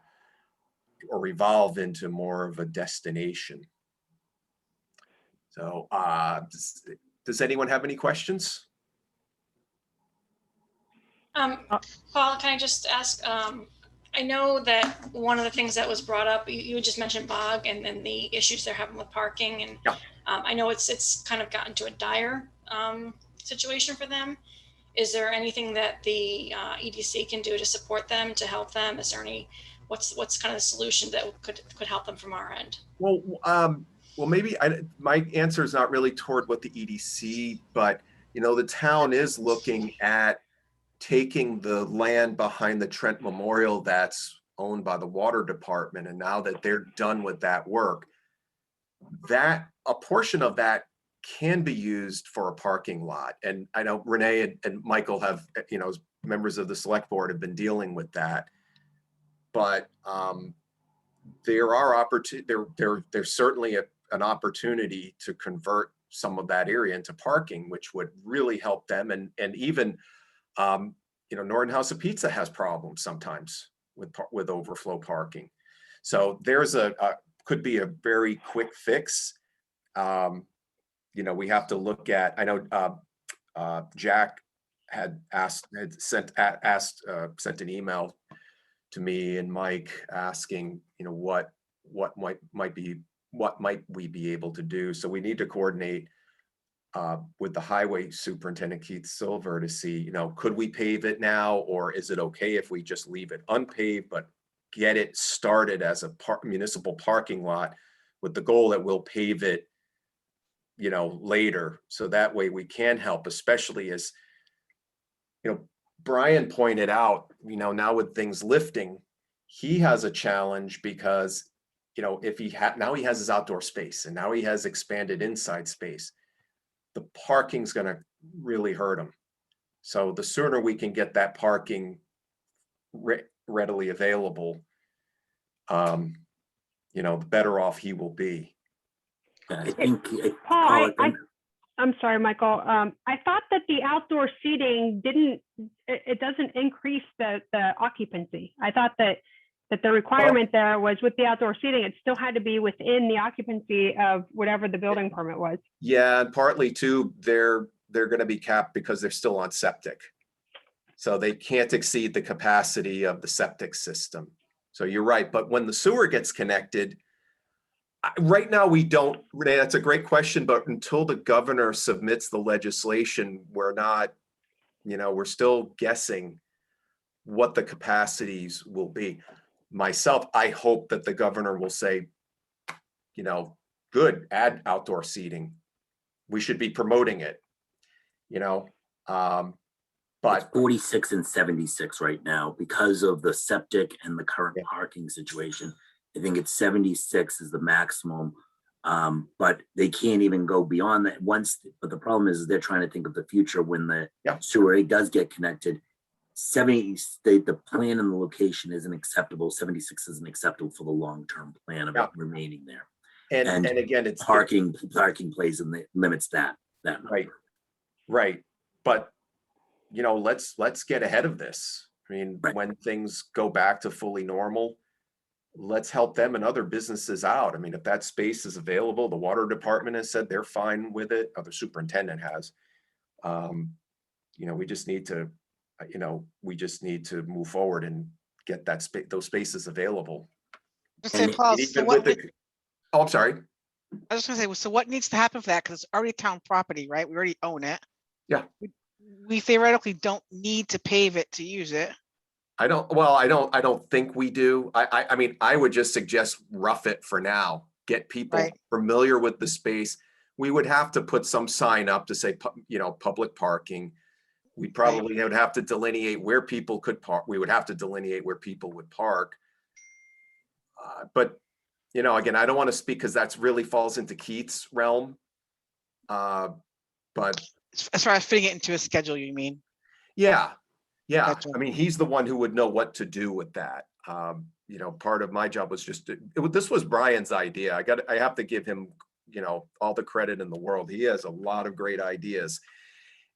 S11: or evolve into more of a destination. So does anyone have any questions?
S9: Paul, can I just ask, I know that one of the things that was brought up, you just mentioned Bog and then the issues they're having with parking. And
S11: yeah.
S9: I know it's kind of gotten to a dire situation for them. Is there anything that the EDC can do to support them, to help them? Is there what's kind of the solution that could help them from our end?
S11: Well, maybe my answer is not really toward what the EDC, but the town is looking at taking the land behind the Trent Memorial that's owned by the water department. And now that they're done with that work, that a portion of that can be used for a parking lot. And I know Renee and Michael have, as members of the select board, have been dealing with that. But there are there's certainly an opportunity to convert some of that area into parking, which would really help them. And even Norton House of Pizza has problems sometimes with overflow parking. So there's could be a very quick fix. We have to look at, I know Jack had sent an email to me and Mike asking, what might we be able to do? So we need to coordinate with the highway superintendent, Keith Silver, to see, could we pave it now, or is it okay if we just leave it unpaved, but get it started as a municipal parking lot with the goal that we'll pave it, later. So that way we can help, especially as, Brian pointed out, now with things lifting, he has a challenge because, if now he has his outdoor space and now he has expanded inside space, the parking's going to really hurt him. So the sooner we can get that parking readily available, the better off he will be.
S5: I think,
S1: Paul, I'm sorry, Michael. I thought that the outdoor seating it doesn't increase the occupancy. I thought that the requirement there was with the outdoor seating, it still had to be within the occupancy of whatever the building permit was.
S11: Yeah, and partly too, they're going to be capped because they're still on septic. So they can't exceed the capacity of the septic system. So you're right. But when the sewer gets connected, right now we don't, Renee, that's a great question, but until the governor submits the legislation, we're not, we're still guessing what the capacities will be. Myself, I hope that the governor will say, good, add outdoor seating. We should be promoting it, but
S5: it's 46 and 76 right now because of the septic and the current parking situation. I think it's 76 is the maximum, but they can't even go beyond that but the problem is they're trying to think of the future when the sewer does get connected. The plan and the location isn't acceptable. 76 isn't acceptable for the long-term plan of it remaining there.
S11: And again, it's
S5: parking plays and limits that.
S11: Right. But, let's get ahead of this. I mean, when things go back to fully normal, let's help them and other businesses out. I mean, if that space is available, the water department has said they're fine with it, or the superintendent has. You know, we just need to, move forward and get that those spaces available.
S8: Just say,
S5: And
S8: Paul,
S11: And
S8: so
S11: even
S8: what,
S11: with the, oh, I'm sorry.
S8: I was just gonna say, so what needs to happen for that? Because it's already town property, right? We already own it.
S11: Yeah.
S8: We theoretically don't need to pave it to use it.
S11: I don't think we do. I mean, I would just suggest rough it for now. Get people
S8: Right.
S11: familiar with the space. We would have to put some sign up to say, public parking. We probably would have to delineate where people could park. We would have to delineate where people would park. But, again, I don't want to speak because that's really falls into Keith's realm. But
S8: As far as fitting it into a schedule, you mean?
S11: yeah.
S8: Gotcha.
S11: I mean, he's the one who would know what to do with that. Part of my job was just this was Brian's idea. I have to give him, all the credit in the world. He has a lot of great ideas,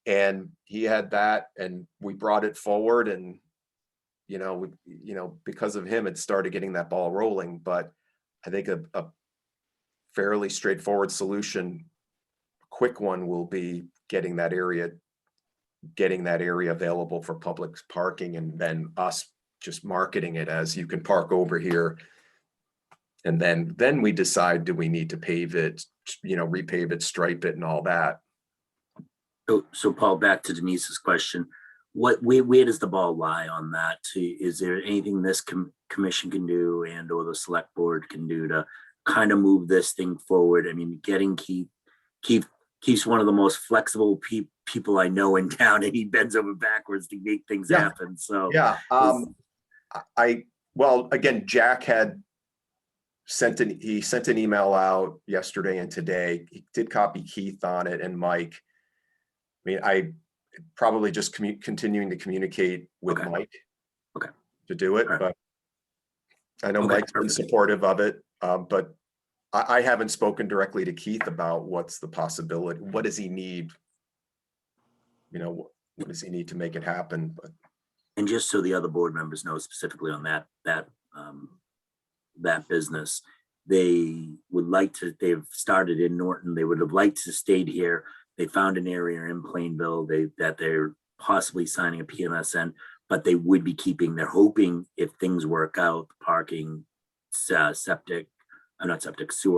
S11: and he had that, and we brought it forward, and because of him, it started getting that ball rolling. But I think a fairly straightforward solution, a quick one, will be getting that area available for public parking, and then us just marketing it as you can park over here. And then we decide, do we need to pave it, repave it, stripe it, and all that.
S5: So Paul, back to Denise's question, where does the ball lie on that? Is there anything this commission can do and or the select board can do to kind of move this thing forward? I mean, getting Keith's one of the most flexible people I know in town, and he bends over backwards to make things happen. So
S11: yeah, again, Jack had sent an email out yesterday and today. He did copy Keith on it and Mike. I mean, I probably just continuing to communicate with Mike to do it, but I know Mike's been supportive of it. But I haven't spoken directly to Keith about what's the possibility. What does he need? What does he need to make it happen? But
S5: and just so the other board members know specifically on that business, they would like to. They've started in Norton. They would have liked to stayed here. They found an area in Plainville that they're possibly signing a PMSN, but they would be keeping. They're hoping if things work out, parking, sewer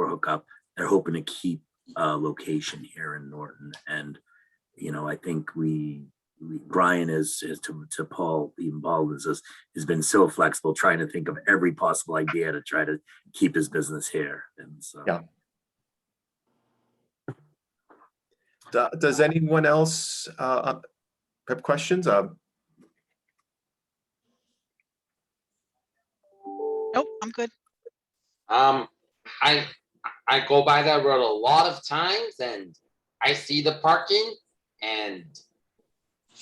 S5: hookup, they're hoping to keep a location here in Norton. And, I think Brian is to Paul, even Baldwin, has been so flexible, trying to think of every possible idea to try to keep his business here. And so,
S11: yeah. Does anyone else have questions?
S8: Nope, I'm good.
S12: I go by that road a lot of times, and I see the parking and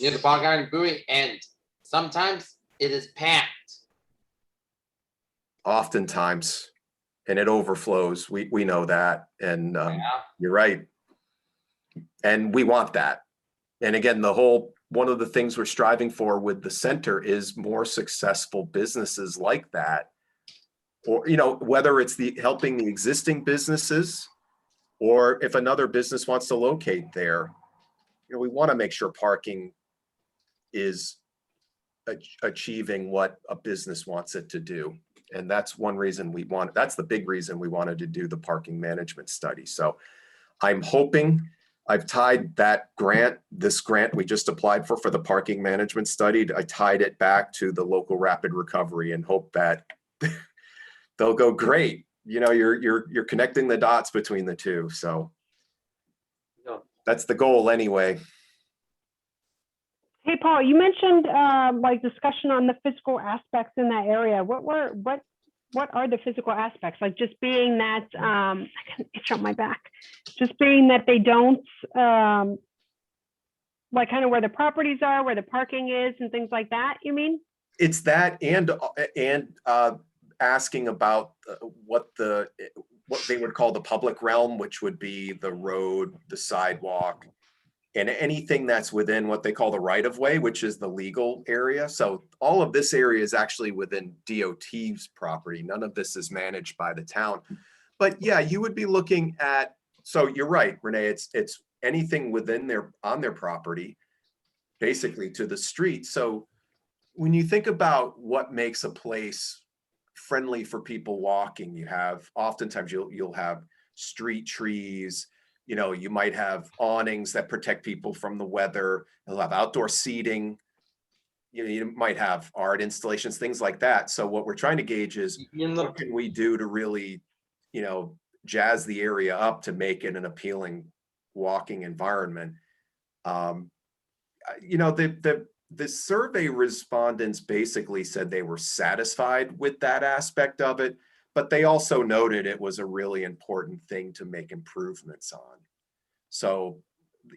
S12: near the Bar Garden Brewery, and sometimes it is packed.
S11: Oftentimes, and it overflows. We know that, and you're right. And we want that. And again, one of the things we're striving for with the center is more successful businesses like that. Or, whether it's helping the existing businesses, or if another business wants to locate there, we want to make sure parking is achieving what a business wants it to do. And that's one reason that's the big reason we wanted to do the parking management study. So I'm hoping I've tied this grant we just applied for the parking management study. I tied it back to the local rapid recovery and hope that they'll go, great. You're connecting the dots between the two. So that's the goal anyway.
S1: Hey, Paul, you mentioned discussion on the physical aspects in that area. What are the physical aspects? Like just being that, I can itch on my back, just being that they don't, kind of where the properties are, where the parking is and things like that, you mean?
S11: It's that and asking about what they would call the public realm, which would be the road, the sidewalk, and anything that's within what they call the right of way, which is the legal area. So all of this area is actually within DOT's property. None of this is managed by the town. But yeah, you would be looking at, so you're right, Renee, it's anything within on their property, basically to the street. So when you think about what makes a place friendly for people walking, you have, oftentimes you'll have street trees, you know, you might have awnings that protect people from the weather. You'll have outdoor seating. You know, you might have art installations, things like that. So what we're trying to gauge is what can we do to really, you know, jazz the area up to make it an appealing walking environment. You know, the survey respondents basically said they were satisfied with that aspect of it, but they also noted it was a really important thing to make improvements on. So,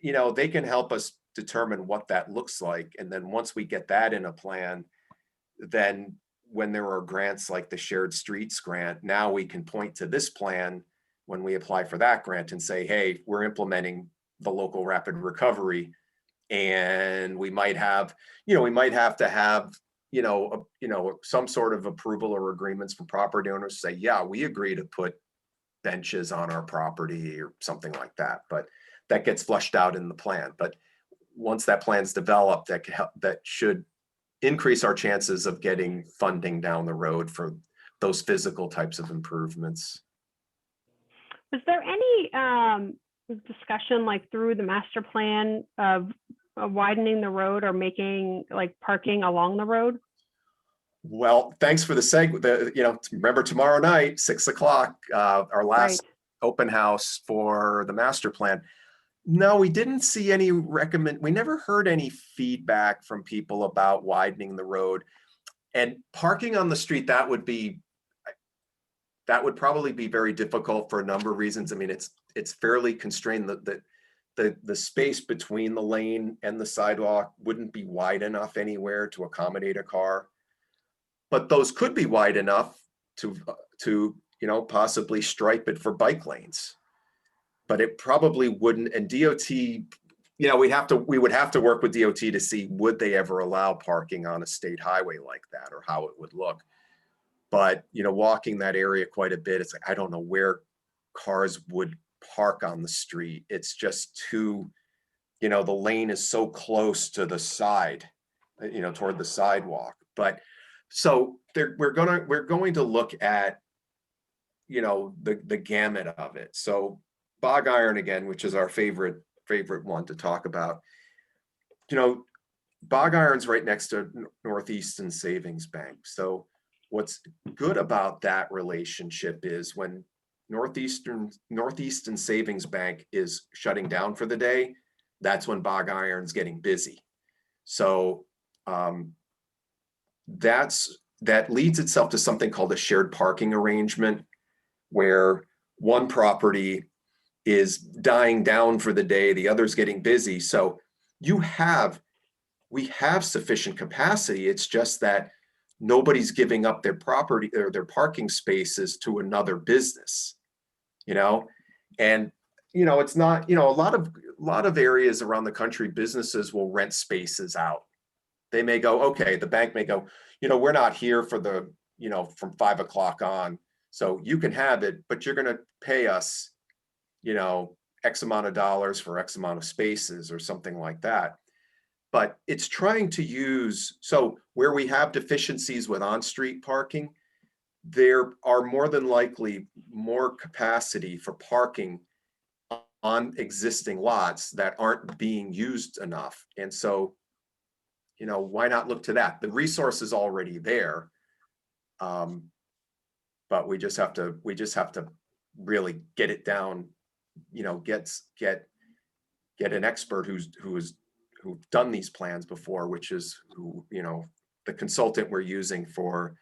S11: you know, they can help us determine what that looks like. And then once we get that in a plan, then when there are grants like the Shared Streets grant, now we can point to this plan when we apply for that grant and say, hey, we're implementing the local rapid recovery. And we might have, you know, we might have to have, some sort of approval or agreements from property owners say, yeah, we agree to put benches on our property or something like that. But that gets flushed out in the plan. But once that plan's developed, that should increase our chances of getting funding down the road for those physical types of improvements.
S1: Was there any discussion like through the master plan of widening the road or making like parking along the road?
S11: Well, thanks for the remember tomorrow night, 6 o'clock, our last open house for the master plan. No, we didn't see any we never heard any feedback from people about widening the road. And parking on the street, that would probably be very difficult for a number of reasons. I mean, it's fairly constrained. The space between the lane and the sidewalk wouldn't be wide enough anywhere to accommodate a car. But those could be wide enough to possibly stripe it for bike lanes. But it probably wouldn't. And DOT, we would have to work with DOT to see would they ever allow parking on a state highway like that or how it would look. But walking that area quite a bit, it's like I don't know where cars would park on the street. It's just too, the lane is so close to the side, toward the sidewalk. But so we're going to look at, the gamut of it. So Bog Iron again, which is our favorite one to talk about. Bog Iron's right next to Northeastern Savings Bank. So what's good about that relationship is when Northeastern Savings Bank is shutting down for the day, that's when Bog Iron's getting busy. So that leads itself to something called a shared parking arrangement, where one property is dying down for the day, the other's getting busy. So we have sufficient capacity. It's just that nobody's giving up their property or their parking spaces to another business, and it's not, a lot of areas around the country, businesses will rent spaces out. They may go, okay, the bank may go, we're not here for the, from 5 o'clock on, so you can have it, but you're going to pay us, X amount of dollars for X amount of spaces or something like that. But it's trying to use, so where we have deficiencies with on-street parking, there are more than likely more capacity for parking on existing lots that aren't being used enough. And so, why not look to that? The resource is already there. But we just have to really get it down, get an expert who's done these plans before, which is the consultant we're using for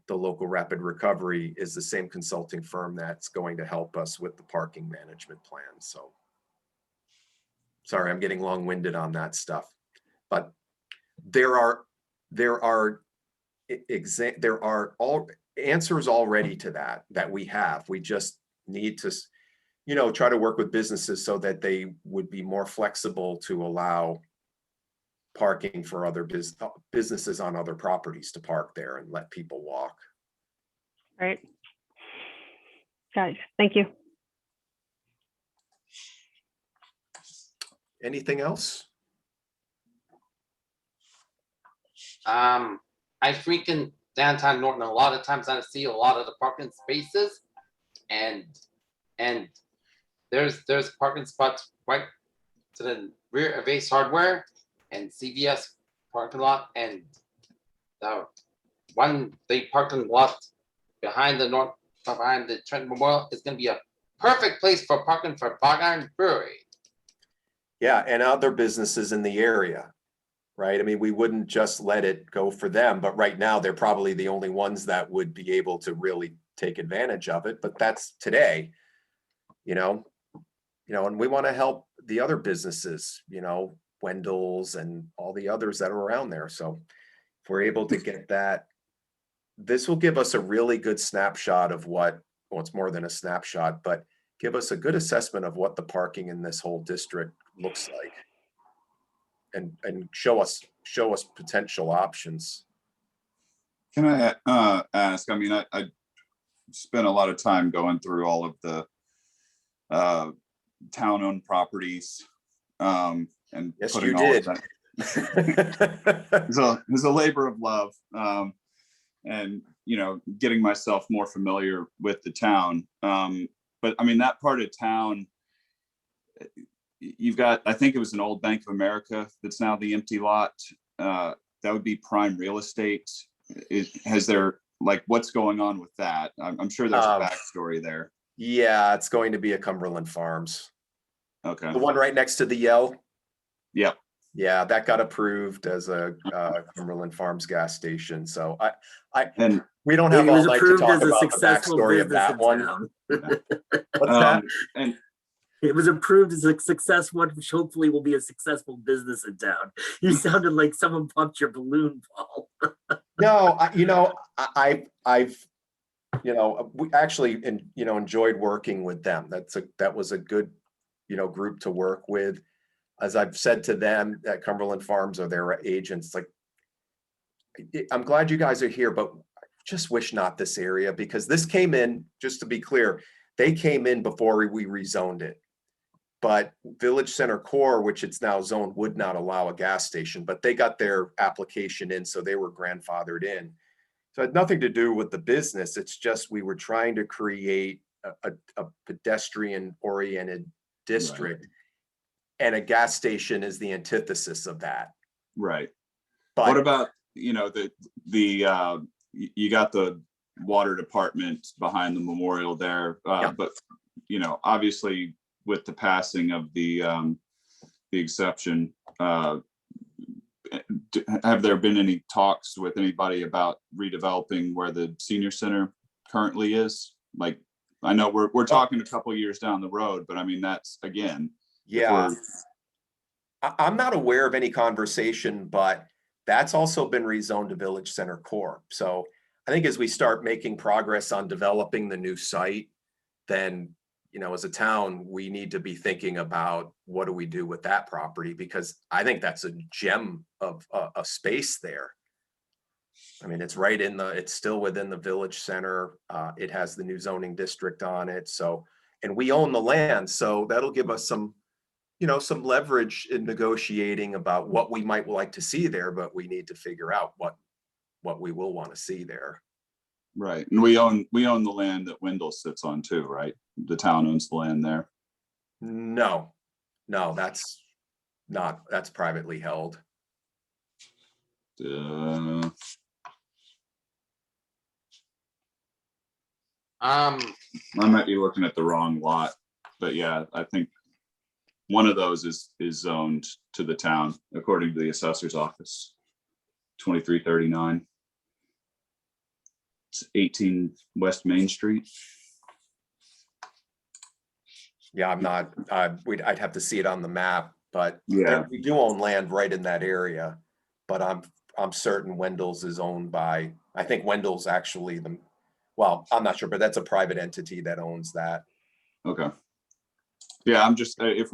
S11: the local rapid recovery is the same consulting firm that's going to help us with the parking management plan. So sorry, I'm getting long-winded on that stuff, but there are all answers already to that we have. We just need to try to work with businesses so that they would be more flexible to allow parking for other businesses on other properties to park there and let people walk.
S1: Right. Guys, thank you.
S11: Anything else?
S12: I frequent downtown Norton a lot of times. I see a lot of the parking spaces, and there's parking spots right to the rear of Ace Hardware and CVS parking lot, and the parking lot behind the Trent Memorial is going to be a perfect place for parking for Bog Iron Brewery.
S11: Yeah, and other businesses in the area, right? I mean, we wouldn't just let it go for them, but right now they're probably the only ones that would be able to really take advantage of it. But that's today, and we want to help the other businesses, Wendell's and all the others that are around there. So if we're able to get that, this will give us a really good snapshot of it's more than a snapshot, but give us a good assessment of what the parking in this whole district looks like, and show us potential options.
S7: Can I ask? I mean, I spent a lot of time going through all of the town-owned properties, and
S11: Yes,
S7: putting
S11: you
S7: all
S11: did.
S7: of that. It was a labor of love, and getting myself more familiar with the town. But I mean, that part of town, you've got, I think it was an old Bank of America that's now the empty lot. That would be prime real estate. What's going on with that? I'm sure there's a backstory there.
S11: Yeah, it's going to be a Cumberland Farms.
S7: Okay.
S11: The one right next to the Yell.
S7: Yep.
S11: Yeah, that got approved as a Cumberland Farms gas station. So we don't
S5: It
S11: have all
S5: was
S11: night to
S5: approved
S11: talk
S5: as a
S11: about the
S5: successful
S11: backstory of
S5: business
S11: that
S5: in
S11: one.
S5: town.
S11: What's that?
S7: And
S5: It was approved as a success one, which hopefully will be a successful business in town. You sounded like someone pumped your balloon, Paul.
S11: No, I've we actually enjoyed working with them. That was a good group to work with. As I've said to them, at Cumberland Farms or their agents, like, I'm glad you guys are here, but I just wish not this area, because this came in, just to be clear, they came in before we rezoned it. But Village Center Core, which it's now zoned, would not allow a gas station, but they got their application in, so they were grandfathered in. So it had nothing to do with the business. It's just we were trying to create a pedestrian-oriented district. Right. And a gas station is the antithesis of that.
S7: Right.
S11: But
S7: what about, you got the water department behind the memorial there, but obviously with the passing of the exception, have there been any talks with anybody about redeveloping where the senior center currently is? Like, I know we're talking a couple of years down the road, but I mean, that's, again,
S11: yeah, I'm not aware of any conversation, but that's also been rezoned to Village Center Core. So I think as we start making progress on developing the new site, then, as a town, we need to be thinking about what do we do with that property, because I think that's a gem of a space there. I mean, it's it's still within the village center. It has the new zoning district on it. So, and we own the land. So that'll give us some leverage in negotiating about what we might like to see there, but we need to figure out what we will want to see there.
S7: Right. And we own the land that Wendell sits on too, right? The town owns the land there.
S11: No, that's privately held.
S7: I might be looking at the wrong lot, but yeah, I think one of those is zoned to the town according to the assessor's office. 2339. It's 18 West Main Street.
S11: Yeah, I'm not. I'd have to see it on the map, but
S7: yeah,
S11: we do own land right in that area. But I'm certain Wendell's is owned by. I think Wendell's actually well, I'm not sure, but that's a private entity that owns that.
S7: Okay. Yeah, I'm just, if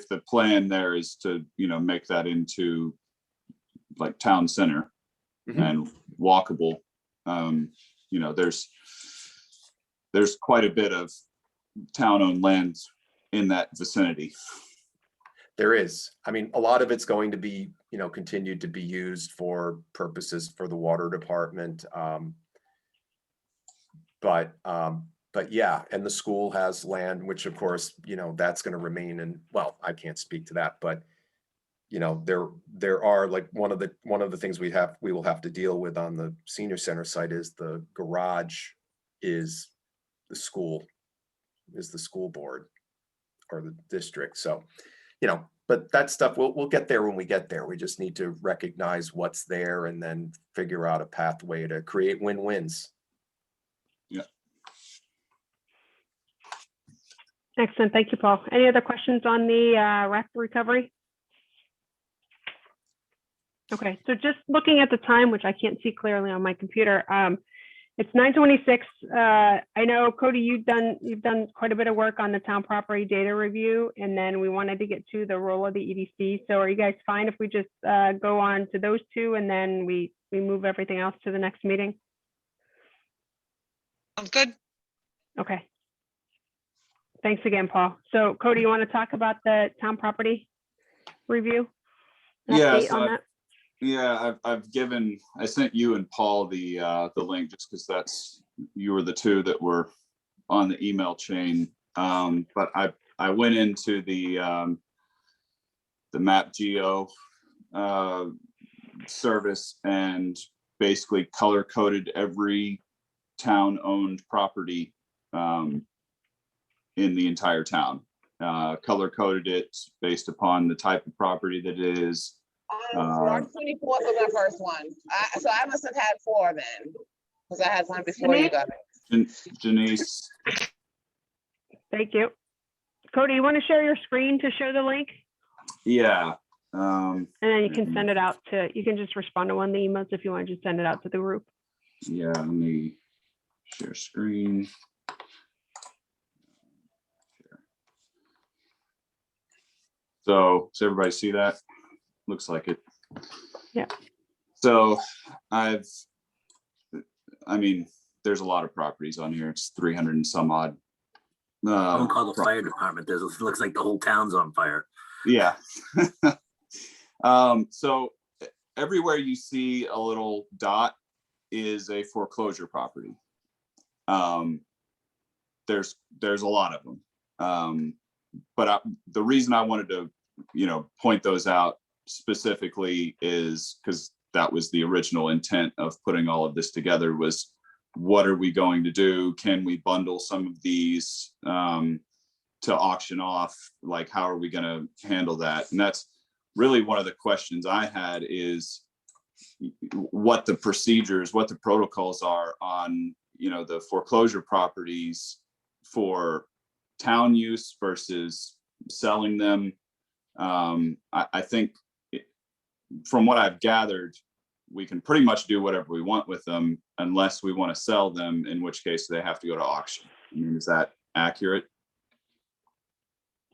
S7: the plan there is to, make that into like town center and walkable, there's quite a bit of town-owned land in that vicinity.
S11: There is. I mean, a lot of it's going to be, continued to be used for purposes for the water department. But yeah, and the school has land, which of course, that's going to remain in, well, I can't speak to that, but there are like one of the things we will have to deal with on the senior center site is the garage is the school board or the district. So, but that stuff we'll get there when we get there. We just need to recognize what's there and then figure out a pathway to create win-wins.
S7: Yeah.
S1: Excellent. Thank you, Paul. Any other questions on the RAC recovery? Okay, so just looking at the time, which I can't see clearly on my computer, it's 9:26. I know, Cody, you've done quite a bit of work on the town property data review, and then we wanted to get to the role of the EDC. So are you guys fine if we just go on to those two and then we move everything else to the next meeting?
S8: Sounds good.
S1: Okay. Thanks again, Paul. So Cody, you want to talk about the town property review? An
S7: Yeah,
S1: update
S7: so
S1: on that?
S7: Yeah, I sent you and Paul the link just because you were the two that were on the email chain. But I went into the Map Geo service and basically color coded every town owned property in the entire town. Color coded it based upon the type of property that it is.
S13: March 24th was our first one. So I must have had 4 then, because I had one before you got it.
S7: Janice.
S1: Thank you. Cody, you want to share your screen to show the link?
S7: Yeah.
S1: And then you can send it out you can just respond to one of the emails if you want to just send it out to the group.
S7: Yeah, let me share screen. So does everybody see that? Looks like it.
S1: Yeah.
S7: So there's a lot of properties on here. It's 300 and some odd.
S5: Don't call the fire department. It looks like the whole town's on fire.
S7: Yeah. So everywhere you see a little dot is a foreclosure property. There's a lot of them. But the reason I wanted to, point those out specifically is because that was the original intent of putting all of this together was what are we going to do? Can we bundle some of these to auction off? Like, how are we going to handle that? And that's really one of the questions I had is what the procedures, what the protocols are on, the foreclosure properties for town use versus selling them. I think from what I've gathered, we can pretty much do whatever we want with them unless we want to sell them, in which case they have to go to auction. I mean, is that accurate?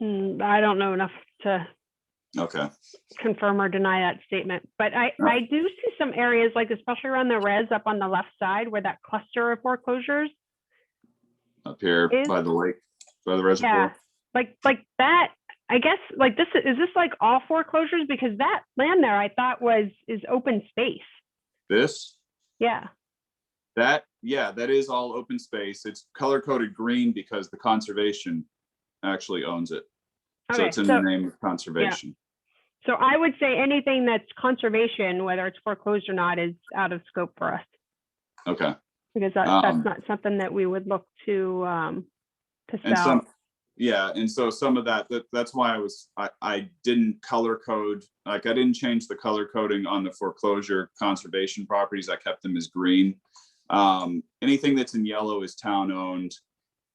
S1: I don't know enough to confirm or deny that statement, but I do see some areas, like especially around the res up on the left side where that cluster of foreclosures
S7: up here by the lake, by the reservoir.
S1: Yeah, like that. I guess like this is this like all foreclosures, because that land there I thought is open space.
S7: This?
S1: Yeah.
S7: That is all open space. It's color coded green because the conservation actually owns it. So it's in the name of conservation.
S1: Yeah. So I would say anything that's conservation, whether it's foreclosed or not, is out of scope for us.
S7: Okay.
S1: Because that's not something that we would look to sell.
S7: And so some of that's why I didn't color code, like I didn't change the color coding on the foreclosure conservation properties. I kept them as green. Anything that's in yellow is town owned.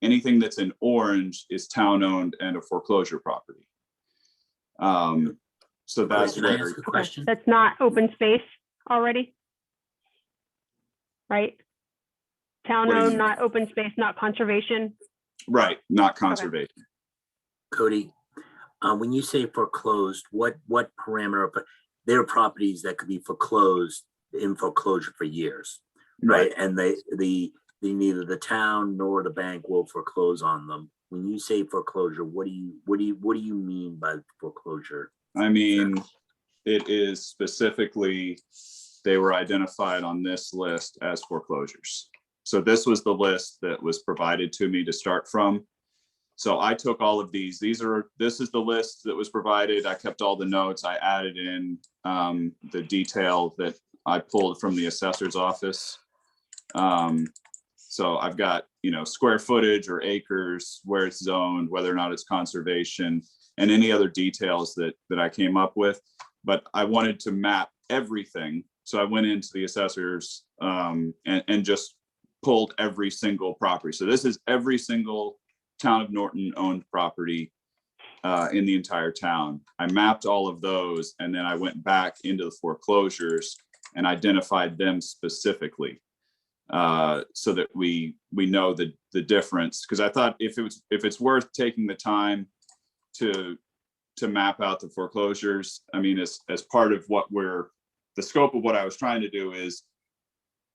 S7: Anything that's in orange is town owned and a foreclosure property. So that's
S5: Can I ask a question?
S1: That's not open space already, right? Town owned, not open space, not conservation.
S7: Right, not conservation.
S5: Cody, when you say foreclosed, what parameter, but there are properties that could be foreclosed in foreclosure for years, right? And neither the town nor the bank will foreclose on them. When you say foreclosure, what do you mean by foreclosure?
S7: I mean, it is specifically, they were identified on this list as foreclosures. So this was the list that was provided to me to start from. So I took all of these. This is the list that was provided. I kept all the notes. I added in the detail that I pulled from the assessor's office. So I've got, square footage or acres, where it's zoned, whether or not it's conservation, and any other details that I came up with. But I wanted to map everything. So I went into the assessors and just pulled every single property. So this is every single town of Norton owned property in the entire town. I mapped all of those, and then I went back into the foreclosures and identified them specifically so that we know the difference. Because I thought if it's worth taking the time to map out the foreclosures, I mean, as part of the scope of what I was trying to do is,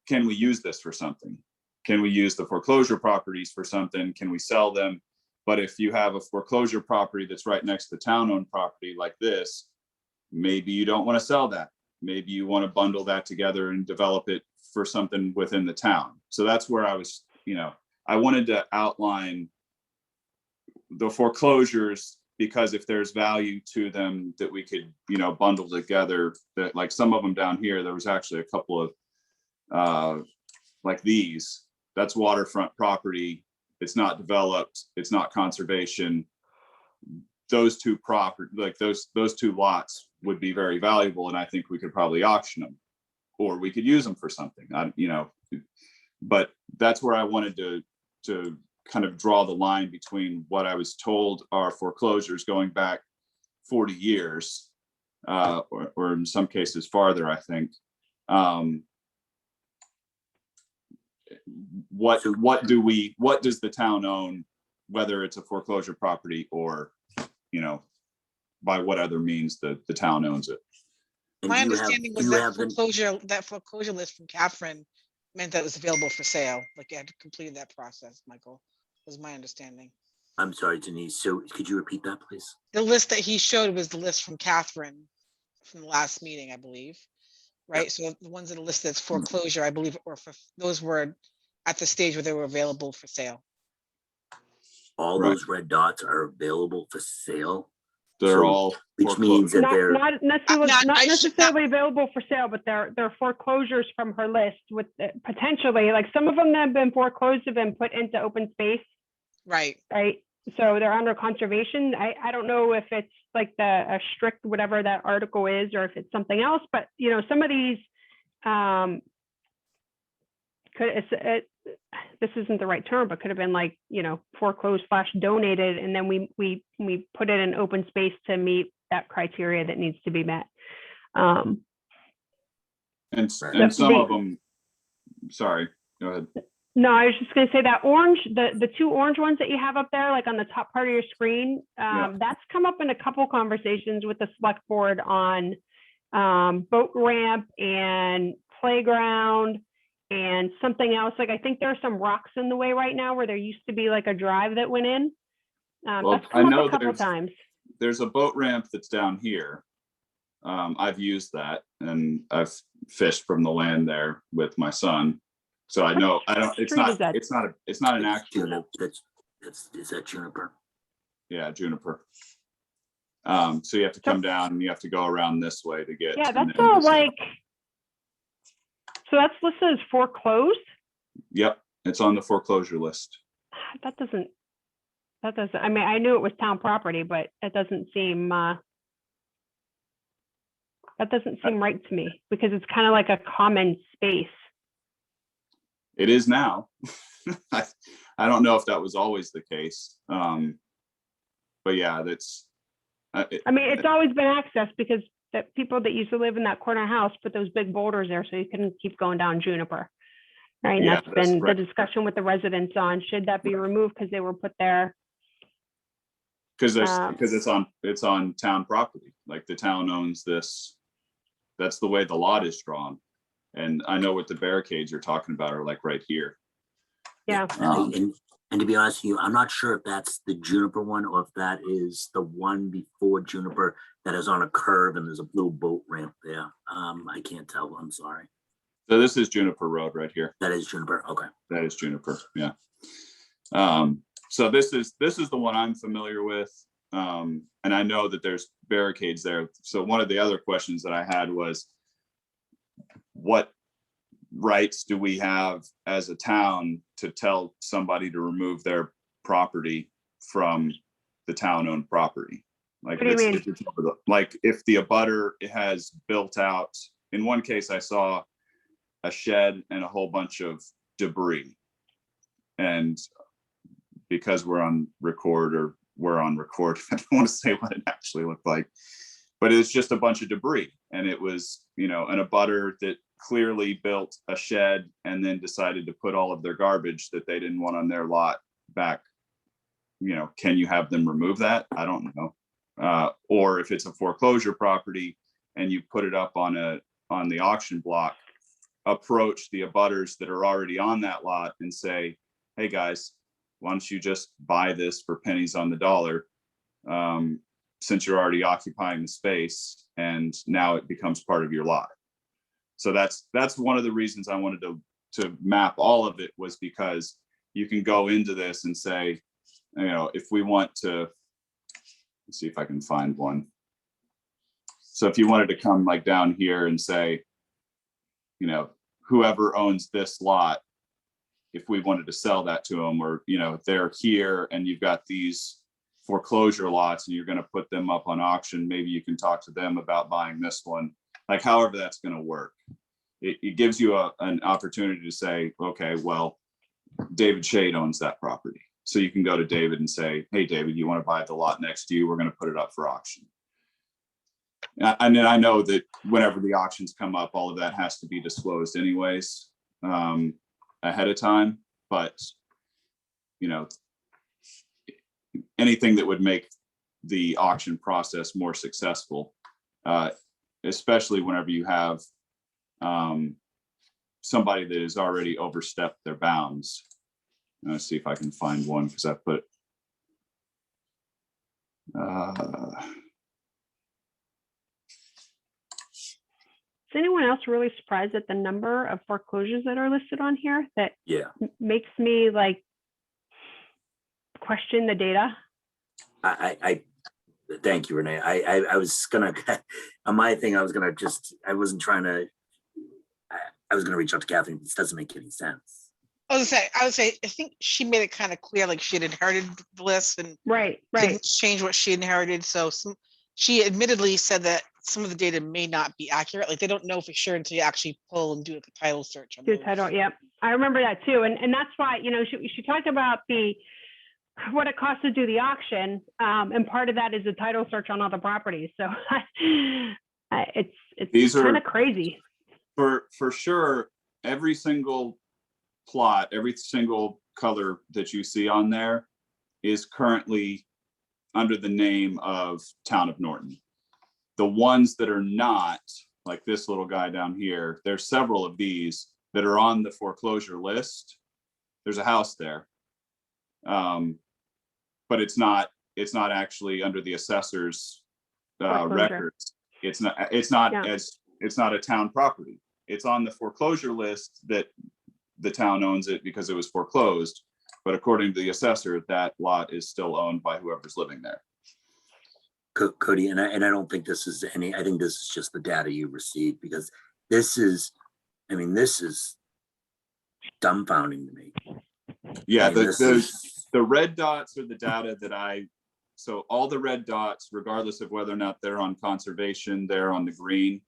S7: can we use this for something? Can we use the foreclosure properties for something? Can we sell them? But if you have a foreclosure property that's right next to town-owned property like this, maybe you don't want to sell that. Maybe you want to bundle that together and develop it for something within the town. So that's where I was, I wanted to outline the foreclosures, because if there's value to them that we could, bundle together, that like some of them down here, there was actually a couple of like these, that's waterfront property. It's not developed. It's not conservation. Those two those two lots would be very valuable. And I think we could probably auction them, or we could use them for something, but that's where I wanted to kind of draw the line between what I was told are foreclosures going back 40 years, or in some cases farther, I think. What does the town own, whether it's a foreclosure property or, by what other means the town owns it?
S5: And
S8: My
S5: do you have-
S8: understanding
S5: do
S8: was
S5: you
S8: that
S5: have the-
S8: foreclosure list from Catherine meant that it was available for sale, like you had completed that process, Michael, was my understanding.
S5: I'm sorry, Denise. So could you repeat that, please?
S8: The list that he showed was the list from Catherine from the last meeting, I believe. Right? So the ones that are listed as foreclosure, I believe, those were at the stage where they were available for sale.
S5: All
S7: Right.
S5: those red dots are available for sale,
S7: They're
S5: So,
S7: all
S5: which means that they're
S1: Not necessarily,
S8: not-
S1: not
S8: I should
S1: necessarily available for sale, but they're foreclosures from her list with potentially, like some of them that have been foreclosed have been put into open space,
S8: Right.
S1: right? So they're under conservation. I don't know if it's like a strict whatever that article is, or if it's something else, but some of these this isn't the right term, but could have been like, foreclosed / donated. And then we put it in open space to meet that criteria that needs to be met.
S7: And some of them, sorry, go ahead.
S1: No, I was just going to say that orange, the two orange ones that you have up there, like on the top part of your screen, that's come up in a couple conversations with the select board on boat ramp and playground and something else. Like, I think there are some rocks in the way right now where there used to be like a drive that went in.
S7: Well,
S1: That's
S7: I
S1: come
S7: know
S1: up a couple times.
S7: There's a boat ramp that's down here. I've used that, and I've fished from the land there with my son. So I know, it's not an actual.
S5: Is that juniper?
S7: Yeah, juniper. So you have to come down and you have to go around this way to get.
S1: Yeah, that's all like, so that's listed as foreclosed?
S7: Yep, it's on the foreclosure list.
S1: That doesn't, I mean, I knew it was town property, but it doesn't seem, that doesn't seem right to me, because it's kind of like a common space.
S7: It is now. I don't know if that was always the case. But yeah, that's.
S1: I mean, it's always been accessed because the people that used to live in that corner house put those big boulders there so you couldn't keep going down Juniper. Right, and
S7: Yeah,
S1: that's been
S7: right.
S1: the discussion with the residents on, should that be removed because they were put there
S7: Because it's on town property, like the town owns this. That's the way the lot is drawn. And I know what the barricades you're talking about are like right here.
S1: Yeah.
S5: And to be honest with you, I'm not sure if that's the Juniper one or if that is the one before Juniper that is on a curve and there's a little boat ramp there. I can't tell. I'm sorry.
S7: So this is Juniper Road right here.
S5: That is Juniper. Okay.
S7: That is Juniper. Yeah. So this is the one I'm familiar with. And I know that there's barricades there. So one of the other questions that I had was, what rights do we have as a town to tell somebody to remove their property from the town-owned property? Like,
S1: What do you mean?
S7: Like if the abutter has built out, in one case I saw a shed and a whole bunch of debris. And because we're on record, I don't want to say what it actually looked like, but it's just a bunch of debris. And it was, an abutter that clearly built a shed and then decided to put all of their garbage that they didn't want on their lot back. Can you have them remove that? I don't know. Or if it's a foreclosure property and you put it up on the auction block, approach the abutters that are already on that lot and say, hey guys, why don't you just buy this for pennies on the dollar, since you're already occupying the space and now it becomes part of your lot. So that's one of the reasons I wanted to map all of it, was because you can go into this and say, if we want to, let's see if I can find one. So if you wanted to come like down here and say, whoever owns this lot, if we wanted to sell that to them, or, if they're here and you've got these foreclosure lots and you're going to put them up on auction, maybe you can talk to them about buying this one, like however that's going to work. It gives you an opportunity to say, okay, well, David Shade owns that property. So you can go to David and say, hey, David, you want to buy the lot next to you? We're going to put it up for auction. And then I know that whenever the auctions come up, all of that has to be disclosed anyways, ahead of time. But, anything that would make the auction process more successful, especially whenever you have somebody that has already overstepped their bounds. Let's see if I can find one, because I put
S1: Is anyone else really surprised at the number of foreclosures that are listed on here? That makes me like question the data.
S5: I thank you, Renee. I was gonna on my thing. I was gonna reach out to Catherine. This doesn't make any sense.
S8: I would say, I think she made it kind of clear, like she had inherited the list and
S1: right
S8: didn't change what she inherited. So she admittedly said that some of the data may not be accurate. Like they don't know for sure until you actually pull and do like a title search.
S1: Do title, yep. I remember that too. And that's why, she talked about what it costs to do the auction. And part of that is the title search on all the properties. So it's kind of crazy.
S7: For sure, every single plot, every single color that you see on there is currently under the name of Town of Norton. The ones that are not, like this little guy down here, there's several of these that are on the foreclosure list. There's a house there, but it's not actually under the assessor's records. It's not a town property. It's on the foreclosure list that the town owns it because it was foreclosed, but according to the assessor, that lot is still owned by whoever's living there.
S5: Cody, and I don't think this is I think this is just the data you received, because this is dumbfounding to me.
S7: Yeah, the red dots are the data that so all the red dots, regardless of whether or not they're on conservation, they're on the green.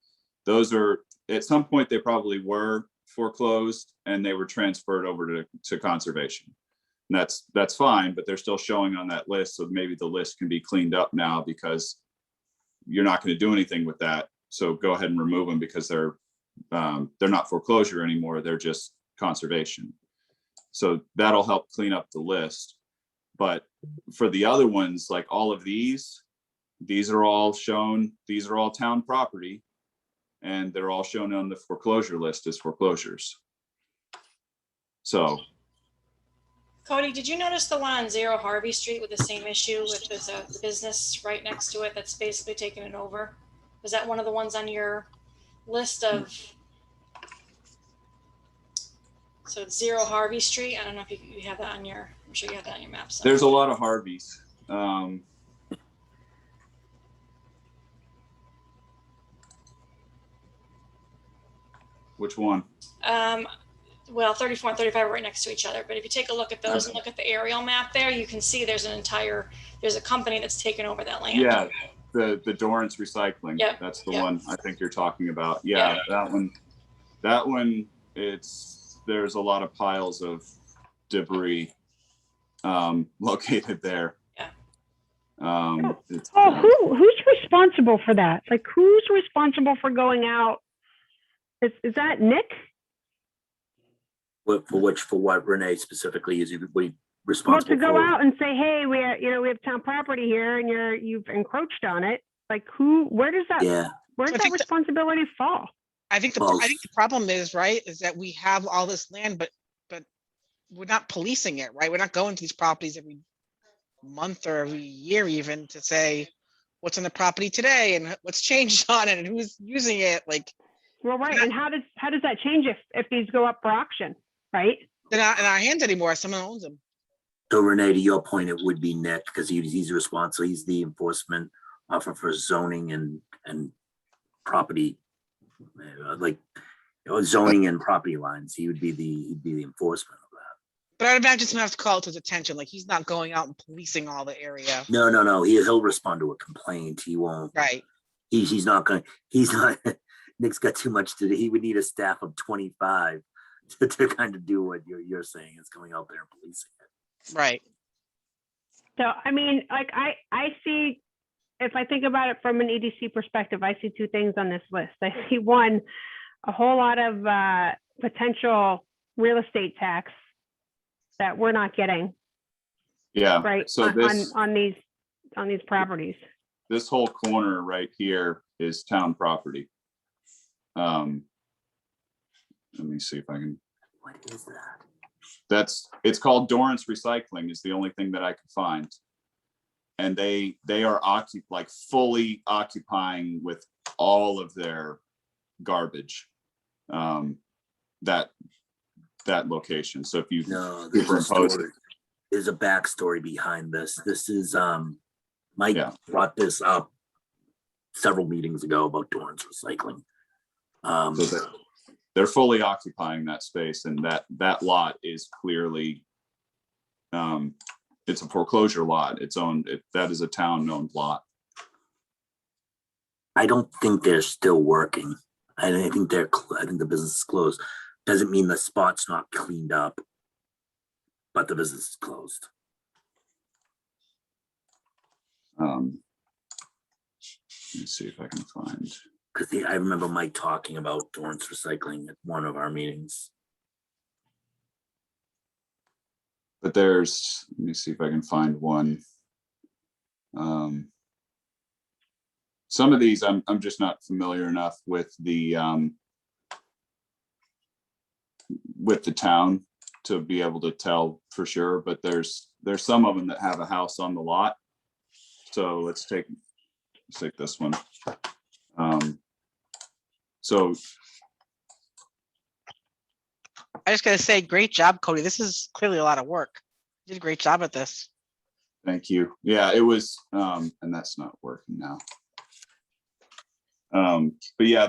S7: Those are, at some point they probably were foreclosed and they were transferred over to conservation. And that's fine, but they're still showing on that list. So maybe the list can be cleaned up now because you're not going to do anything with that. So go ahead and remove them because they're not foreclosure anymore. They're just conservation. So that'll help clean up the list. But for the other ones, like all of these are all shown, these are all town property. And they're all shown on the foreclosure list as foreclosures. So,
S9: Cody, did you notice the one on 0 Harvey Street with the same issue with there's a business right next to it that's basically taking it over? Was that one of the ones on your list of? So it's 0 Harvey Street. I don't know if you have that on your, I'm sure you have that on your map. Somewhere.
S7: there's a lot of Harveys. Which one?
S9: Well, 34 and 35 are right next to each other. But if you take a look at those and look at the aerial map there, you can see there's a company that's taken over that land.
S7: Yeah, the Dorrance Recycling.
S9: Yep.
S7: That's the
S9: Yep.
S7: one I think you're talking about. Yeah, that one, there's a lot of piles of debris located there.
S9: Yeah.
S1: Who's responsible for that? Like, who's responsible for going out? Is that Nick?
S5: For what Renee specifically is
S1: Well,
S5: responsible
S1: to go
S5: for?
S1: out and say, hey, we have town property here, and you've encroached on it. Like, where does that
S5: Yeah,
S1: where does that responsibility fall?
S8: I think the problem is, right, is that we have all this land, but we're not policing it, right? We're not going to these properties every month or every year even to say what's on the property today and what's changed on it and who's using it. Like,
S1: Well, right. And how does that change if these go up for auction, right?
S8: they're not in our hands anymore. Someone owns them.
S5: so Renee, to your point, it would be Nick, because he's responsible, he's the enforcement officer for zoning and property, zoning and property lines. He'd be the enforcement of that.
S8: But I'd imagine someone has to call it to his attention. Like, he's not going out and policing all the area.
S5: No, he'll respond to a complaint. He won't.
S8: Right.
S5: He's not. Nick's got too much to do. He would need a staff of 25 to kind of do what you're saying, is going out there and policing it.
S8: Right.
S1: So, I mean, like, I see, if I think about it from an EDC perspective, I see two things on this list. I see one, a whole lot of potential real estate tax that we're not getting,
S7: Yeah.
S1: right?
S7: So
S1: on these properties.
S7: this whole corner right here is town property. Let me see if I can.
S5: What is that?
S7: It's called Dorrance Recycling is the only thing that I could find. And they are fully occupying with all of their garbage. That location. So if you superimpose it.
S5: There's a backstory behind this. This is Mike brought this up several meetings ago about Dorrance Recycling.
S7: So they're fully occupying that space, and that lot is clearly it's a foreclosure lot. It's owned. That is a town-owned lot.
S5: I don't think they're still working. I think the business is closed. Doesn't mean the spot's not cleaned up, but the business is closed.
S7: Let me see if I can find.
S5: Because I remember Mike talking about Dorrance Recycling at one of our meetings.
S7: But let me see if I can find one. Some of these I'm just not familiar enough with the town to be able to tell for sure, but there's some of them that have a house on the lot. So let's take this one. So
S8: I just gotta say, great job, Cody. This is clearly a lot of work. You did a great job at this.
S7: thank you. Yeah, it was, and that's not working now. But yeah,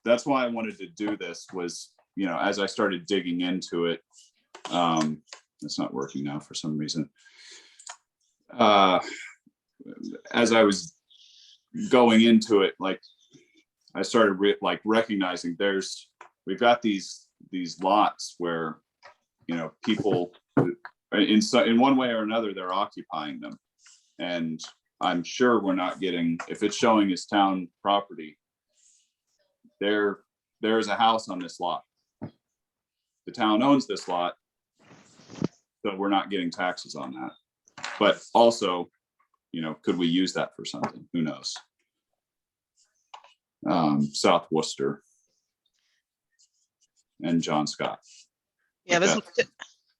S7: that's why I wanted to do this was, as I started digging into it, it's not working now for some reason. As I was going into it, like I started recognizing we've got these lots where, people in one way or another, they're occupying them. And I'm sure we're not getting, if it's showing as town property, there is a house on this lot. The town owns this lot, so we're not getting taxes on that. But also, could we use that for something? Who knows? South Worcester and John Scott.
S8: Yeah,
S7: Like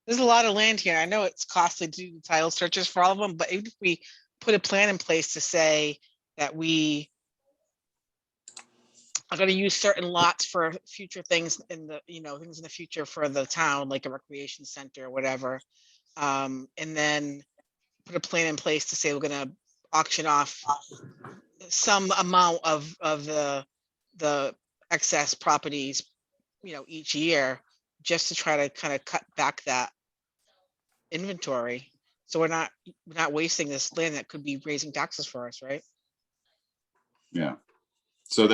S8: there's a lot of land here. I know it's costly to do title searches for all of them, but even if we put a plan in place to say that we are going to use certain lots for future things in the, things in the future for the town, like a recreation center or whatever. And then put a plan in place to say we're going to auction off some amount of the excess properties, each year, just to try to kind of cut back that inventory. So we're not wasting this land that could be raising taxes for us, right?
S7: Yeah. So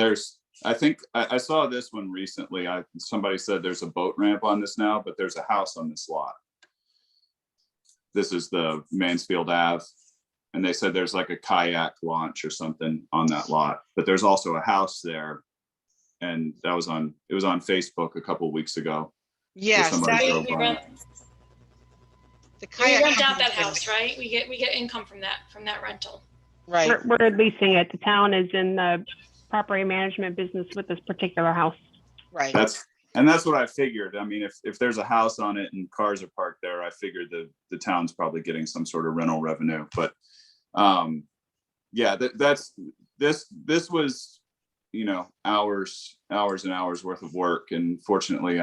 S7: I think I saw this one recently. Somebody said there's a boat ramp on this now, but there's a house on this lot. This is the Mansfield Ave. And they said there's like a kayak launch or something on that lot, but there's also a house there. And it was on Facebook a couple of weeks ago.
S8: Yeah,
S9: We rent out that
S8: company's
S9: house, right? We get income from that rental.
S8: right.
S1: We're leasing it. The town is in the property management business with this particular house.
S8: Right.
S7: That's what I figured. I mean, if there's a house on it and cars are parked there, I figured the town's probably getting some sort of rental revenue. But yeah, this was, hours and hours worth of work. And fortunately,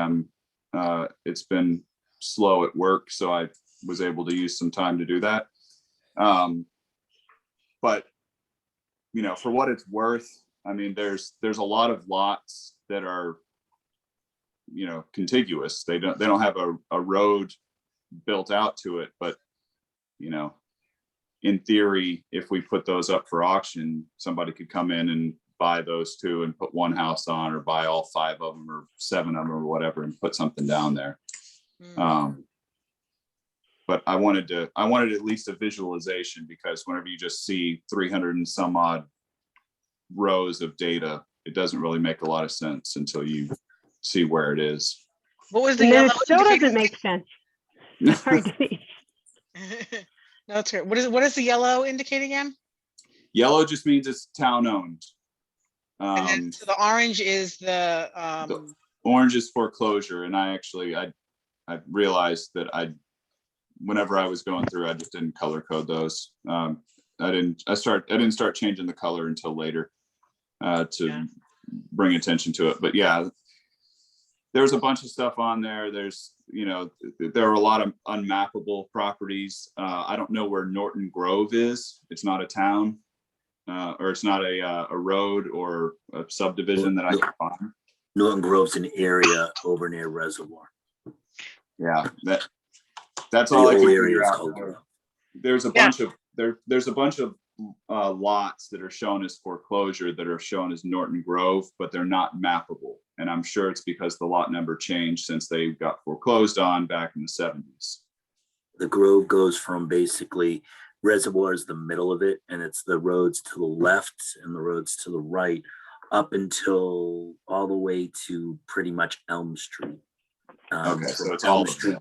S7: it's been slow at work, so I was able to use some time to do that. But for what it's worth, I mean, there's a lot of lots that are, contiguous. They don't have a road built out to it, but in theory, if we put those up for auction, somebody could come in and buy those two and put one house on, or buy all 5 of them or 7 of them or whatever and put something down there. But I wanted at least a visualization, because whenever you just see 300 and some odd rows of data, it doesnn't really make a lot of sense until you see where it is.
S8: What was the
S1: And then
S8: yellow?
S1: it still doesn't make sense. Sorry, Denise.
S8: No, that's great. What is the yellow indicate again?
S7: Yellow just means it's town owned.
S8: And then so the orange is the
S7: Orange is foreclosure. And I realized that whenever I was going through, I just didn't color code those. I didn't start changing the color until later to bring attention to it. But yeah, there's a bunch of stuff on there. There's, there are a lot of unmappable properties. I don't know where Norton Grove is. It's not a town, or it's not a road or a subdivision that I can find.
S5: Norton Grove's an area over near Reservoir.
S7: Yeah, that's all I can figure out. There's a bunch of lots that are shown as foreclosure that are shown as Norton Grove, but they're not mappable. And I'm sure it's because the lot number changed since they got foreclosed on back in the 70s.
S5: The Grove goes from basically Reservoir is the middle of it, and it's the roads to the left and the roads to the right up until all the way to pretty much Elm Street.
S7: Okay, so it's Elm Street.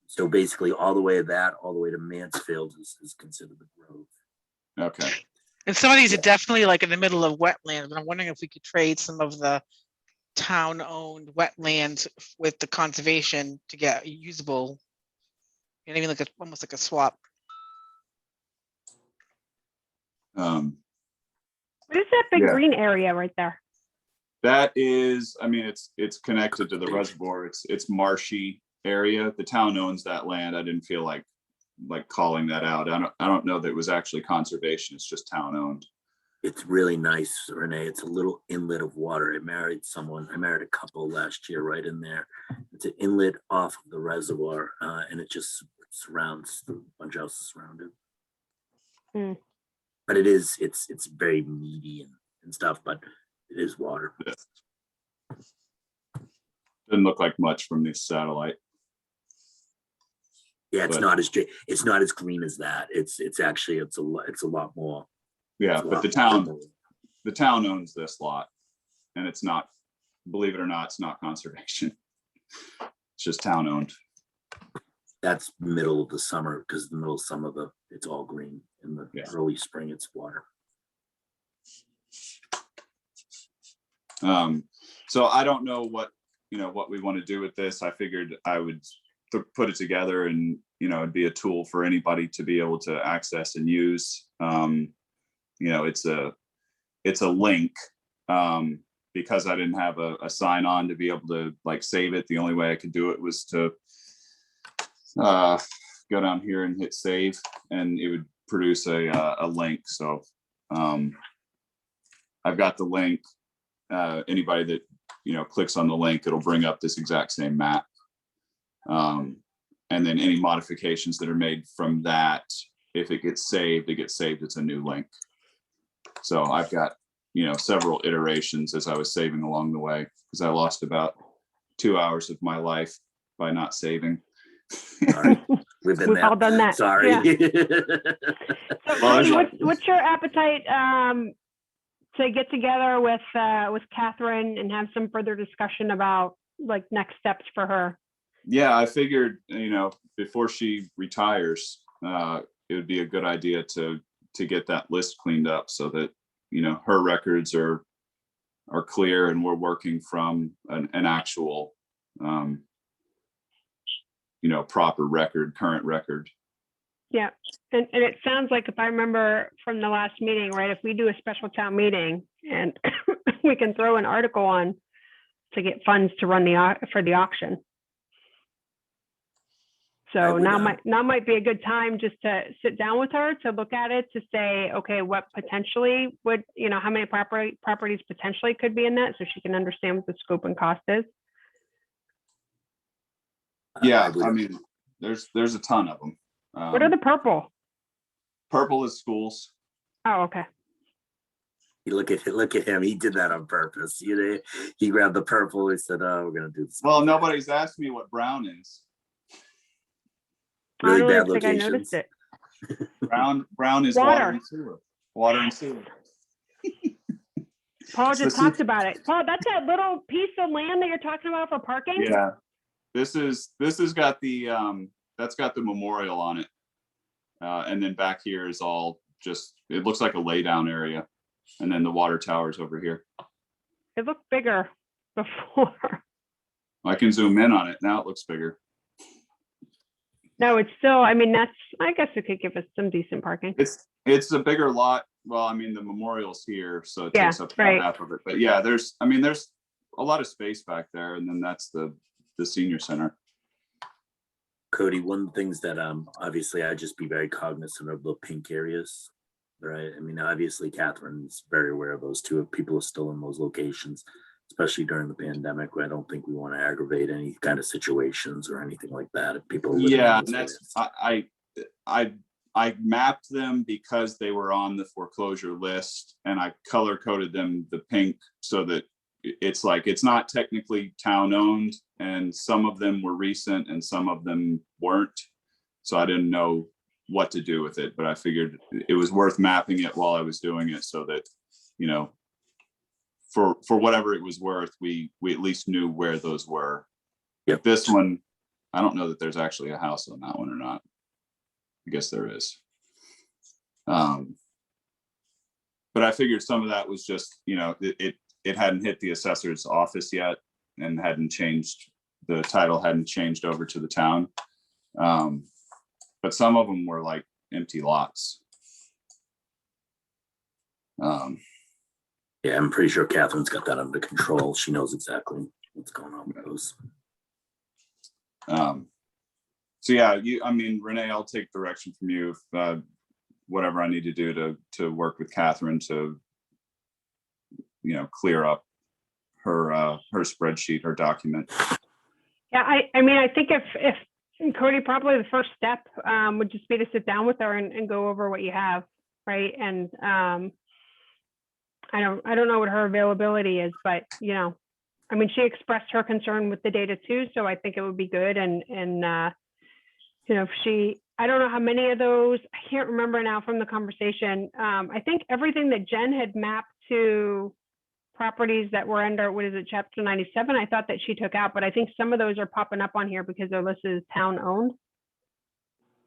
S5: So basically all the way to Mansfield is considered the Grove.
S7: Okay.
S8: And some of these are definitely like in the middle of wetlands, but I'm wondering if we could trade some of the town-owned wetlands with the conservation to get usable, and even like almost like a swap.
S1: What is that big green area right there?
S7: That is, I mean, it's connected to the reservoir. It's marshy area. The town owns that land. I didn't feel like calling that out. I don't know that it was actually conservation. It's just town owned.
S5: It's really nice, Renee. It's a little inlet of water. I married a couple last year right in there. It's an inlet off of the reservoir, and it just surrounds a bunch of houses around it. But it's very meaty and stuff, but it is water.
S7: Didn't look like much from this satellite.
S5: Yeah, it's not as green as that. It's a lot more.
S7: Yeah, but the town owns this lot, and it's not, believe it or not, it's not conservation. It's just town owned.
S5: That's middle of the summer, because the middle of summer, it's all green. In the
S7: Yeah.
S5: early spring, it's water.
S7: So I don't know what we want to do with this. I figured I would put it together, and it'd be a tool for anybody to be able to access and use. It's a link, because I didn't have a sign on to be able to like save it. The only way I could do it was to go down here and hit save, and it would produce a link. So I've got the link. Anybody that clicks on the link, it'll bring up this exact same map, and then any modifications that are made from that, if it gets saved, it's a new link. So I've got several iterations as I was saving along the way, because I lost about 2 hours of my life by not saving.
S5: Sorry. We've
S1: all done that.
S5: Sorry.
S1: Yeah. So, Cody, what's your appetite to get together with Catherine and have some further discussion about like next steps for her?
S7: Yeah, I figured, before she retires, it would be a good idea to get that list cleaned up, so that her records are clear, and we're working from an actual proper record, current record.
S1: Yeah, and it sounds like, if I remember from the last meeting, right, if we do a special town meeting and we can throw an article on to get funds to run for the auction. So now might be a good time just to sit down with her to look at it, to say, okay, what potentially would, how many properties potentially could be in that, so she can understand what the scope and cost is.
S7: Yeah, I mean, there's a ton of them.
S1: What are the purple?
S7: Purple is schools.
S1: Oh, okay.
S5: Look at him. He did that on purpose. He grabbed the purple. He said, "Oh, we're gonna do this."
S7: Well, nobody's asked me what brown is.
S5: Really
S1: I
S5: bad
S1: don't think I
S5: locations.
S1: noticed it.
S7: Brown is water and sewer. Water and sewer.
S1: Paul just talked about it. Paul, that's that little piece of land that you're talking about for parking?
S7: Yeah. This has got the that's got the memorial on it. And then back here is all just, it looks like a laydown area. And then the water tower's over here.
S1: It looked bigger before.
S7: I can zoom in on it. Now it looks bigger.
S1: No, it's still, I mean, I guess it could give us some decent parking.
S7: It's a bigger lot. Well, I mean, the memorial's here, so it takes up about half of it. But yeah, there's a lot of space back there, and then that's the senior center.
S5: Cody, one of the things that obviously I'd just be very cognizant of the pink areas, right? I mean, obviously Catherine's very aware of those too. If people are still in those locations, especially during the pandemic, I don't think we want to aggravate any kind of situations or anything like that. If people are living in those areas.
S7: I mapped them because they were on the foreclosure list, and I color coded them the pink so that it's like, it's not technically town owned, and some of them were recent and some of them weren't. So I didn't know what to do with it, but I figured it was worth mapping it while I was doing it, so that, for whatever it was worth, we at least knew where those were.
S5: Yep.
S7: This one, I don't know that there's actually a house on that one or not. I guess there is. But I figured some of that was just, it hadn't hit the assessor's office yet, and the title hadn't changed over to the town. But some of them were like empty lots.
S5: Yeah, I'm pretty sure Catherine's got that under control. She knows exactly what's going on with those.
S7: So yeah, Renee, I'll take direction from you if whatever I need to do to work with Catherine to, clear up her spreadsheet, her document.
S1: Yeah, I think if Cody, probably the first step would just be to sit down with her and go over what you have, right? And I don't know what her availability is, but she expressed her concern with the data too, so I think it would be good. And if I don't know how many of those, I can't remember now from the conversation. I think everything that Jen had mapped to properties that were under, Chapter 97, I thought that she took out, but I think some of those are popping up on here because they're listed as town owned.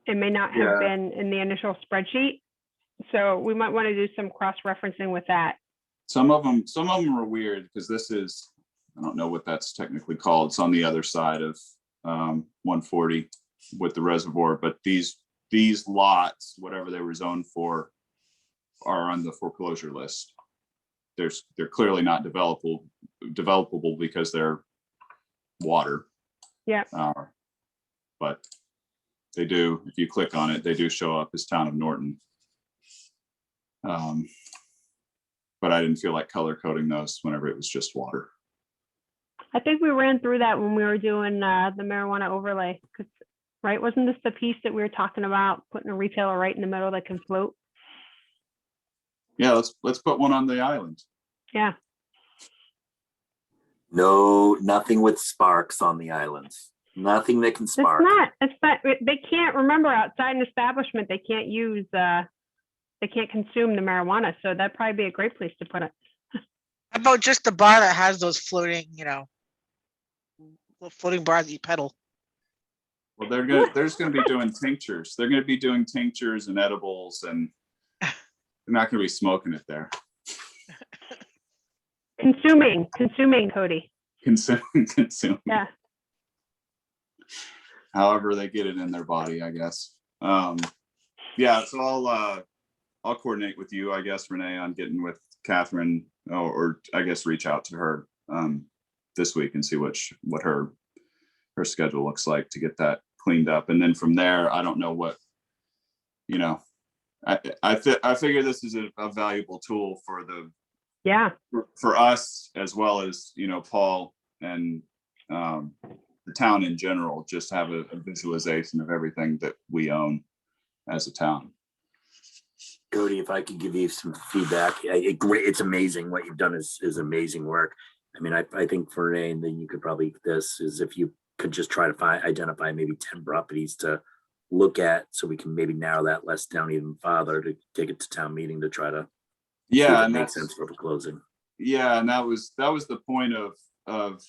S1: It may not
S7: Yeah.
S1: have been in the initial spreadsheet. So we might want to do some cross-referencing with that.
S7: Some of them are weird because this is, I don't know what that's technically called. It's on the other side of 140 with the reservoir, but these lots, whatever they were zoned for, are on the foreclosure list. They're clearly not developable because they're water.
S1: Yeah.
S7: But they do, if you click on it, they do show up as town of Norton. But I didn't feel like color coding those whenever it was just water.
S1: I think we ran through that when we were doing the marijuana overlay, 'cause, right? Wasn't this the piece that we were talking about, putting a retailer right in the middle that can float?
S7: Yeah, let's put one on the island.
S1: Yeah.
S5: No, nothing with sparks on the islands. Nothing that can
S1: It's
S5: spark.
S1: not, they can't, remember, outside an establishment, they can't use, they can't consume the marijuana. So that'd probably be a great place to put it.
S8: How about just the bar that has those floating, little floating bars that you pedal?
S7: Well, they're just gonna be doing tinctures. They're gonna be doing tinctures and edibles, and they're not gonna be smoking it there.
S1: Consuming, Cody.
S7: Consuming.
S1: Yeah.
S7: However they get it in their body, I guess. Yeah, so I'll coordinate with you, I guess, Renee, on getting with Catherine, or I guess reach out to her this week and see what her schedule looks like to get that cleaned up. And then from there, I don't know what, I figure this is a valuable tool for for us, as well as, Paul and the town in general, just have a visualization of everything that we own as a town.
S5: Cody, if I could give you some feedback, it's amazing. What you've done is amazing work. I mean, I think for Renee, and then you could probably, this is if you could just try to identify maybe 10 properties to look at, so we can maybe narrow that list down even farther to take it to town meeting to try to see if it makes sense for the closing.
S7: Yeah, and that was the point of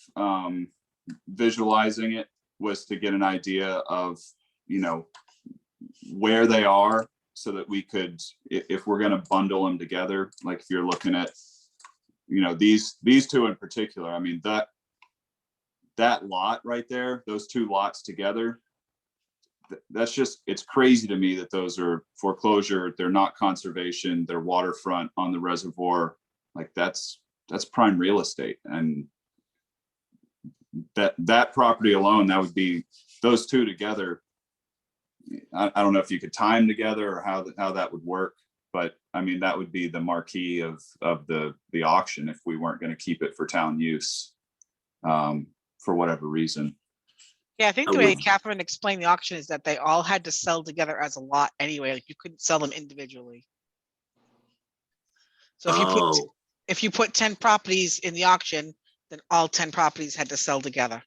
S7: visualizing it, was to get an idea of where they are, so that we could, if we're going to bundle them together, like if you're looking at these two in particular, I mean, that lot right there, those two lots together, that's just, it's crazy to me that those are foreclosure. They're not conservation, they're waterfront on the reservoir. Like that's prime real estate. And that property alone, that would be, those two together, I don't know if you could time together or how that would work, but I mean, that would be the marquee of the auction if we weren't going to keep it for town use for whatever reason.
S8: Yeah, I think the way Catherine explained the auction is that they all had to sell together as a lot anyway. Like you couldn't sell them individually. So if you put 10 properties in the auction, then all 10 properties had to sell together.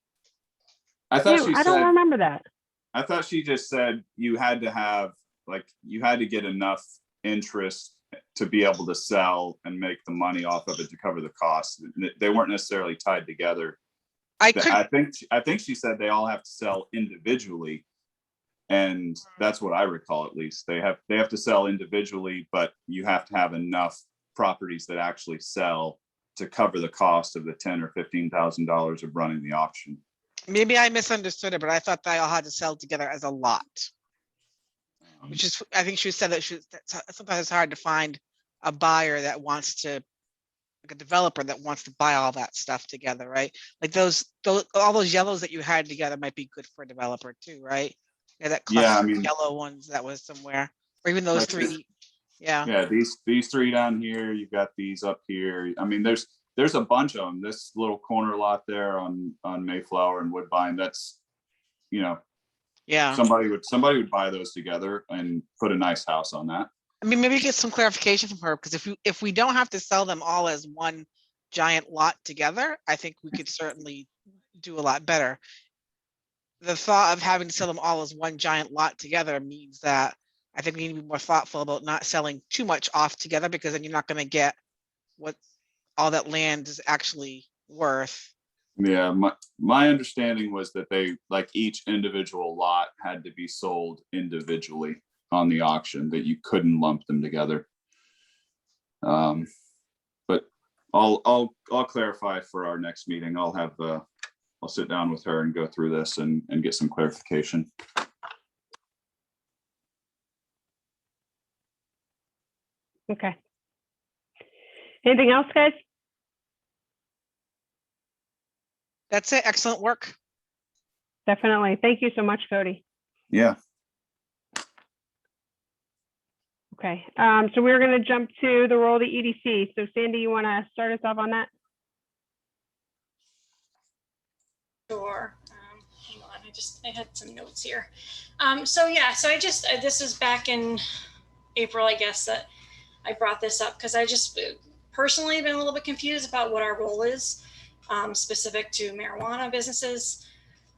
S7: I
S1: don't remember that.
S7: I thought she just said you had to get enough interest to be able to sell and make the money off of it to cover the costs. They weren't necessarily tied together. I think she said they all have to sell individually, and that's what I recall. At least they have to sell individually, but you have to have enough properties that actually sell to cover the cost of the $10,000 or $15,000 of running the auction.
S8: Maybe I misunderstood it, but I thought they all had to sell together as a lot. Which is, I think she said that sometimes it's hard to find a buyer that wants to, like a developer that wants to buy all that stuff together, right? Like all those yellows that you had together might be good for a developer too, right? Yeah, that cluster of yellow ones that was somewhere, or even those three. Yeah,
S7: these three down here, you've got these up here. I mean, there's a bunch of them. This little corner lot there on Mayflower and Woodbine, that's,
S8: yeah.
S7: Somebody would buy those together and put a nice house on that.
S8: I mean, maybe get some clarification from her, because if we don't have to sell them all as one giant lot together, I think we could certainly do a lot better. The thought of having to sell them all as one giant lot together means that I think we need to be more thoughtful about not selling too much off together, because then you're not going to get what all that land is actually worth.
S7: Yeah, my understanding was that they, like, each individual lot had to be sold individually on the auction, that you couldn't lump them together. But I'll clarify for our next meeting. I'll sit down with her and go through this and get some clarification.
S1: Okay. Anything else, guys?
S8: That's it. Excellent work.
S1: Definitely. Thank you so much, Cody.
S7: Yeah.
S1: Okay, so we're going to jump to the role of the EDC. So Sandy, you want to start us off on that?
S9: Sure. Hang on, I had some notes here. So I just, this was back in April, I guess, that I brought this up because I just personally been a little bit confused about what our role is specific to marijuana businesses.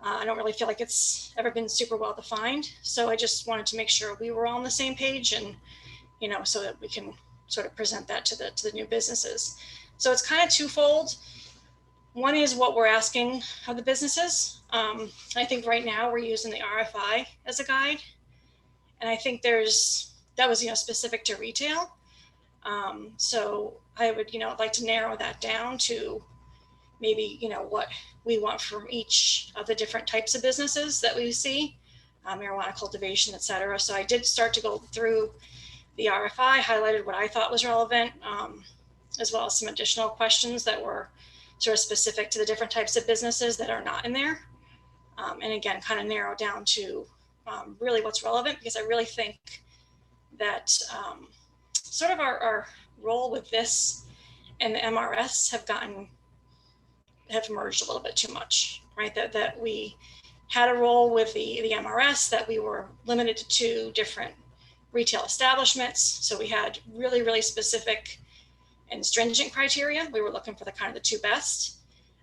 S9: I don't really feel like it's ever been super well defined. So I just wanted to make sure we were all on the same page and, so that we can sort of present that to the new businesses. So it's kind of twofold. One is what we're asking of the businesses. I think right now we're using the RFI as a guide. And I think that was, specific to retail. So I would, like to narrow that down to maybe, what we want from each of the different types of businesses that we see, marijuana cultivation, et cetera. So I did start to go through the RFI, highlighted what I thought was relevant, as well as some additional questions that were sort of specific to the different types of businesses that are not in there. And again, kind of narrow down to really what's relevant, because I really think that sort of our role with this and the MRS have merged a little bit too much, right? That we had a role with the MRS, that we were limited to 2 different retail establishments. So we had really, really specific and stringent criteria. We were looking for the 2 best.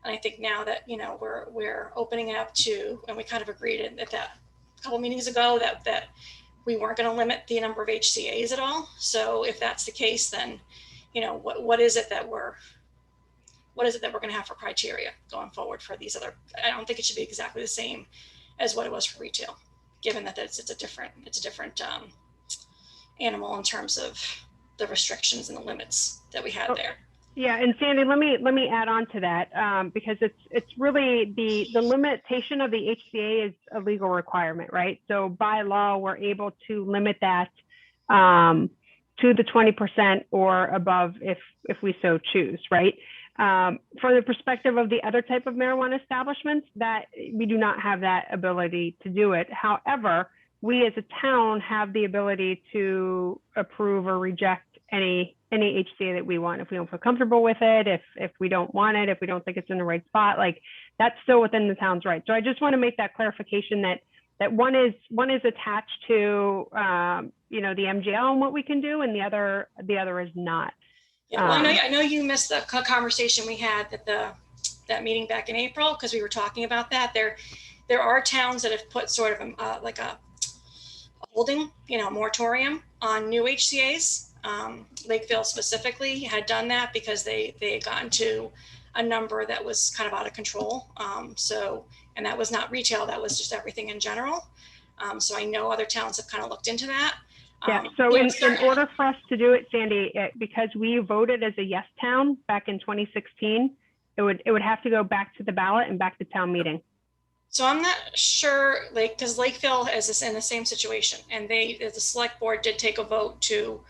S9: And I think now that, we're opening it up to, and we kind of agreed at that a couple meetings ago that we weren't going to limit the number of HCAs at all. So if that's the case, then, what is it that we're going to have for criteria going forward for these other? I don't think it should be exactly the same as what it was for retail, given that it's a different animal in terms of the restrictions and the limits that we had there.
S1: Yeah, and Sandy, let me add on to that, because it's really the limitation of the HCA is a legal requirement, right? So by law, we're able to limit that to the 20% or above if we so choose, right? For the perspective of the other type of marijuana establishments, that we do not have that ability to do it. However, we as a town have the ability to approve or reject any HCA that we want. If we don't feel comfortable with it, if we don't want it, if we don't think it's in the right spot, like that's still within the town's right. So I just want to make that clarification that one is attached to the MGL and what we can do, and the other is not.
S9: Yeah, well, I know you missed the conversation we had at that meeting back in April, because we were talking about that. There are towns that have put sort of like a holding, moratorium on new HCAs. Lakeville specifically had done that because they had gotten to a number that was kind of out of control. And that was not retail, that was just everything in general. So I know other towns have kind of looked into that.
S1: Yeah, so in order for us to do it, Sandy, because we voted as a yes town back in 2016, it would have to go back to the ballot and back to town meeting.
S9: So I'm not sure, because Lakeville is in the same situation, and the select board did take a vote to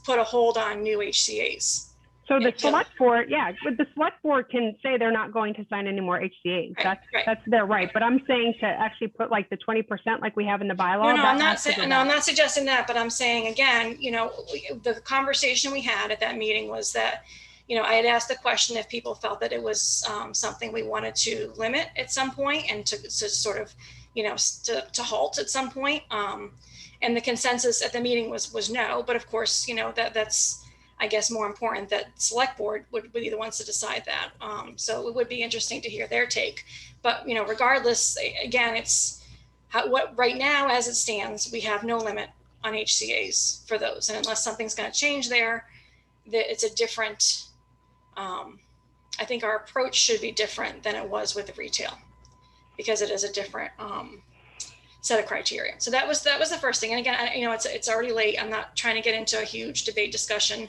S9: put a hold on new HCAs.
S1: So the select board, but the select board can say they're not going to sign any more HCAs. Right, that's their right. But I'm saying to actually put like the 20% like we have in the bylaw.
S9: No, I'm not saying. No, I'm not suggesting that. But I'm saying again, the conversation we had at that meeting was that, I had asked the question if people felt that it was something we wanted to limit at some point and to sort of, to halt at some point. And the consensus at the meeting was no. But of course, that's, I guess, more important that select board would be the ones to decide that. So it would be interesting to hear their take. But, regardless, again, it's what right now, as it stands, we have no limit on HCAs for those. And unless something's going to change there, it's a different I think our approach should be different than it was with the retail, because it is a different set of criteria. So that was the first thing. And again, it's already late. I'm not trying to get into a huge debate discussion.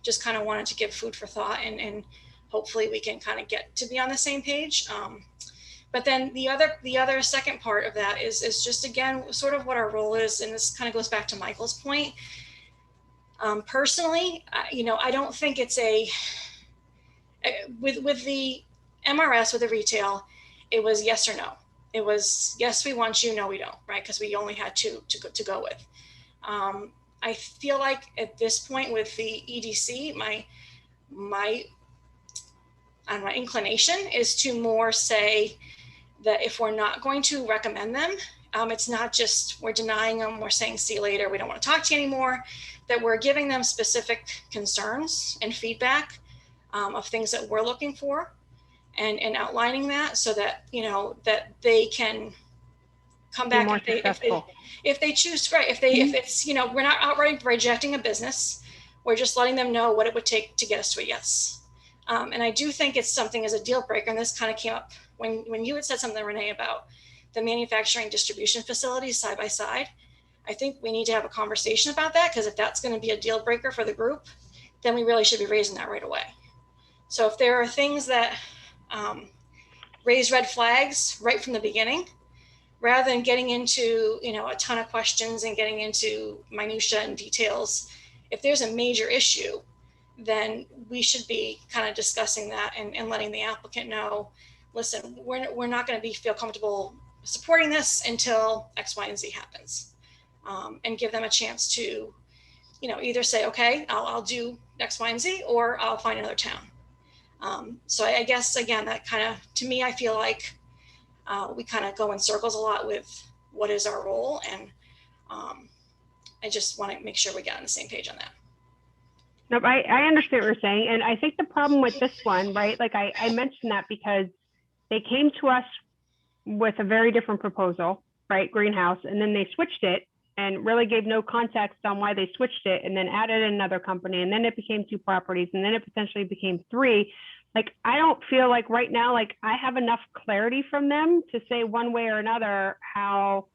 S9: Just kind of wanted to give food for thought, and hopefully we can kind of get to be on the same page. But then the other second part of that is just, again, sort of what our role is. And this kind of goes back to Michael's point. Personally, I don't think it's with the MRS, with the retail, it was yes or no. It was, yes, we want you, no, we don't, right? Because we only had two to go with. I feel like at this point with the EDC, my inclination is to more say that if we're not going to recommend them, it's not just we're denying them, we're saying see you later, we don't want to talk to you anymore, that we're giving them specific concerns and feedback of things that we're looking for, and outlining that so that, that they can come back if they choose, right? If it's, we're not outright rejecting a business, we're just letting them know what it would take to get us to a yes. And I do think it's something as a deal breaker, and this kind of came up when you had said something, Renee, about the manufacturing distribution facilities side by side. I think we need to have a conversation about that, because if that's going to be a deal breaker for the group, then we really should be raising that right away. So if there are things that raise red flags right from the beginning, rather than getting into, a ton of questions and getting into minutia and details, if there's a major issue, then we should be kind of discussing that and letting the applicant know, listen, we're not going to feel comfortable supporting this until X, Y, and Z happens, and give them a chance to, either say, okay, I'll do X, Y, and Z, or I'll find another town. So I guess, again, that kind of, to me, I feel like we kind of go in circles a lot with what is our role. And I just want to make sure we get on the same page on that.
S1: Nope, I understand what you're saying. And I think the problem with this one, right, like I mentioned that because they came to us with a very different proposal, right, greenhouse, and then they switched it and really gave no context on why they switched it, and then added another company, and then it became 2 properties, and then it potentially became 3. Like, I don't feel like right now, like I have enough clarity from them to say one way or another how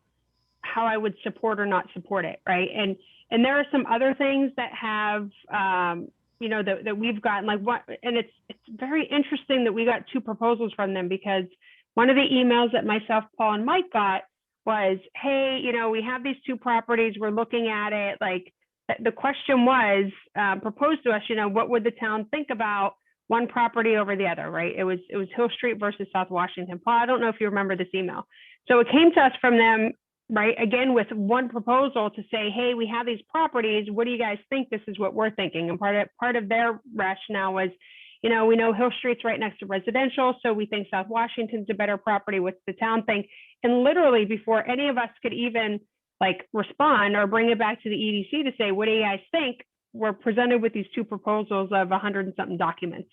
S1: I would support or not support it, right? And there are some other things that have, that we've gotten, like what, and it's very interesting that we got 2 proposals from them, because one of the emails that myself, Paul, and Mike got was, hey, we have these 2 properties, we're looking at it. Like, the question was proposed to us, what would the town think about one property over the other, right? It was Hill Street versus South Washington. Paul, I don't know if you remember this email. So it came to us from them, right, again, with one proposal to say, hey, we have these properties, what do you guys think? This is what we're thinking. And part of their rationale was, we know Hill Street's right next to residential, so we think South Washington's a better property. What's the town think? And literally before any of us could even respond or bring it back to the EDC to say, what do you guys think? We're presented with these 2 proposals of 100 and something documents,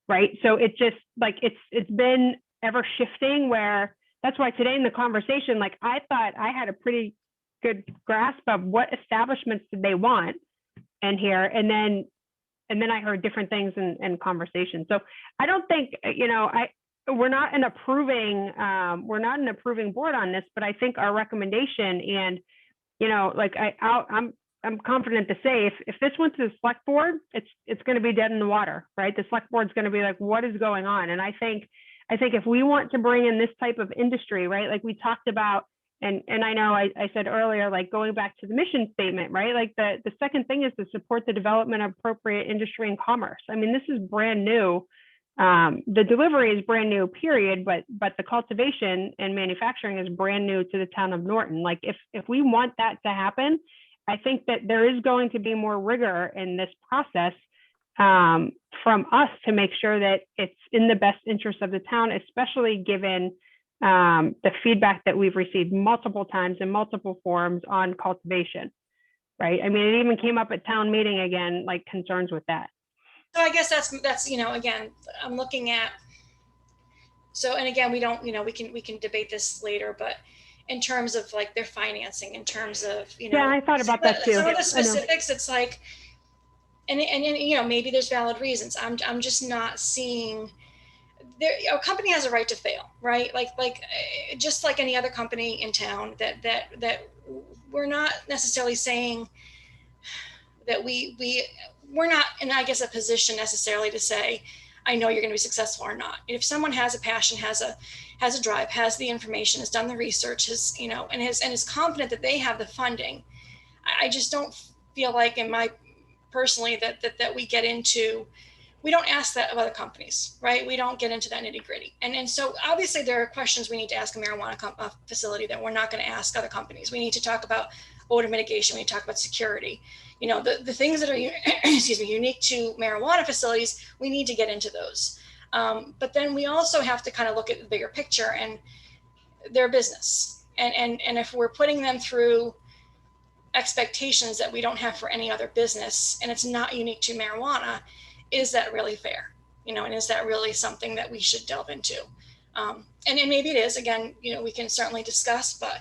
S1: right? So it's just it's been ever shifting, where that's why today in the conversation, I thought I had a pretty good grasp of what establishments did they want in here. And then I heard different things in conversation. So I don't think, we're not an approving board on this, but I think our recommendation, and, I'm confident to say if this went to the select board, it's going to be dead in the water, right? The select board's going to be like, what is going on? And I think if we want to bring in this type of industry, right, like we talked about, and I know I said earlier, like going back to the mission statement, right, like the second thing is to support the development of appropriate industry and commerce. I mean, this is brand new. The delivery is brand new, period, but the cultivation and manufacturing is brand new to the town of Norton. Like if we want that to happen, I think that there is going to be more rigor in this process from us to make sure that it's in the best interest of the town, especially given the feedback that we've received multiple times in multiple forums on cultivation, right? I mean, it even came up at town meeting again, like concerns with that.
S9: So I guess that's again, I'm looking at, so, and again, we don't, we can debate this later, but in terms of their financing, in terms of,
S1: yeah, I thought about that too.
S9: Some of the specifics, it's like, you know, maybe there's valid reasons. I'm just not seeing there. A company has a right to fail, right? Just like any other company in town, that we're not necessarily saying that we're not in, I guess, a position necessarily to say, I know you're going to be successful or not. If someone has a passion, has a drive, has the information, has done the research, has, you know, and is confident that they have the funding, I just don't feel like, in my personally, that we don't ask that of other companies, right? We don't get into that nitty gritty. And so obviously there are questions we need to ask a marijuana facility that we're not going to ask other companies. We need to talk about odor mitigation. We need to talk about security. You know, the things that are, excuse me, unique to marijuana facilities, we need to get into those. But then we also have to kind of look at the bigger picture and their business. And if we're putting them through expectations that we don't have for any other business, and it's not unique to marijuana, is that really fair? You know, and is that really something that we should delve into? And maybe it is. Again, you know, we can certainly discuss, but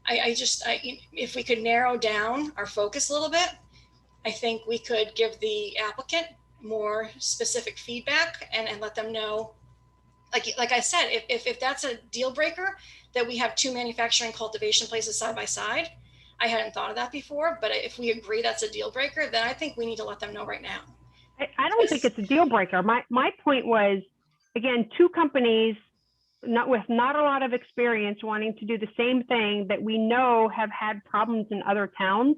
S9: if we could narrow down our focus a little bit, I think we could give the applicant more specific feedback and let them know, like I said, if that's a deal breaker, that we have 2 manufacturing cultivation places side by side. I hadn't thought of that before, but if we agree that's a deal breaker, then I think we need to let them know right now.
S1: I don't think it's a deal breaker. My point was, again, 2 companies with not a lot of experience wanting to do the same thing that we know have had problems in other towns.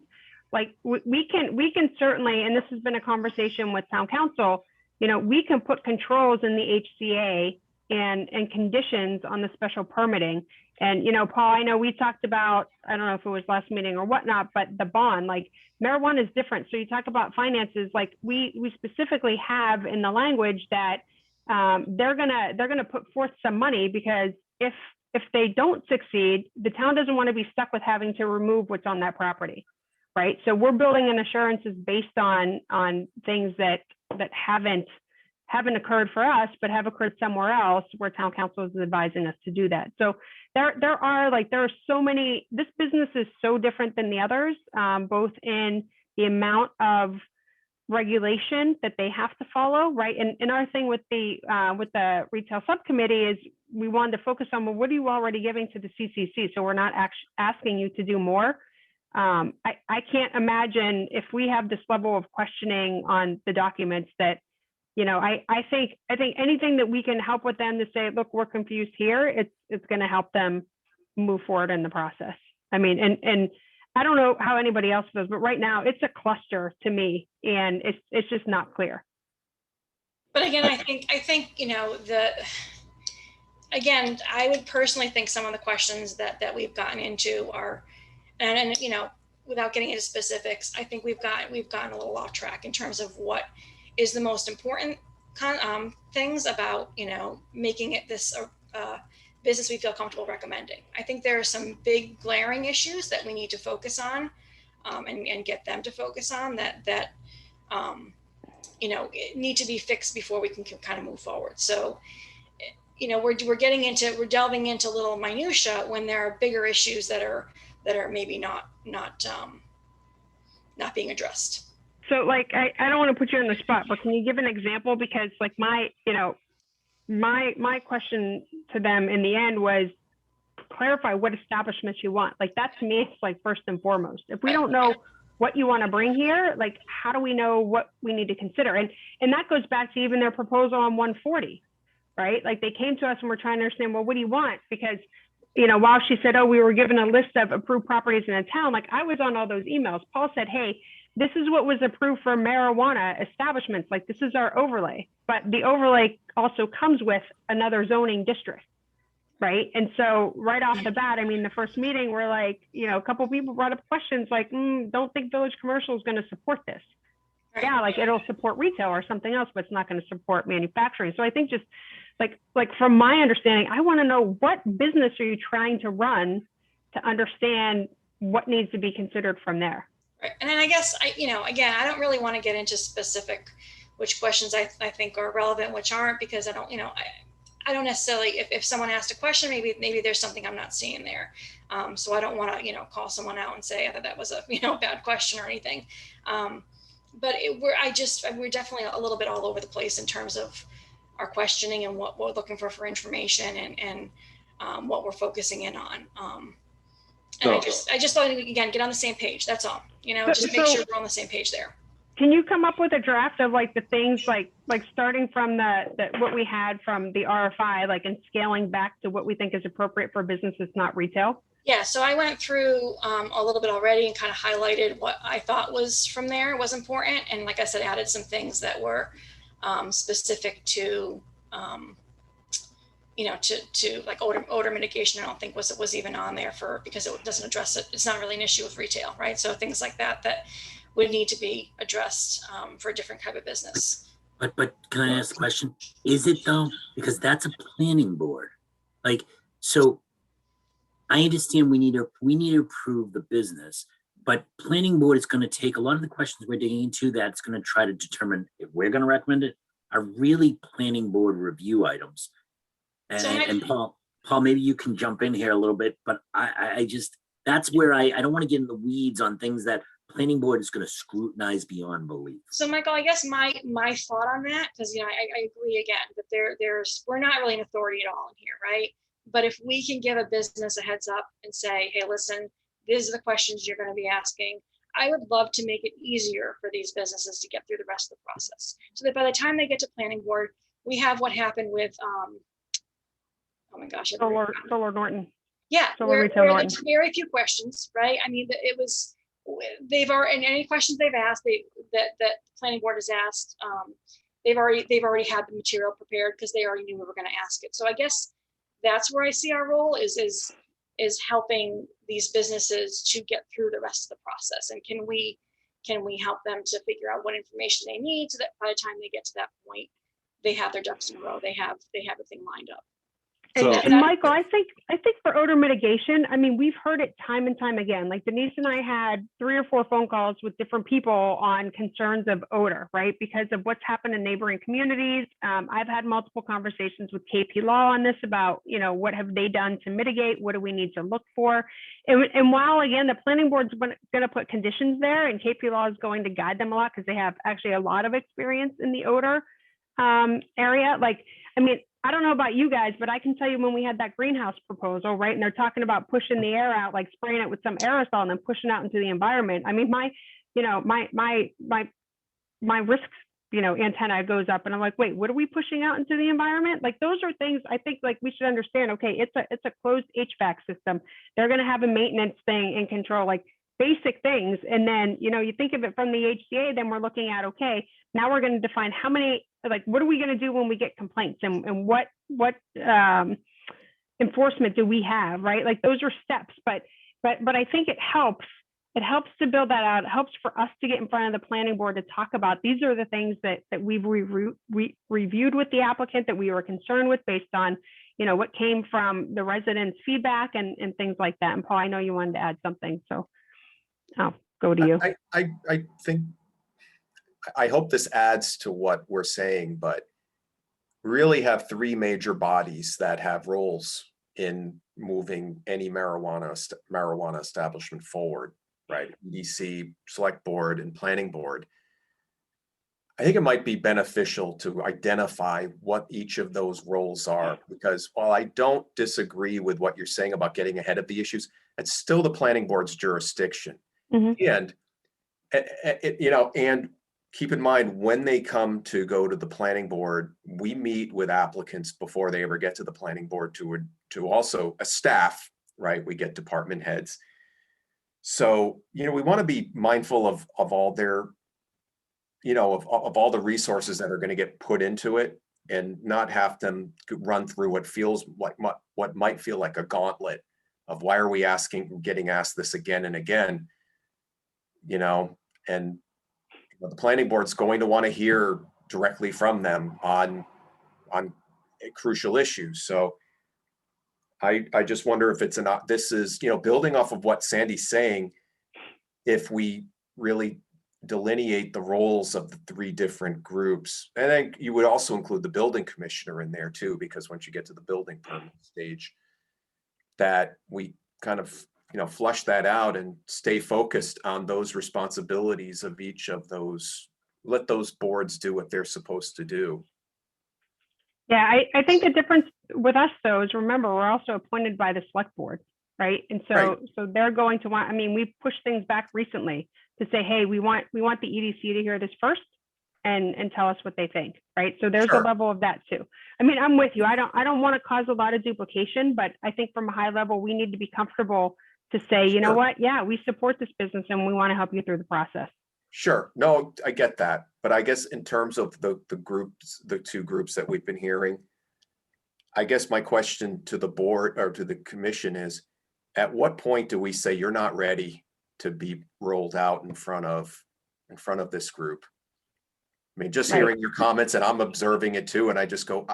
S1: Like we can certainly, and this has been a conversation with town council, you know, we can put controls in the HCA and conditions on the special permitting. And, you know, Paul, I know we talked about, I don't know if it was last meeting or whatnot, but the bond, like marijuana is different. So you talk about finances, like we specifically have in the language that they're gonna put forth some money, because if they don't succeed, the town doesn't want to be stuck with having to remove what's on that property, right? So we're building in assurances based on things that haven't occurred for us, but have occurred somewhere else where town council is advising us to do that. So there are so many, this business is so different than the others, both in the amount of regulation that they have to follow, right? And our thing with the retail subcommittee is we wanted to focus on, well, what are you already giving to the CCC? So we're not asking you to do more. I can't imagine if we have this level of questioning on the documents that, you know, I think anything that we can help with them to say, look, we're confused here, it's going to help them move forward in the process. I mean, and I don't know how anybody else does, but right now it's a cluster to me, and it's just not clear.
S9: But again, I think, you know, again, I would personally think some of the questions that we've gotten into are, and you know, without getting into specifics, I think we've gotten a little off track in terms of what is the most important things about, you know, making it this business we feel comfortable recommending. I think there are some big glaring issues that we need to focus on and get them to focus on that you know, need to be fixed before we can kind of move forward. So, you know, we're delving into little minutia when there are bigger issues that are maybe not being addressed.
S1: So like, I don't want to put you on the spot, but can you give an example? Because like my question to them in the end was clarify what establishments you want. Like that to me, it's like first and foremost. If we don't know what you want to bring here, like how do we know what we need to consider? And that goes back to even their proposal on 140, right? Like they came to us and we're trying to understand, well, what do you want? Because, you know, while she said, oh, we were given a list of approved properties in a town, like I was on all those emails. Paul said, hey, this is what was approved for marijuana establishments. Like this is our overlay, but the overlay also comes with another zoning district, right? And so right off the bat, I mean, the first meeting, we're like, you know, a couple of people brought up questions like, don't think Village Commercial is going to support this. Right. Yeah, like it'll support retail or something else, but it's not going to support manufacturing. So I think just like from my understanding, I want to know what business are you trying to run to understand what needs to be considered from there.
S9: Right. And then I guess again, I don't really want to get into specific which questions I think are relevant, which aren't, because I don't, I don't necessarily, if someone asked a question, maybe there's something I'm not seeing there. So I don't want to, call someone out and say that was a, bad question or anything. but we're definitely a little bit all over the place in terms of our questioning and what we're looking for information and what we're focusing in on. And I just thought, again, get on the same page. That's all, just make sure we're on the same page there.
S1: Can you come up with a draft of like the things like starting from what we had from the RFI, like, and scaling back to what we think is appropriate for businesses, not retail?
S9: Yeah, so I went through a little bit already and kind of highlighted what I thought was from there was important. And like I said, added some things that were specific to, to like odor mitigation. I don't think was even on there because it doesn't address it. It's not really an issue with retail, right? So things like that would need to be addressed for a different type of business.
S5: But can I ask a question? Is it though? Because that's a planning board. Like, so I understand we need to approve the business, but planning board is going to take a lot of the questions we're digging into that it's going to try to determine if we're going to recommend it are really planning board review items. And Paul, maybe you can jump in here a little bit, but I just, that's where I don't want to get in the weeds on things that planning board is going to scrutinize beyond belief.
S9: So Michael, I guess my thought on that, because I agree again that we're not really an authority at all in here, right? But if we can give a business a heads up and say, hey, listen, these are the questions you're going to be asking, I would love to make it easier for these businesses to get through the rest of the process, so that by the time they get to planning board, we have what happened with oh my gosh,
S1: Solar Norton.
S9: Yeah,
S1: Solar
S9: where
S1: Norton.
S9: there's very few questions, right? I mean, they've already, and any questions they've asked, that planning board has asked, they've already had the material prepared because they already knew we were going to ask it. So I guess that's where I see our role is helping these businesses to get through the rest of the process. And can we help them to figure out what information they need so that by the time they get to that point, they have their ducks in a row, they have everything lined up.
S1: And Michael, I think for odor mitigation, I mean, we've heard it time and time again. Like Denise and I had 3 or 4 phone calls with different people on concerns of odor, right? Because of what's happened in neighboring communities. I've had multiple conversations with KP Law on this about, what have they done to mitigate? What do we need to look for? And while, again, the planning board's going to put conditions there, and KP Law is going to guide them a lot because they have actually a lot of experience in the odor area. Like, I mean, I don't know about you guys, but I can tell you when we had that greenhouse proposal, right? And they're talking about pushing the air out, like spraying it with some aerosol and then pushing out into the environment. I mean, my risk, antenna goes up and I'm like, wait, what are we pushing out into the environment? Like, those are things I think like we should understand. Okay, it's a closed HVAC system. They're going to have a maintenance thing in control, like basic things. And then, you think of it from the HCA, then we're looking at, okay, now we're going to define how many, like, what are we going to do when we get complaints and what enforcement do we have, right? Like, those are steps, but I think it helps to build that out. It helps for us to get in front of the planning board to talk about, these are the things that we've reviewed with the applicant that we were concerned with based on, what came from the residents' feedback and things like that. And Paul, I know you wanted to add something, so I'll go to you.
S11: I think, I hope this adds to what we're saying, but really have 3 major bodies that have roles in moving any marijuana establishment forward, right? EDC, select board, and planning board. I think it might be beneficial to identify what each of those roles are, because while I don't disagree with what you're saying about getting ahead of the issues, it's still the planning board's jurisdiction. And and keep in mind, when they come to go to the planning board, we meet with applicants before they ever get to the planning board to also a staff, right? We get department heads. So, we want to be mindful of all their, of all the resources that are going to get put into it, and not have them run through what might feel like a gauntlet of why are we getting asked this again and again, and the planning board's going to want to hear directly from them on crucial issues. So I just wonder if this is, building off of what Sandy's saying, if we really delineate the roles of the 3 different groups. And then you would also include the building commissioner in there too, because once you get to the building permit stage, that we kind of flush that out and stay focused on those responsibilities of each of those let those boards do what they're supposed to do.
S1: Yeah, I think the difference with us though is, remember, we're also appointed by the select board, right? And so
S11: Right.
S1: so they're going to want, I mean, we've pushed things back recently to say, hey, we want the EDC to hear this first and tell us what they think, right? So there's
S11: Sure.
S1: a level of that too. I mean, I'm with you. I don't want to cause a lot of duplication, but I think from a high level, we need to be comfortable to say, you know
S11: Sure.
S1: what? Yeah, we support this business and we want to help you through the process.
S11: Sure. No, I get that. But I guess in terms of the groups, the two groups that we've been hearing, I guess my question to the board or to the commission is, at what point do we say you're not ready to be rolled out in front of this group? I mean, just
S1: Right.
S11: hearing your comments, and I'm observing it too, and I just go,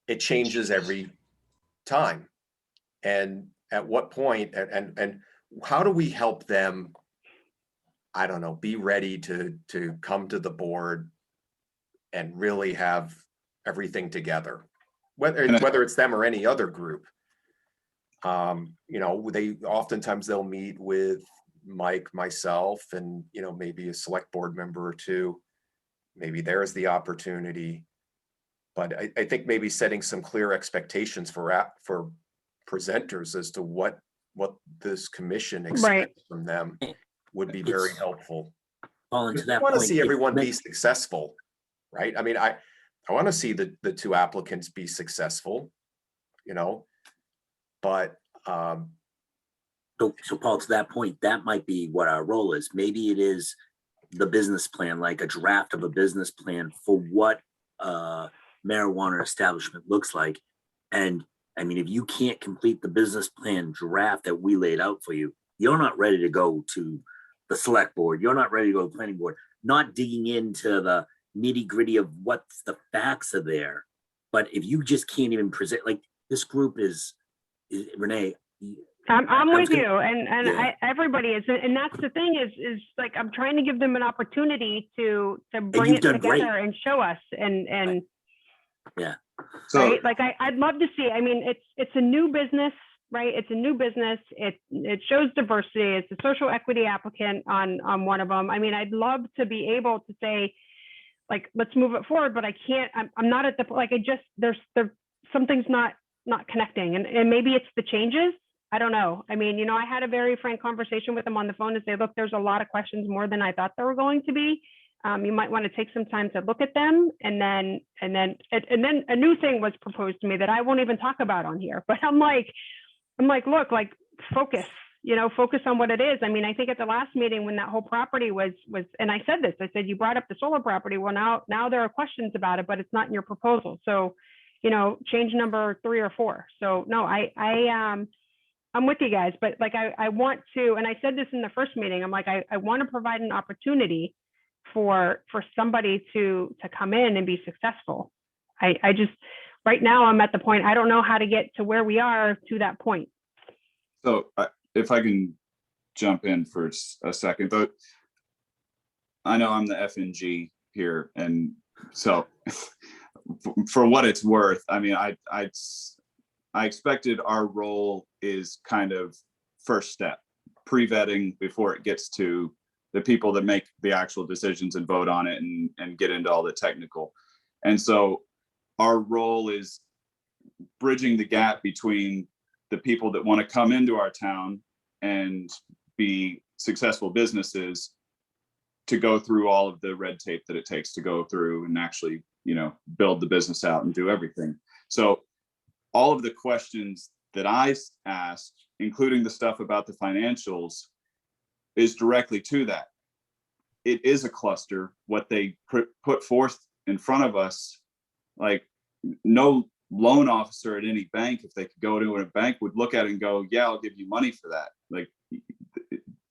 S11: it changes every time. And at what point, and how do we help them, I don't know, be ready to come to the board and really have everything together, whether it's them or any other group. You know, oftentimes they'll meet with Mike, myself, and, you know, maybe a select board member or two. Maybe there's the opportunity, but I think maybe setting some clear expectations for presenters as to what this commission expects from them would be very helpful.
S5: Paul, and to that
S11: I want to
S5: point,
S11: see
S5: if-
S11: everyone be successful, right? I mean, I want to see the two applicants be successful, you know, but
S5: So Paul, to that point, that might be what our role is. Maybe it is the business plan, like a draft of a business plan for what marijuana establishment looks like. And I mean, if you can't complete the business plan draft that we laid out for you, you're not ready to go to the select board. You're not ready to go to the planning board, not digging into the nitty gritty of what the facts are there. But if you just can't even present, like this group is Renee.
S1: I'm with you,
S5: yeah.
S1: everybody is, and that's the thing is like, I'm trying to give them an opportunity to bring
S5: you've
S1: it
S5: done
S1: together
S5: great.
S1: and show us, and
S5: Yeah.
S7: So
S1: right, like I'd love to see. I mean, it's a new business, right? It's a new business. It shows diversity. It's a social equity applicant on one of them. I mean, I'd love to be able to say, like, let's move it forward, but I can't. I'm not at the, like, there's something's not connecting, and maybe it's the changes. I don't know. I mean, you know, I had a very frank conversation with them on the phone to say, look, there's a lot of questions, more than I thought there were going to be. You might want to take some time to look at them, and then a new thing was proposed to me that I won't even talk about on here. But I'm like, look, like, focus. You know, focus on what it is. I mean, I think at the last meeting when that whole property was, and I said this, I said, you brought up the solar property. Well, now there are questions about it, but it's not in your proposal. So, you know, change number 3 or 4. So no, I'm with you guys, but like, I want to, and I said this in the first meeting, I'm like, I want to provide an opportunity for somebody to come in and be successful. I just, right now I'm at the point, I don't know how to get to where we are to that point.
S7: So if I can jump in for a second, though, I know I'm the FNG here, and so for what it's worth, I mean, I expected our role is kind of first step, pre-vetting before it gets to the people that make the actual decisions and vote on it and get into all the technical. And so our role is bridging the gap between the people that want to come into our town and be successful businesses to go through all of the red tape that it takes to go through and actually, you know, build the business out and do everything. So all of the questions that I asked, including the stuff about the financials, is directly to that. It is a cluster. What they put forth in front of us, like, no loan officer at any bank, if they could go to a bank, would look at it and go, yeah, I'll give you money for that. Like,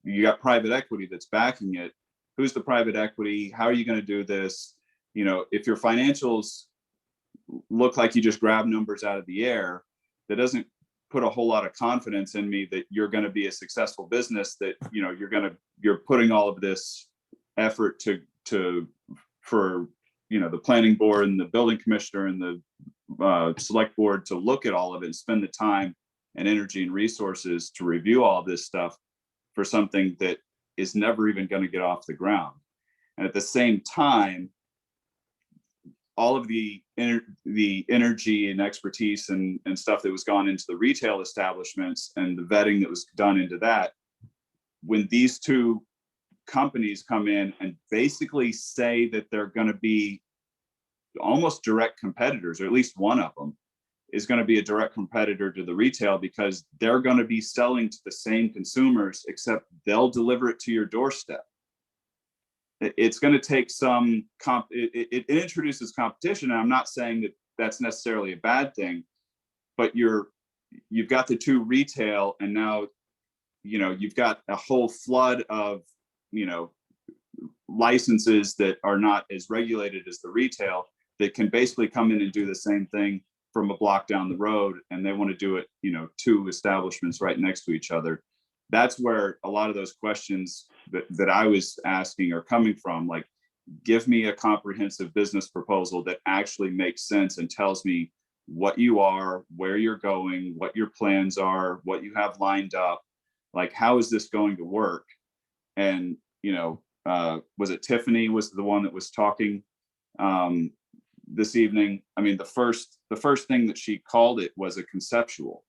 S7: you got private equity that's backing it. Who's the private equity? How are you going to do this? You know, if your financials look like you just grab numbers out of the air, that doesn't put a whole lot of confidence in me that you're going to be a successful business, that, you know, you're putting all of this effort for, you know, the planning board and the building commissioner and the select board to look at all of it and spend the time and energy and resources to review all of this stuff for something that is never even going to get off the ground. And at the same time, all of the energy and expertise and stuff that was gone into the retail establishments and the vetting that was done into that, when these two companies come in and basically say that they're going to be almost direct competitors, or at least one of them is going to be a direct competitor to the retail, because they're going to be selling to the same consumers, except they'll deliver it to your doorstep. It's going to take some it introduces competition. And I'm not saying that that's necessarily a bad thing, but you've got the two retail, and now, you've got a whole flood of, licenses that are not as regulated as the retail, that can basically come in and do the same thing from a block down the road, and they want to do it, two establishments right next to each other. That's where a lot of those questions that I was asking are coming from. Like, give me a comprehensive business proposal that actually makes sense and tells me what you are, where you're going, what your plans are, what you have lined up. Like, how is this going to work? And, was it Tiffany was the one that was talking this evening? I mean, the first thing that she called it was a conceptual.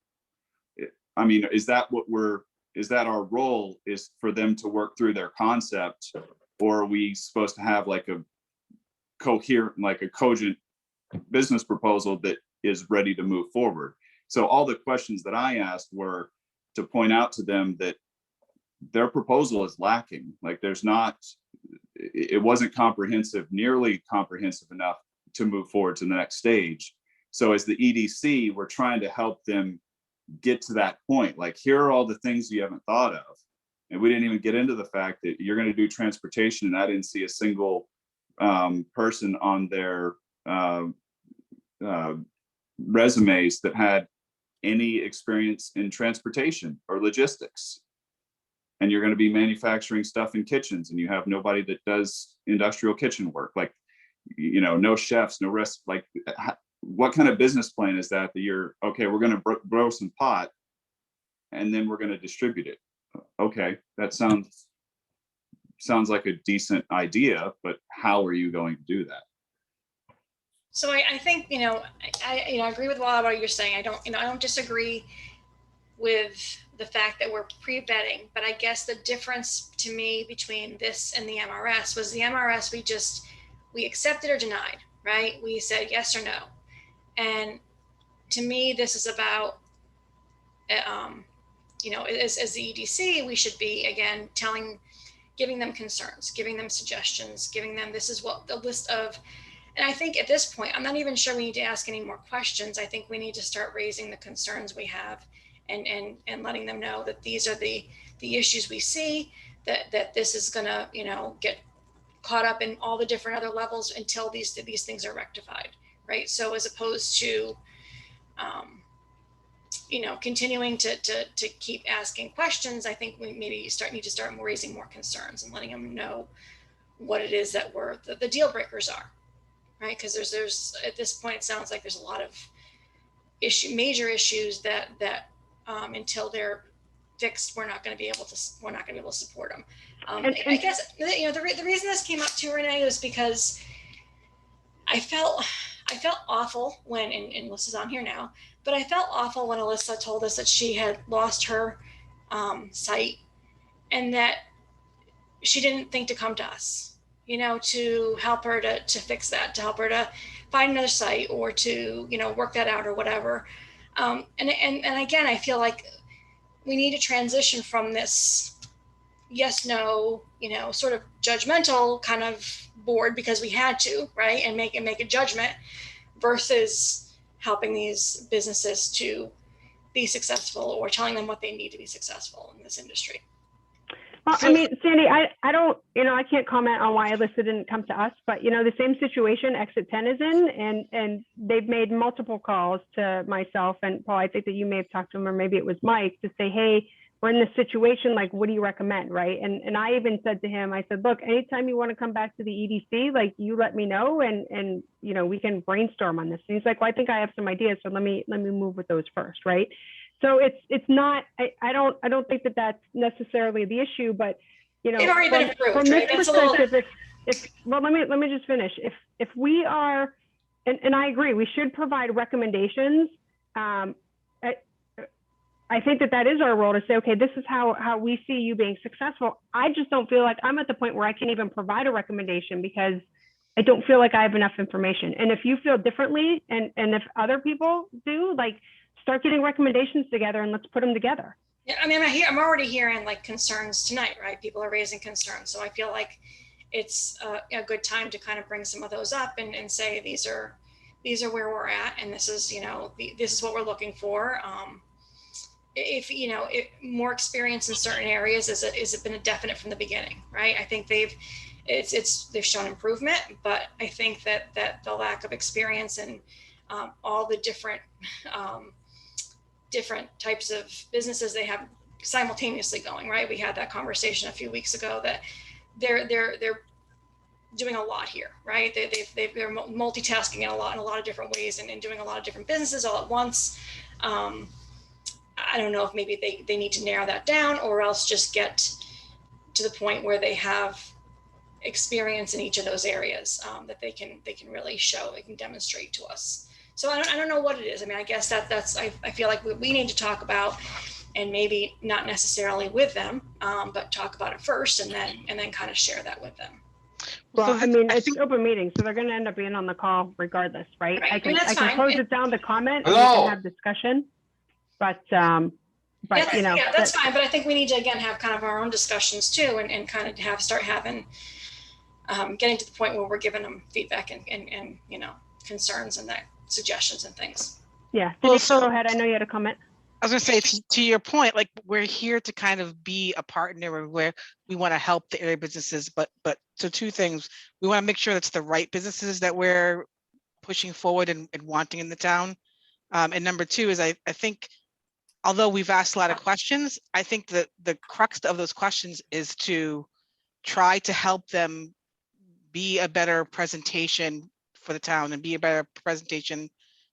S7: Is that our role, is for them to work through their concept, or are we supposed to have like a coherent, like a cogent business proposal that is ready to move forward? So all the questions that I asked were to point out to them that their proposal is lacking. Like, it wasn't nearly comprehensive enough to move forward to the next stage. So as the EDC, we're trying to help them get to that point. Like, here are all the things you haven't thought of. And we didn't even get into the fact that you're going to do transportation, and I didn't see a single person on their resumes that had any experience in transportation or logistics. And you're going to be manufacturing stuff in kitchens, and you have nobody that does industrial kitchen work. Like, no chefs, no rest. Like, what kind of business plan is that you're, okay, we're going to grow some pot and then we're going to distribute it? Okay, that sounds like a decent idea, but how are you going to do that?
S9: So I think, I agree with a lot of what you're saying. I don't disagree with the fact that we're pre-vetting, but I guess the difference to me between this and the MRS was the MRS, we accepted or denied, right? We said yes or no. And to me, this is about, as the EDC, we should be, again, giving them concerns, giving them suggestions, giving them, this is what the list of, and I think at this point, I'm not even sure we need to ask any more questions. I think we need to start raising the concerns we have and letting them know that these are the issues we see, that this is gonna, get caught up in all the different other levels until these things are rectified, right? So as opposed to, continuing to keep asking questions, I think we maybe need to start raising more concerns and letting them know what it is that the deal breakers are, right? Because there's at this point, it sounds like there's a lot of major issues that until they're fixed, we're not going to be able to support them. I guess the reason this came up too, Renee, was because I felt awful when, and Alyssa's on here now, but I felt awful when Alyssa told us that she had lost her site, and that she didn't think to come to us, to help her to fix that, to help her to find another site, or to, work that out or whatever. And again, I feel like we need to transition from this yes, no, sort of judgmental kind of board because we had to, right? And make a judgment, versus helping these businesses to be successful, or telling them what they need to be successful in this industry.
S1: Well, Sandy, I don't, I can't comment on why Alyssa didn't come to us, but the same situation Exit 10 is in, and they've made multiple calls to myself and Paul. I think that you may have talked to him, or maybe it was Mike, to say, hey, we're in this situation, like, what do you recommend, right? And I even said to him, I said, look, anytime you want to come back to the EDC, like, you let me know, and we can brainstorm on this. And he's like, well, I think I have some ideas, so let me move with those first, right? So it's not, I don't think that that's necessarily the issue, but
S9: they've already been approved,
S1: from
S9: right?
S1: this perspective, well, let me just finish. If we are, and I agree, we should provide recommendations. I think that is our role to say, okay, this is how we see you being successful. I just don't feel like I'm at the point where I can even provide a recommendation because I don't feel like I have enough information. And if you feel differently, and if other people do, like, start getting recommendations together and let's put them together.
S9: Yeah, I mean, I'm already hearing like concerns tonight, right? People are raising concerns. So I feel like it's a good time to kind of bring some of those up and say, these are where we're at. And this is, this is what we're looking for. If more experience in certain areas is it been a definite from the beginning, right? I think they've shown improvement, but I think that the lack of experience and all the different types of businesses they have simultaneously going, right? We had that conversation a few weeks ago that they're doing a lot here, right? They're multitasking in a lot of different ways and doing a lot of different businesses all at once. I don't know if maybe they need to narrow that down, or else just get to the point where they have experience in each of those areas that they can really show, they can demonstrate to us. So I don't know what it is. I mean, I guess that's I feel like we need to talk about, and maybe not necessarily with them, but talk about it first, and then kind of share that with them.
S1: Well, I mean, it's open meeting, so they're going to end up being on the call regardless, right?
S9: Right.
S1: I can
S9: that's fine.
S1: close it down to comment and we
S12: Hello.
S1: can have discussion, but
S9: yeah, that's fine. But I think we need to again have kind of our own discussions too, and kind of start having getting to the point where we're giving them feedback and concerns and that suggestions and things.
S1: Yeah.
S8: Well,
S1: Denise,
S8: so-
S1: go ahead. I know you had a comment.
S8: I was gonna say, to your point, like, we're here to kind of be a partner where we want to help the area businesses, but so two things. We want to make sure that's the right businesses that we're pushing forward and wanting in the town. And number two is I think, although we've asked a lot of questions, I think that the crux of those questions is to try to help them be a better presentation for the town and be a better presentation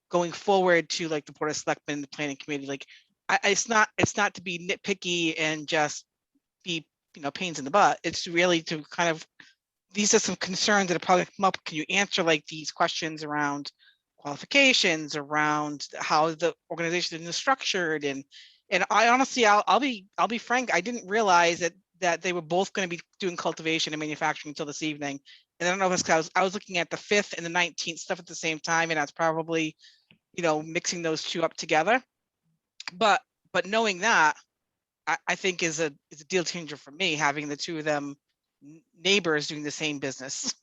S8: going forward to like the Board of Selectmen and the Planning Committee. Like, it's not to be nitpicky and just be, pains in the butt. It's really to kind of, these are some concerns that have probably come up. Can you answer like these questions around qualifications, around how the organization is structured? And I honestly, I'll be frank, I didn't realize that they were both going to be doing cultivation and manufacturing until this evening. And I don't know if it's because I was looking at the 5th and the 19th stuff at the same time, and that's probably, mixing those two up together. But knowing that, I think is a deal changer for me, having the two of them neighbors doing the same business.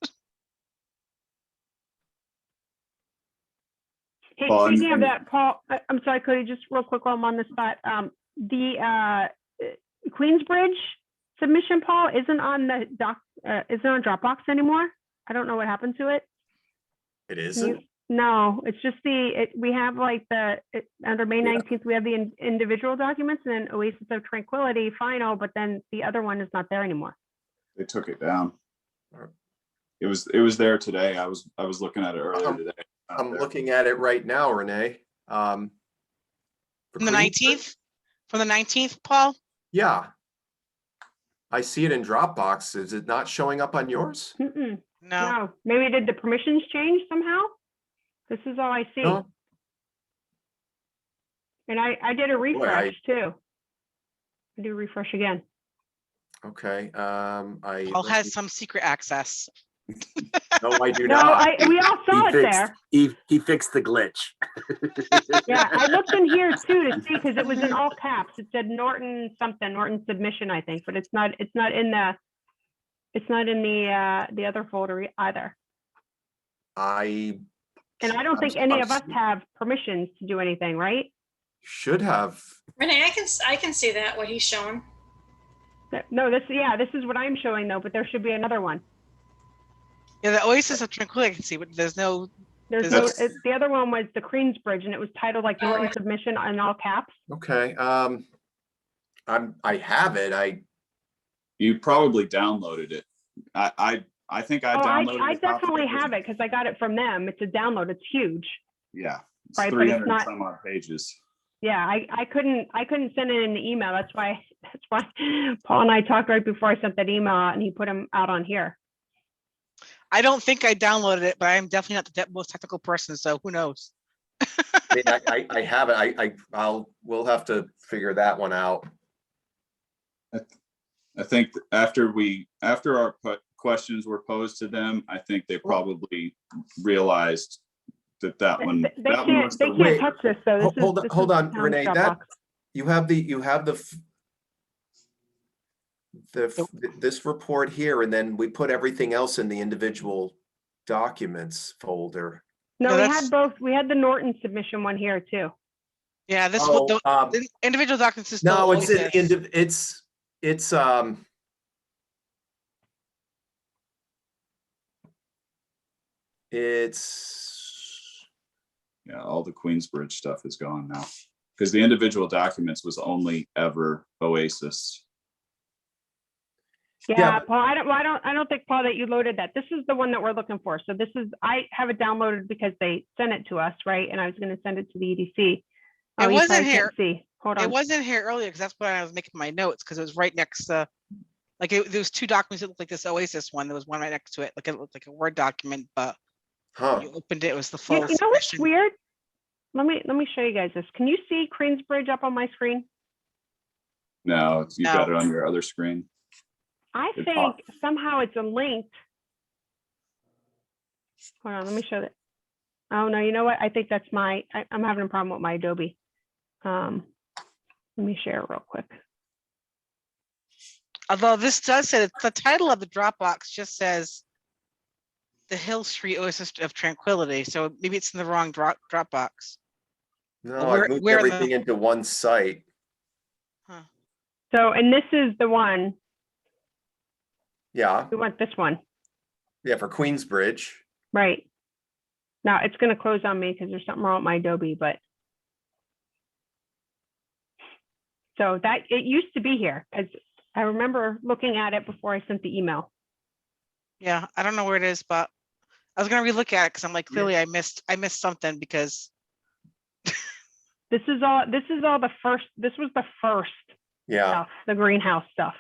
S1: Hey,
S7: Well,
S1: speaking of
S7: and-
S1: that, Paul, I'm sorry, Cody, just real quick while I'm on the spot. The Queensbridge submission, Paul, isn't on the isn't on Dropbox anymore. I don't know what happened to it.
S11: It isn't?
S1: No, it's just we have like under May 19th, we have the individual documents, and then Oasis of Tranquility final, but then the other one is not there anymore.
S7: They took it down. It was there today. I was looking at it earlier today.
S11: I'm looking at it right now, Renee.
S8: From the 19th? From the 19th, Paul?
S11: Yeah. I see it in Dropbox. Is it not showing up on yours?
S8: No.
S1: Maybe did the permissions change somehow? This is all I see.
S11: No.
S1: And I did a refresh too. I do refresh again.
S11: Okay.
S8: Paul has some secret access.
S11: No, I do
S1: No,
S11: not.
S1: we all saw it there.
S5: He fixed the glitch.
S1: Yeah, I looked in here too to see, because it was in all caps. It said Norton something, Norton submission, I think, but it's not in the other folder either. And I don't think any of us have permissions to do anything, right?
S11: Should have.
S9: Renee, I can see that what he's showing.
S1: No, this is what I'm showing though, but there should be another one.
S8: Yeah, the Oasis of Tranquility I can see, but there's no.
S1: The other one was the Queensbridge, and it was titled like Norton submission in all caps.
S11: Okay. I have it.
S7: You probably downloaded it. I think I downloaded it.
S1: I definitely have it because I got it from them. It's a download. It's huge.
S7: Yeah, it's
S1: Right, but it's
S7: 300
S1: not-
S7: some odd pages.
S1: Yeah, I couldn't send it in the email. That's why Paul and I talked right before I sent that email out, and he put them out on here.
S8: I don't think I downloaded it, but I am definitely not the most technical person, so who knows?
S11: I mean, I have it. We'll have to figure that one out.
S7: I think after our questions were posed to them, I think they probably realized that one.
S1: They
S7: that one
S1: can't,
S7: was
S1: they
S7: the
S1: can't
S7: right-
S1: touch this, though. This
S11: Hold
S1: is-
S11: on,
S1: this
S11: hold
S1: is
S11: on,
S1: town
S11: Renee,
S1: Dropbox.
S11: you have this report here, and then we put everything else in the individual documents folder.
S1: No,
S8: No,
S1: we
S8: that's-
S1: had both. We had the Norton submission one here too.
S8: Yeah, this
S11: Oh,
S8: the individual documents is still
S11: No, it's in
S8: Oasis.
S11: It's
S7: Yeah, all the Queensbridge stuff is gone now because the individual documents was only ever Oasis.
S1: Yeah, Paul, I don't think, Paul, that you loaded that. This is the one that we're looking for. So this is, I have it downloaded because they sent it to us, right? And I was going to send it to the EDC. Oh,
S8: It
S1: you
S8: wasn't
S1: probably
S8: here.
S1: can't see. Hold on.
S8: It wasn't here earlier because that's when I was making my notes because it was right next to, like, there was two documents that looked like this Oasis one. There was one right next to it, like it looked like a Word document, but when you opened it, it was the full.
S1: You know what's
S8: submission.
S1: weird? Let me show you guys this. Can you see Queensbridge up on my screen?
S7: No, you got it on your other screen.
S1: I
S7: It's
S1: think
S7: hot.
S1: somehow it's a linked. Hold on, let me show that. Oh, no, you know what? I think that's I'm having a problem with my Adobe. Let me share real quick.
S8: Although this does say that the title of the Dropbox just says the Hill Street Oasis of Tranquility. So maybe it's in the wrong Dropbox.
S11: No,
S8: Where-
S11: I moved
S8: where the-
S11: everything into one site.
S1: So, and this is the one,
S11: Yeah,
S1: we want this one,
S11: yeah, for Queensbridge.
S1: right? Now it's gonna close on me because there's something wrong with my Adobe, but. So that, it used to be here, because I remember looking at it before I sent the email.
S8: Yeah, I don't know where it is, but I was gonna relook at it because I'm like, clearly I missed something because
S1: This is all the first, this was the first
S11: Yeah,
S1: stuff, the greenhouse stuff.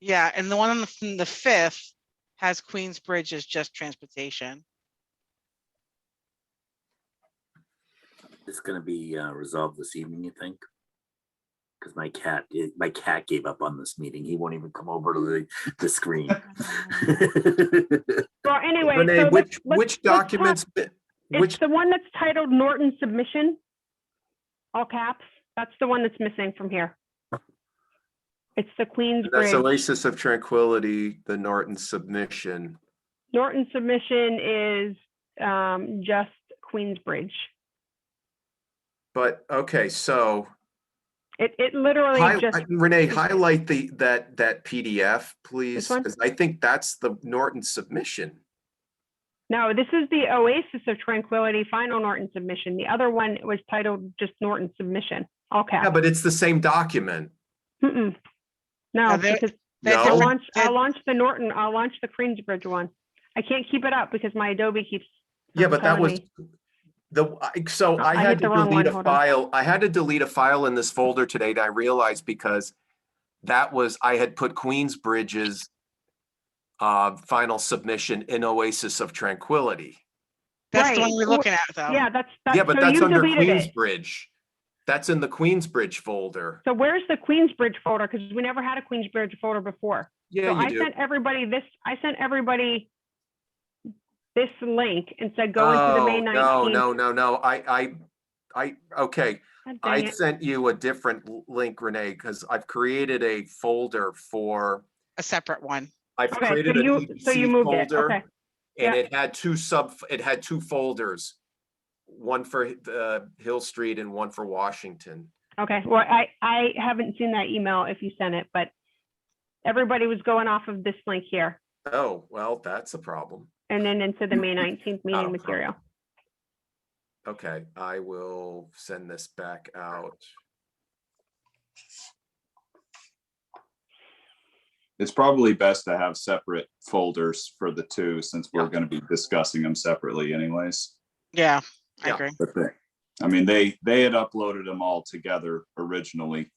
S8: yeah, and the one on the 5th has Queensbridge as just transportation.
S5: It's gonna be resolved this evening, you think? Because my cat gave up on this meeting. He won't even come over to the screen.
S1: Well, anyway,
S11: Renee,
S1: so
S11: which
S1: let's talk-
S11: documents?
S1: It's
S11: Which
S1: the one that's titled Norton submission, all caps. That's the one that's missing from here. It's the
S11: that's
S1: Queensbridge.
S11: Oasis of Tranquility, the Norton submission.
S1: Norton submission is just Queensbridge.
S11: But okay, so
S1: It literally just,
S11: Renee, highlight that PDF, please,
S1: one?
S11: because I think that's the Norton submission.
S1: no, this is the Oasis of Tranquility final Norton submission. The other one was titled just Norton submission, all
S11: Yeah,
S1: caps.
S11: but it's the same document.
S1: Mm-mm. No,
S8: Now, they're-
S1: because
S8: they're
S11: No?
S8: different-
S1: I'll launch the Norton, I'll launch the Queensbridge one. I can't keep it up because my Adobe keeps.
S11: Yeah, but that
S1: telling
S11: was
S1: me.
S11: so I
S1: I
S11: had
S1: hit
S11: to
S1: the wrong
S11: delete
S1: one,
S11: a
S1: hold on.
S11: file. I had to delete a file in this folder today that I realized because I had put Queensbridge's final submission in Oasis of Tranquility.
S8: That's the
S1: Right.
S8: one we're looking at, though.
S1: Yeah, that's.
S11: Yeah, but
S1: so
S11: that's
S1: you
S11: under
S1: deleted it.
S11: Queensbridge. That's in the Queensbridge folder.
S1: So where's the Queensbridge folder? Because we never had a Queensbridge folder before.
S11: Yeah,
S1: So
S11: you
S1: I
S11: do.
S1: sent everybody this link and said, go into the May 19th.
S11: No. Okay.
S1: God
S11: I
S1: dang it.
S11: sent you a different link, Renee, because I've created a folder for,
S8: A separate one.
S11: I've
S1: Okay,
S11: created
S1: so
S11: an
S1: you
S11: EDC
S1: moved it,
S11: folder.
S1: okay.
S11: And
S1: Yeah.
S11: it had two folders, one for the Hill Street and one for Washington.
S1: Okay, well, I haven't seen that email if you sent it, but everybody was going off of this link here
S11: Oh, well, that's a problem.
S1: and then into the May 19th
S11: Not a
S1: meeting material.
S11: Okay, I will send this back out.
S7: It's probably best to have separate folders for the two since we're going to be discussing them separately anyways.
S8: Yeah, I
S11: Yeah.
S8: agree.
S7: But they had uploaded them all together originally.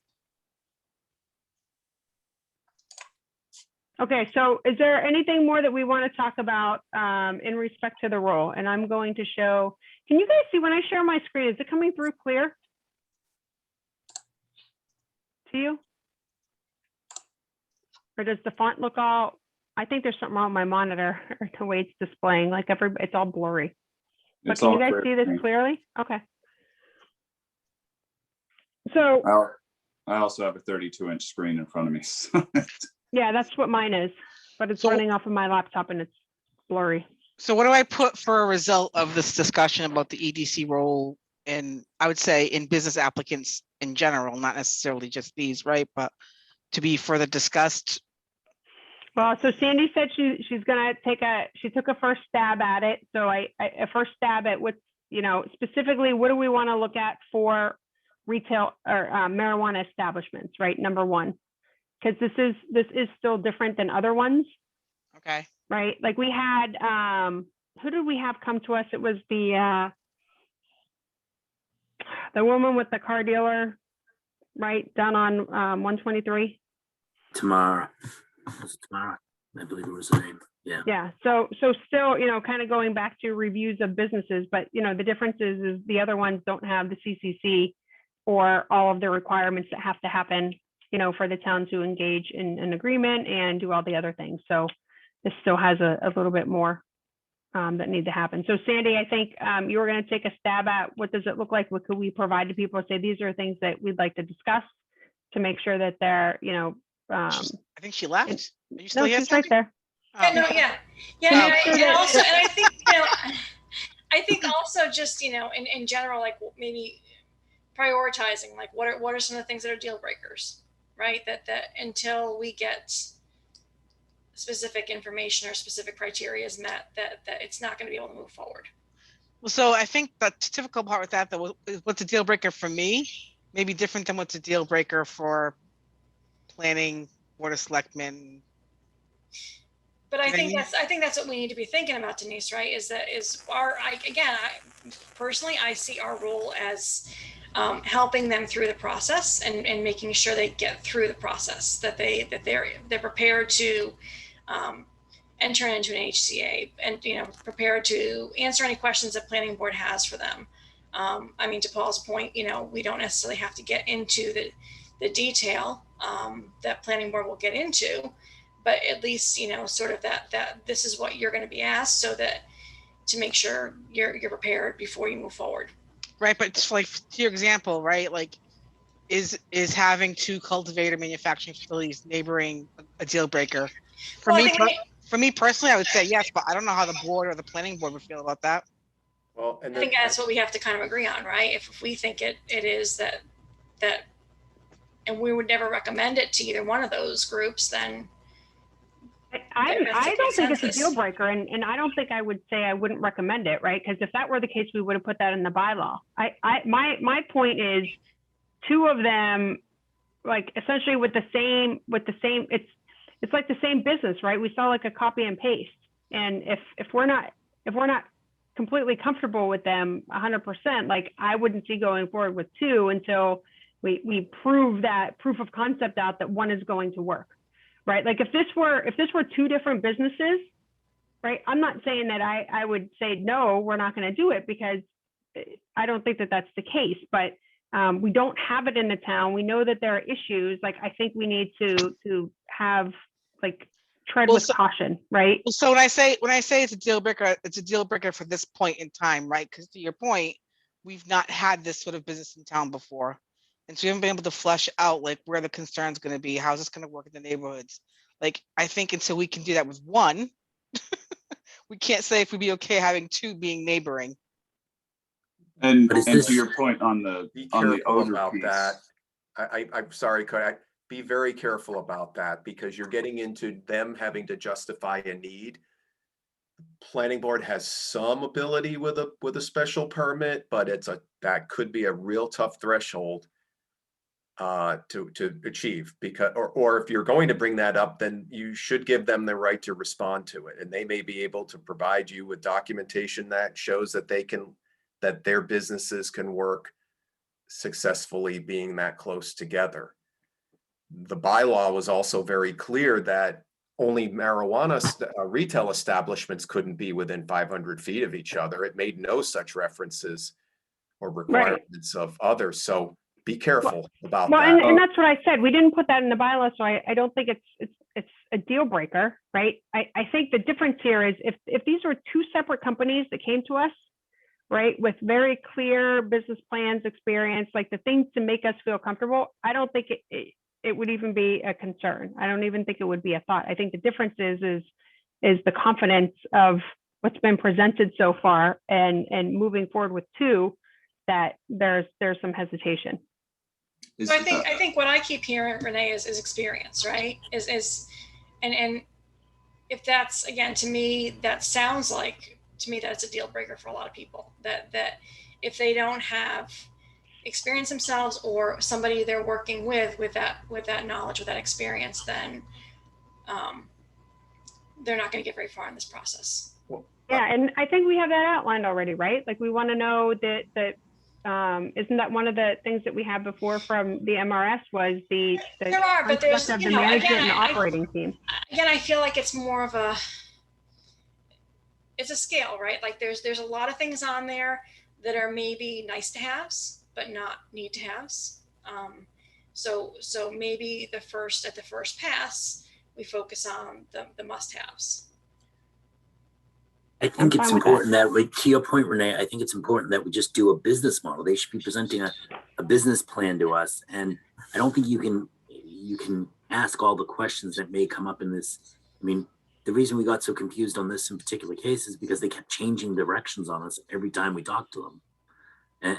S1: Okay, so is there anything more that we want to talk about in respect to the role? And I'm going to show, can you guys see when I share my screen, is it coming through clear? To you? Or does the font look all, I think there's something wrong with my monitor or the way it's displaying, like it's all blurry. But
S7: It's
S1: can you
S7: all
S1: guys
S7: clear
S1: see
S7: to
S1: this
S7: me.
S1: clearly? Okay. So,
S7: I also have a 32-inch screen in front of me. So
S1: yeah, that's what mine is, but it's
S8: So-
S1: running off of my laptop and it's blurry.
S8: So what do I put for a result of this discussion about the EDC role in, I would say, in business applicants in general, not necessarily just these, right? But to be further discussed.
S1: Well, so Sandy said she's gonna she took a first stab at it. So a first stab at what's, specifically, what do we want to look at for retail or marijuana establishments, right? Number one, because this is still different than other ones,
S8: Okay.
S1: right? Like we had, who did we have come to us? It was the woman with the car dealer, right, down on 123.
S5: Tamara. Was it Tamara? I believe it was her name. Yeah.
S1: Yeah, so still, kind of going back to reviews of businesses, but the difference is the other ones don't have the CCC or all of the requirements that have to happen, for the town to engage in an agreement and do all the other things. So this still has a little bit more that need to happen. So Sandy, I think you were going to take a stab at what does it look like? What could we provide to people? Say these are things that we'd like to discuss to make sure that they're,
S8: I think she left. Are you still
S1: no,
S8: here,
S1: she's right
S8: Sandy?
S1: there.
S9: Yeah,
S8: Oh.
S9: no, yeah, and I think, I think also just, in general, like maybe prioritizing, like what are some of the things that are deal breakers, right? That until we get specific information or specific criteria is met, that it's not going to be able to move forward.
S8: Well, so I think the typical part with that, though, is what's a deal breaker for me, may be different than what's a deal breaker for planning, board of selectmen.
S9: But I
S8: Can
S9: think
S8: you-
S9: that's what we need to be thinking about, Denise, right? Personally, I see our role as helping them through the process and making sure they get through the process, that they're prepared to enter into an HCA and prepared to answer any questions that planning board has for them. I mean, to Paul's point, we don't necessarily have to get into the detail that planning board will get into, but at least sort of that this is what you're going to be asked, so that to make sure you're prepared before you move forward.
S8: Right, but it's like to your example, right? Like, is having two cultivator manufacturing facilities neighboring a deal breaker? For me personally, I would say yes, but I don't know how the board or the planning board would feel about that.
S11: Well, and
S9: I think that's what we have to kind of agree on, right? If we think it is that, and we would never recommend it to either one of those groups, then
S1: I don't think it's a
S9: consensus.
S1: deal breaker, and I don't think I would say I wouldn't recommend it, right? Because if that were the case, we would have put that in the bylaw. My point is, two of them, like essentially with the same, it's like the same business, right? We saw like a copy and paste, and if we're not completely comfortable with them 100%, like I wouldn't see going forward with two until we prove that proof of concept out that one is going to work. Right, like if this were two different businesses, right? I'm not saying that I would say no, we're not going to do it, because I don't think that that's the case. But we don't have it in the town. We know that there are issues. Like I think we need to have like tread with caution, right?
S8: So when I say it's a deal breaker for this point in time, right? Because to your point, we've not had this sort of business in town before. And so we haven't been able to flesh out like where the concern's going to be, how's this going to work in the neighborhoods. Like, I think until we can do that with one, we can't say if we'd be okay having two being neighboring.
S7: And to your point on the odor
S11: about
S7: piece,
S11: that. I'm sorry, could I be very careful about that, because you're getting into them having to justify a need. Planning board has some ability with a special permit, but that could be a real tough threshold to achieve, because or if you're going to bring that up, then you should give them the right to respond to it, and they may be able to provide you with documentation that shows that that their businesses can work successfully being that close together. The bylaw was also very clear that only marijuana retail establishments couldn't be within 500 feet of each other. It made no such references or requirements of others. So be careful about
S1: Well,
S11: that.
S1: and that's what I said. We didn't put that in the bylaw, so I don't think it's a deal breaker, right? I think the difference here is if these were two separate companies that came to us, right, with very clear business plans, experience, like the things to make us feel comfortable, I don't think it would even be a concern. I don't even think it would be a thought. I think the difference is the confidence of what's been presented so far, and moving forward with two, that there's some hesitation.
S9: So I think what I keep hearing, Renee, is experience, right? And if that's, again, to me, that sounds like, to me, that's a deal breaker for a lot of people, that if they don't have experience themselves or somebody they're working with that knowledge, with that experience, then they're not going to get very far in this process.
S1: Yeah, and I think we have that outlined already, right? Like, we want to know that isn't that one of the things that we had before from the MRS was the
S9: there are, but there's,
S1: of
S9: you
S1: the
S9: know,
S1: management
S9: again,
S1: and operating team.
S9: Again, I feel like it's more of it's a scale, right? Like there's a lot of things on there that are maybe nice to haves, but not need to haves. So maybe at the first pass, we focus on the must haves.
S5: I think it's important that, to your point, Renee, I think it's important that we just do a business model. They should be presenting a business plan to us. And I don't think you can ask all the questions that may come up in this. I mean, the reason we got so confused on this in particular case is because they kept changing directions on us every time we talked to them.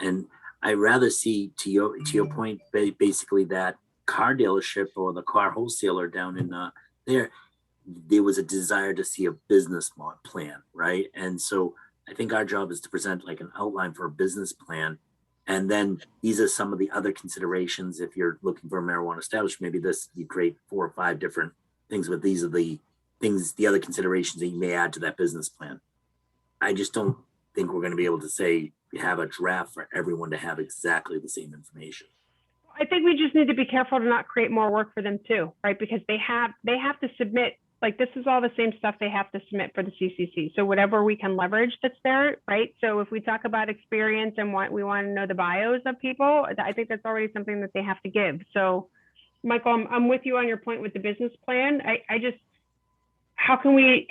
S5: And I rather see, to your point, basically that car dealership or the car wholesaler down in there was a desire to see a business plan, right? And so I think our job is to present like an outline for a business plan. And then these are some of the other considerations. If you're looking for a marijuana establishment, maybe you create 4 or 5 different things, but these are the other considerations that you may add to that business plan. I just don't think we're going to be able to say we have a draft for everyone to have exactly the same information.
S1: I think we just need to be careful to not create more work for them too, right? Because they have to submit, like, this is all the same stuff they have to submit for the CCC. So whatever we can leverage that's there, right? So if we talk about experience and we want to know the bios of people, I think that's already something that they have to give. So Michael, I'm with you on your point with the business plan. I just, how can we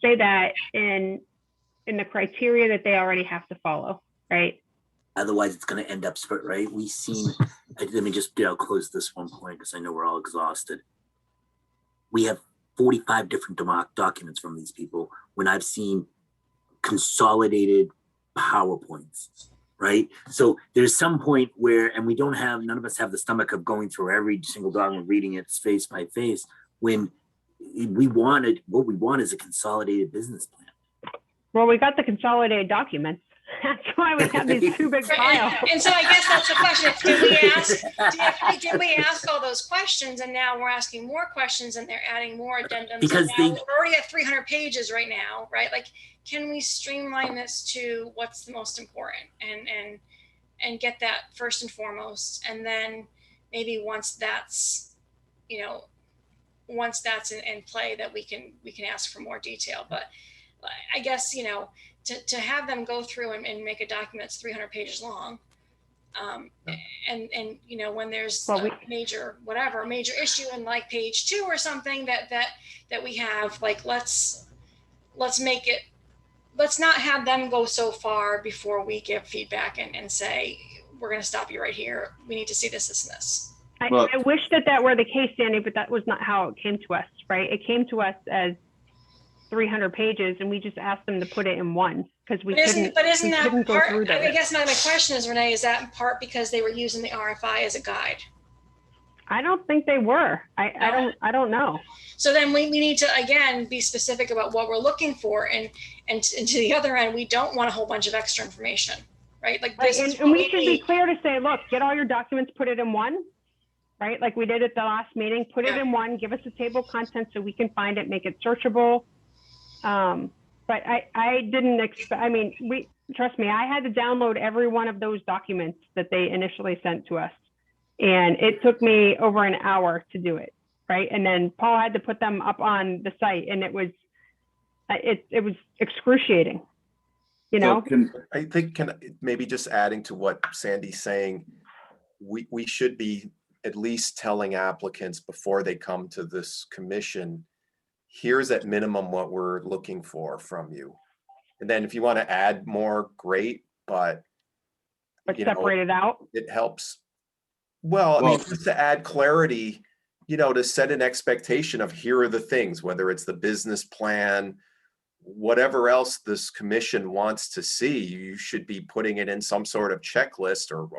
S1: say that in the criteria that they already have to follow, right?
S5: Otherwise, it's going to end up split, right? We've seen, let me just close this one point because I know we're all exhausted. We have 45 different documents from these people when I've seen consolidated PowerPoints, right? So there's some point where, and none of us have the stomach of going through every single document, reading it face by face, when what we want is a consolidated business plan.
S1: Well, we got the consolidated documents. That's why we have these 2 big files.
S9: And so I guess that's the question. Did we ask all those questions, and now we're asking more questions and they're adding more addendums?
S5: Because
S9: we're already at 300 pages right now, right? Like, can we streamline this to what's the most important and get that first and foremost? And then maybe once that's in play, that we can ask for more detail. But I guess, to have them go through and make a document that's 300 pages long, and when there's a major issue in like page 2 or something that we have, like, let's not have them go so far before we give feedback and say, we're going to stop you right here. We need to see this, and this.
S1: I wish that were the case, Danny, but that was not how it came to us, right? It came to us as 300 pages, and we just asked them to put it in one because we couldn't go through those.
S9: I guess my question is, Renee, is that in part because they were using the RFI as a guide?
S1: I don't think they were. I don't know.
S9: So then we need to, again, be specific about what we're looking for, and to the other end, we don't want a whole bunch of extra information, right? Like this,
S1: and we should be clear to say, look, get all your documents, put it in one, right? Like we did at the last meeting, put it in one, give us a table of contents so we can find it, make it searchable. But I didn't expect, trust me, I had to download every one of those documents that they initially sent to us. And it took me over an hour to do it. right? And then Paul had to put them up on the site, and it was excruciating. You
S7: So
S1: know,
S11: I think, maybe just adding to what Sandy's saying, we should be at least telling applicants before they come to this commission, here's at minimum what we're looking for from you. And then if you want to add more, great, but you know,
S1: separate it out.
S11: it helps. Well, I mean, just to add clarity, you know, to set an expectation of here are the things, whether it's the business plan, whatever else this commission wants to see, you should be putting it in some sort of checklist or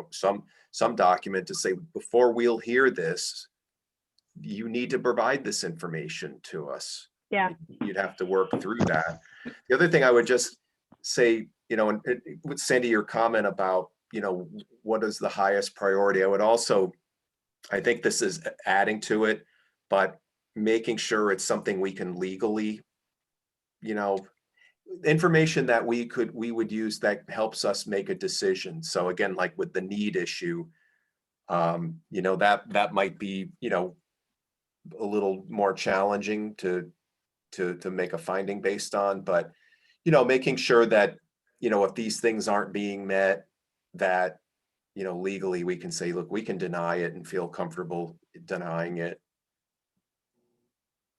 S11: some document to say, before we'll hear this, you need to provide this information to us.
S1: Yeah.
S11: You'd have to work through that. The other thing I would just say, you know, and with Sandy, your comment about, you know, what is the highest priority? I would also, I think this is adding to it, but making sure it's something we can legally, you know, information that we would use that helps us make a decision. So again, like with the need issue, you know, that might be, you know, a little more challenging to make a finding based on, but, you know, making sure that, you know, if these things aren't being met, that, you know, legally we can say, look, we can deny it and feel comfortable denying it.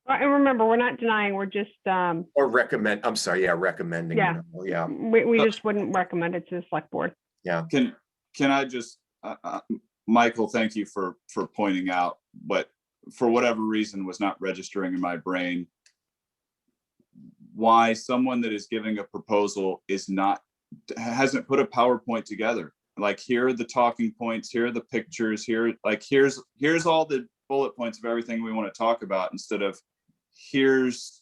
S1: And remember, we're not denying, we're just,
S11: Or recommend, I'm sorry, yeah, recommending.
S1: Yeah.
S11: You know, yeah.
S1: we just wouldn't recommend it to the select board.
S11: Yeah.
S7: Can I just, Michael, thank you for pointing out, but for whatever reason was not registering in my brain, why someone that is giving a proposal hasn't put a PowerPoint together. Like, here are the talking points, here are the pictures, here's all the bullet points of everything we want to talk about, instead of here's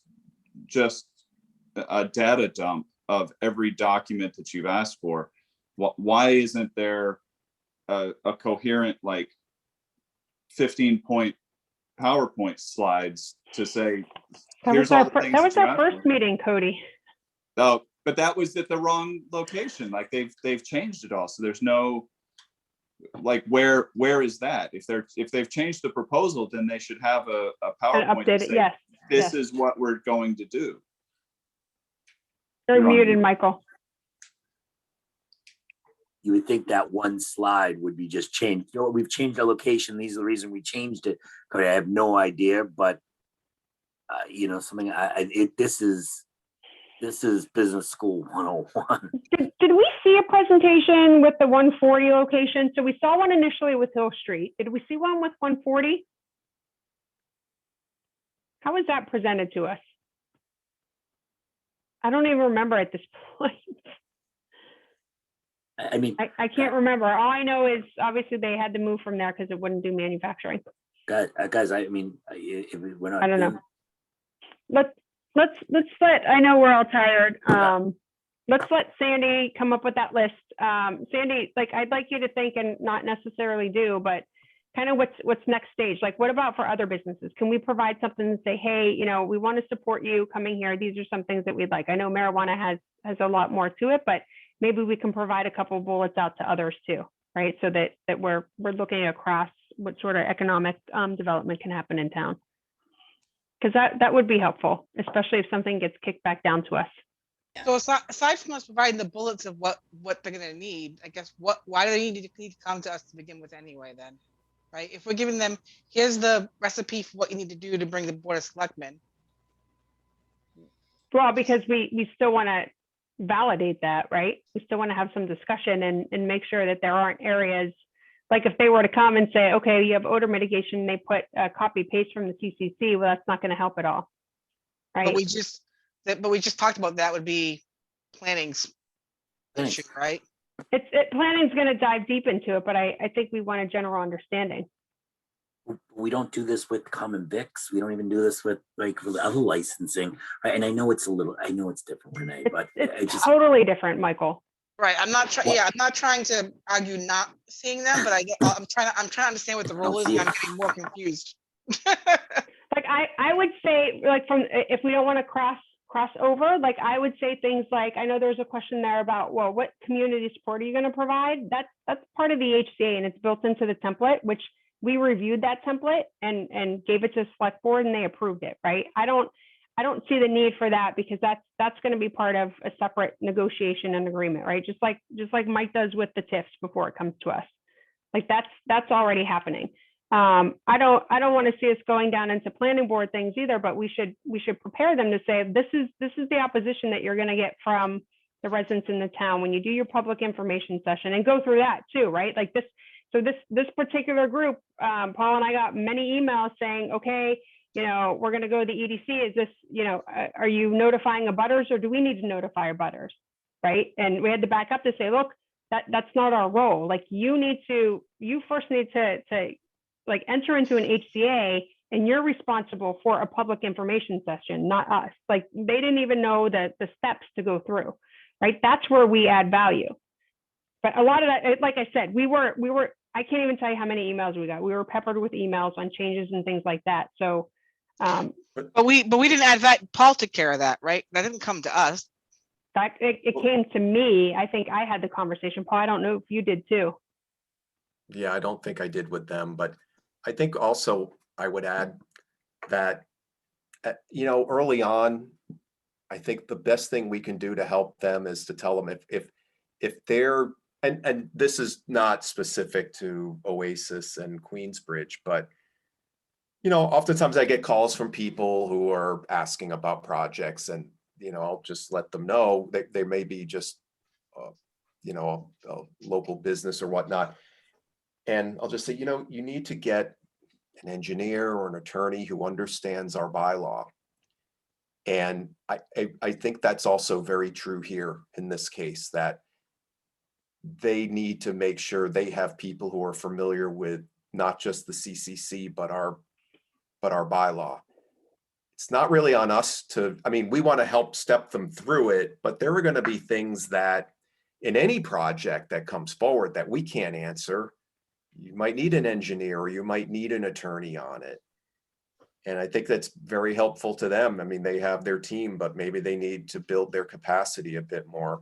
S7: just a data dump of every document that you've asked for. Why isn't there a coherent, like, 15-point PowerPoint slides to say, here's all the things
S1: that was
S7: that you
S1: our
S7: asked
S1: first
S7: for?
S1: meeting, Cody.
S7: Oh, but that was at the wrong location. Like, they've changed it all. So there's no, like, where is that? If they've changed the proposal, then they should have a PowerPoint to
S1: Update it,
S7: say,
S1: yes.
S7: this is what we're going to do.
S1: You're
S7: You're on
S1: muted,
S7: mute.
S1: Michael.
S5: You would think that one slide would be just changed. You know what? We've changed our location. These are the reason we changed it. Cody, I have no idea, but you know, something. This is business school 101.
S1: Did we see a presentation with the 140 location? So we saw one initially with Hill Street. Did we see one with 140? How was that presented to us? I don't even remember at this point.
S5: I mean,
S1: I can't remember. All I know is obviously they had to move from there because it wouldn't do manufacturing.
S5: guys, I mean, we're not.
S1: I don't know. Let's let, I know we're all tired. Let's let Sandy come up with that list. Sandy, like, I'd like you to think and not necessarily do, but kind of what's next stage? Like, what about for other businesses? Can we provide something and say, hey, you know, we want to support you coming here. These are some things that we'd like. I know marijuana has a lot more to it, but maybe we can provide a couple of bullets out to others too, right? So that we're looking across what sort of economic development can happen in town. Because that would be helpful, especially if something gets kicked back down to us.
S8: So aside from us providing the bullets of what they're gonna need, I guess why do they need to come to us to begin with anyway then? Right? If we're giving them, here's the recipe for what you need to do to bring the Board of Selectmen.
S1: Well, because we still want to validate that, right? We still want to have some discussion and make sure that there aren't areas, like if they were to come and say, okay, you have odor mitigation, they put a copy paste from the CCC, well, that's not going to help at all. Right?
S8: But we just talked about that would be planning's issue, right?
S1: Planning's going to dive deep into it, but I think we want a general understanding.
S5: We don't do this with common Vics. We don't even do this with other licensing, right? And I know it's different, Renee, but
S1: it's just totally different, Michael.
S8: Right. I'm not trying. Yeah, I'm not trying to argue not seeing them, but I'm trying to understand what the role is, and I'm getting more confused.
S1: Like I would say, like, from, if we don't want to cross over, like, I would say things like, I know there's a question there about, well, what community support are you going to provide? That's part of the HCA and it's built into the template, which we reviewed that template and gave it to the select board and they approved it, right? I don't see the need for that because that's going to be part of a separate negotiation and agreement, right? Just like Mike does with the TIFs before it comes to us. Like that's already happening. I don't want to see us going down into planning board things either, but we should prepare them to say, this is the opposition that you're going to get from the residents in the town when you do your public information session, and go through that too, right? Like this. So this particular group, Paul and I got many emails saying, okay, we're going to go to the EDC. Is this, are you notifying abutters or do we need to notify abutters, right? And we had to back up to say, look, that's not our role. Like you first need to like enter into an HCA, and you're responsible for a public information session, not us. Like they didn't even know the steps to go through, right? That's where we add value. But a lot of that, like I said, we were, I can't even tell you how many emails we got. We were peppered with emails on changes and things like that. So,
S8: but we didn't add that. Paul took care of that, right? That didn't come to us.
S1: That it came to me. I think I had the conversation. Paul, I don't know if you did too.
S11: Yeah, I don't think I did with them, but I think also I would add that, early on, I think the best thing we can do to help them is to tell them if they're, and this is not specific to Oasis and Queensbridge, but oftentimes I get calls from people who are asking about projects, and I'll just let them know that they may be just a local business or whatnot. And I'll just say, you need to get an engineer or an attorney who understands our bylaw. And I think that's also very true here in this case, that they need to make sure they have people who are familiar with not just the CCC, but our bylaw. It's not really on us we want to help step them through it, but there are going to be things that in any project that comes forward that we can't answer. You might need an engineer or you might need an attorney on it. And I think that's very helpful to them. They have their team, but maybe they need to build their capacity a bit more.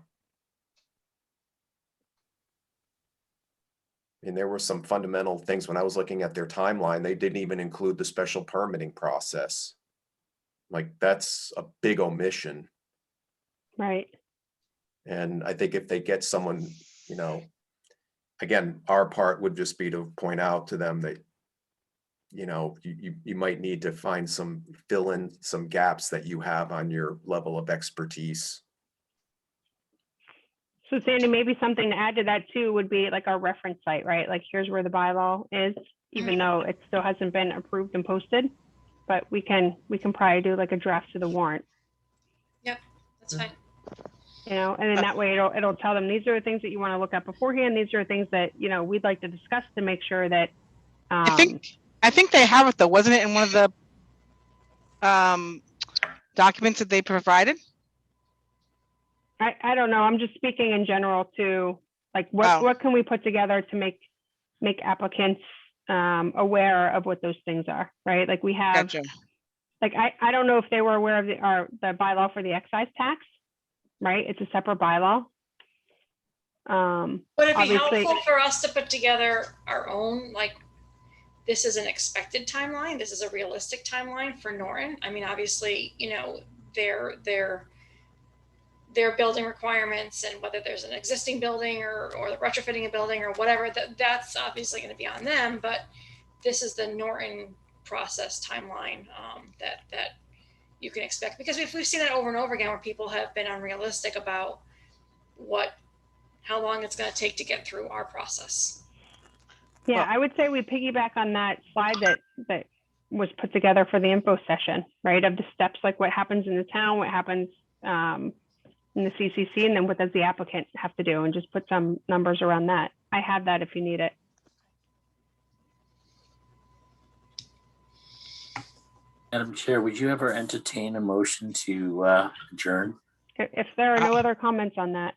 S11: There were some fundamental things when I was looking at their timeline. They didn't even include the special permitting process. Like that's a big omission.
S1: Right.
S11: And I think if they get someone, again, our part would just be to point out to them that, you might need to fill in some gaps that you have on your level of expertise.
S1: So Sandy, maybe something to add to that too would be like our reference site, right? Like here's where the bylaw is, even though it still hasn't been approved and posted, but we can probably do like a draft to the warrant.
S9: Yep, that's fine.
S1: And then that way it'll tell them, these are the things that you want to look at beforehand. These are things that, we'd like to discuss to make sure that.
S8: I think they have it though. Wasn't it in one of the documents that they provided?
S1: I don't know. I'm just speaking in general to like what can we put together to make applicants aware of what those things are, right? Like we have,
S8: Gotcha.
S1: like I don't know if they were aware of the bylaw for the excise tax, right? It's a separate bylaw.
S9: Would it be helpful for us to put together our own, like, this is an expected timeline, this is a realistic timeline for Norton? Obviously, their building requirements and whether there's an existing building or retrofitting a building or whatever, that's obviously going to be on them. But this is the Norton process timeline that you can expect, because we've seen that over and over again where people have been unrealistic about how long it's going to take to get through our process.
S1: Yeah, I would say we piggyback on that slide that was put together for the info session, right? Of the steps, like what happens in the town, what happens in the CCC, and then what does the applicant have to do, and just put some numbers around that. I have that if you need it.
S5: Madam Chair, would you ever entertain a motion to adjourn?
S1: If there are no other comments on that,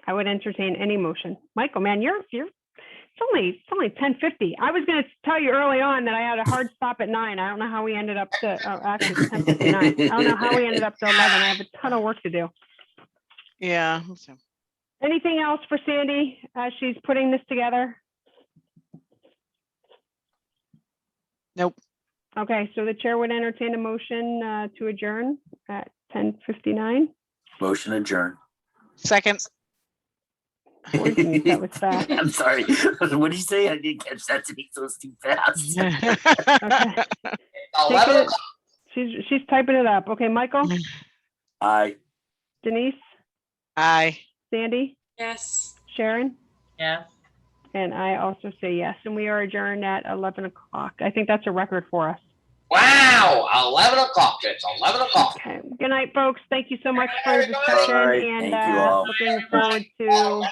S1: I would entertain any motion. Michael, man, it's only 10:50. I was going to tell you early on that I had a hard stop at 9. I don't know how we ended up to, actually it's 10:59. I don't know how we ended up to 11. I have a ton of work to do.
S8: Yeah.
S1: Anything else for Sandy as she's putting this together?
S8: Nope.
S1: Okay, so the chair would entertain a motion to adjourn at 10:59.
S5: Motion adjourn.
S8: Second.
S1: Boy, geez, that was fast.
S5: I'm sorry. What did you say? I didn't catch that. To me, so it's too fast.
S1: Okay.
S12: 11
S1: Take it- She's typing it up. Okay, Michael,
S5: Aye.
S1: Denise,
S8: Aye.
S1: Sandy,
S9: Yes.
S1: Sharon,
S13: Yes.
S1: and I also say yes. And we are adjourned at 11 o'clock. I think that's a record for us.
S12: Wow, 11 o'clock. It's 11 o'clock.
S1: Okay. Good night, folks. Thank you so much for the
S12: Good night,
S1: discussion
S5: everybody.
S1: and
S5: Thank you all.
S1: looking forward to